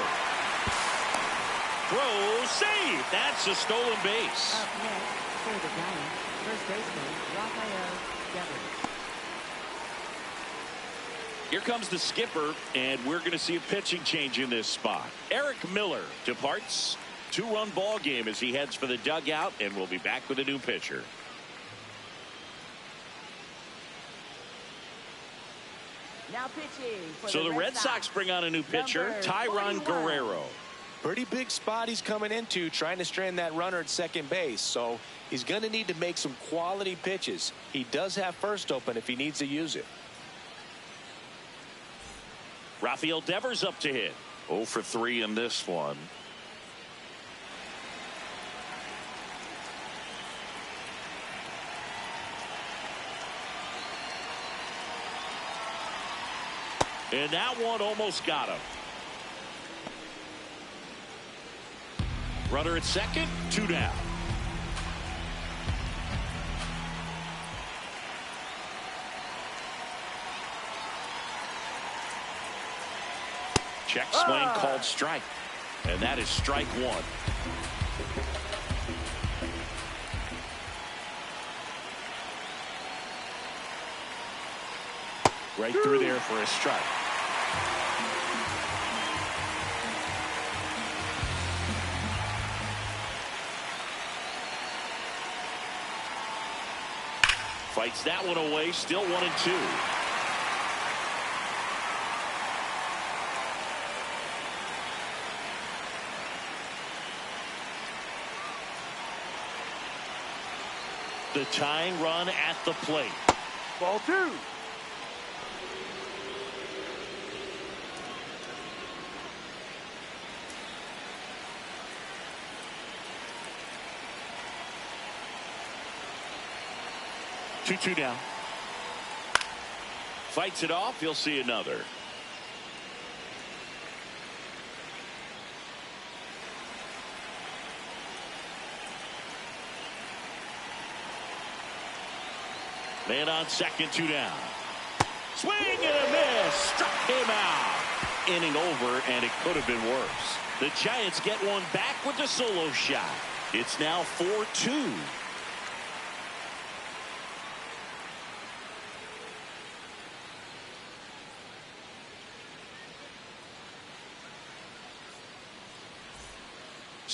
Throw, save. That's a stolen base. Up next for the Giants, first baseman Rafael Devers. Here comes the skipper, and we're going to see a pitching change in this spot. Eric Miller departs. 2-run ball game as he heads for the dugout, and we'll be back with a new pitcher. Now pitching for So the Red Sox bring on a new pitcher, Number Tyron 41. Guerrero. Pretty big spot he's coming into, trying to strand that runner at second base. So he's going to need to make some quality pitches. He does have first open if he needs to use it. Rafael Devers up to hit. 0 for 3 in this one. And that one almost got him. Runner at second, 2 down. Check swing called strike. And that is strike 1. Right through there for a strike. Fights that one away, still 1-2. The tying run at the plate. Ball 2. Two down. Fights it off. He'll see another. Man on second, 2 down. Swing and a miss. Struck him out. Inning over, and it could have been worse. The Giants get one back with the solo shot. It's now 4-2.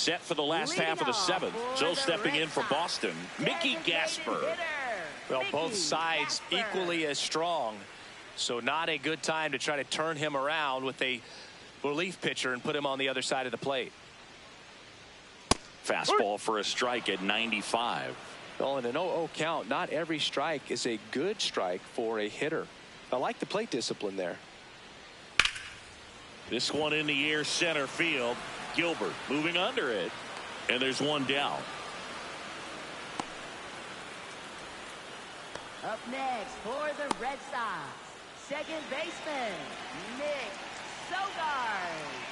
Set for the last half of the 7th. So stepping in for Boston, Mickey Gasper. Well, both sides equally as strong. So not a good time to try to turn him around with a relief pitcher and put him on the other side of the plate. Fastball for a strike at 95. Well, in an 0-0 count, not every strike is a good strike for a hitter. I like the plate discipline there. This one in the air, center field. Gilbert moving under it, and there's one down. Up next for the Red Sox, second baseman Nick Sogard.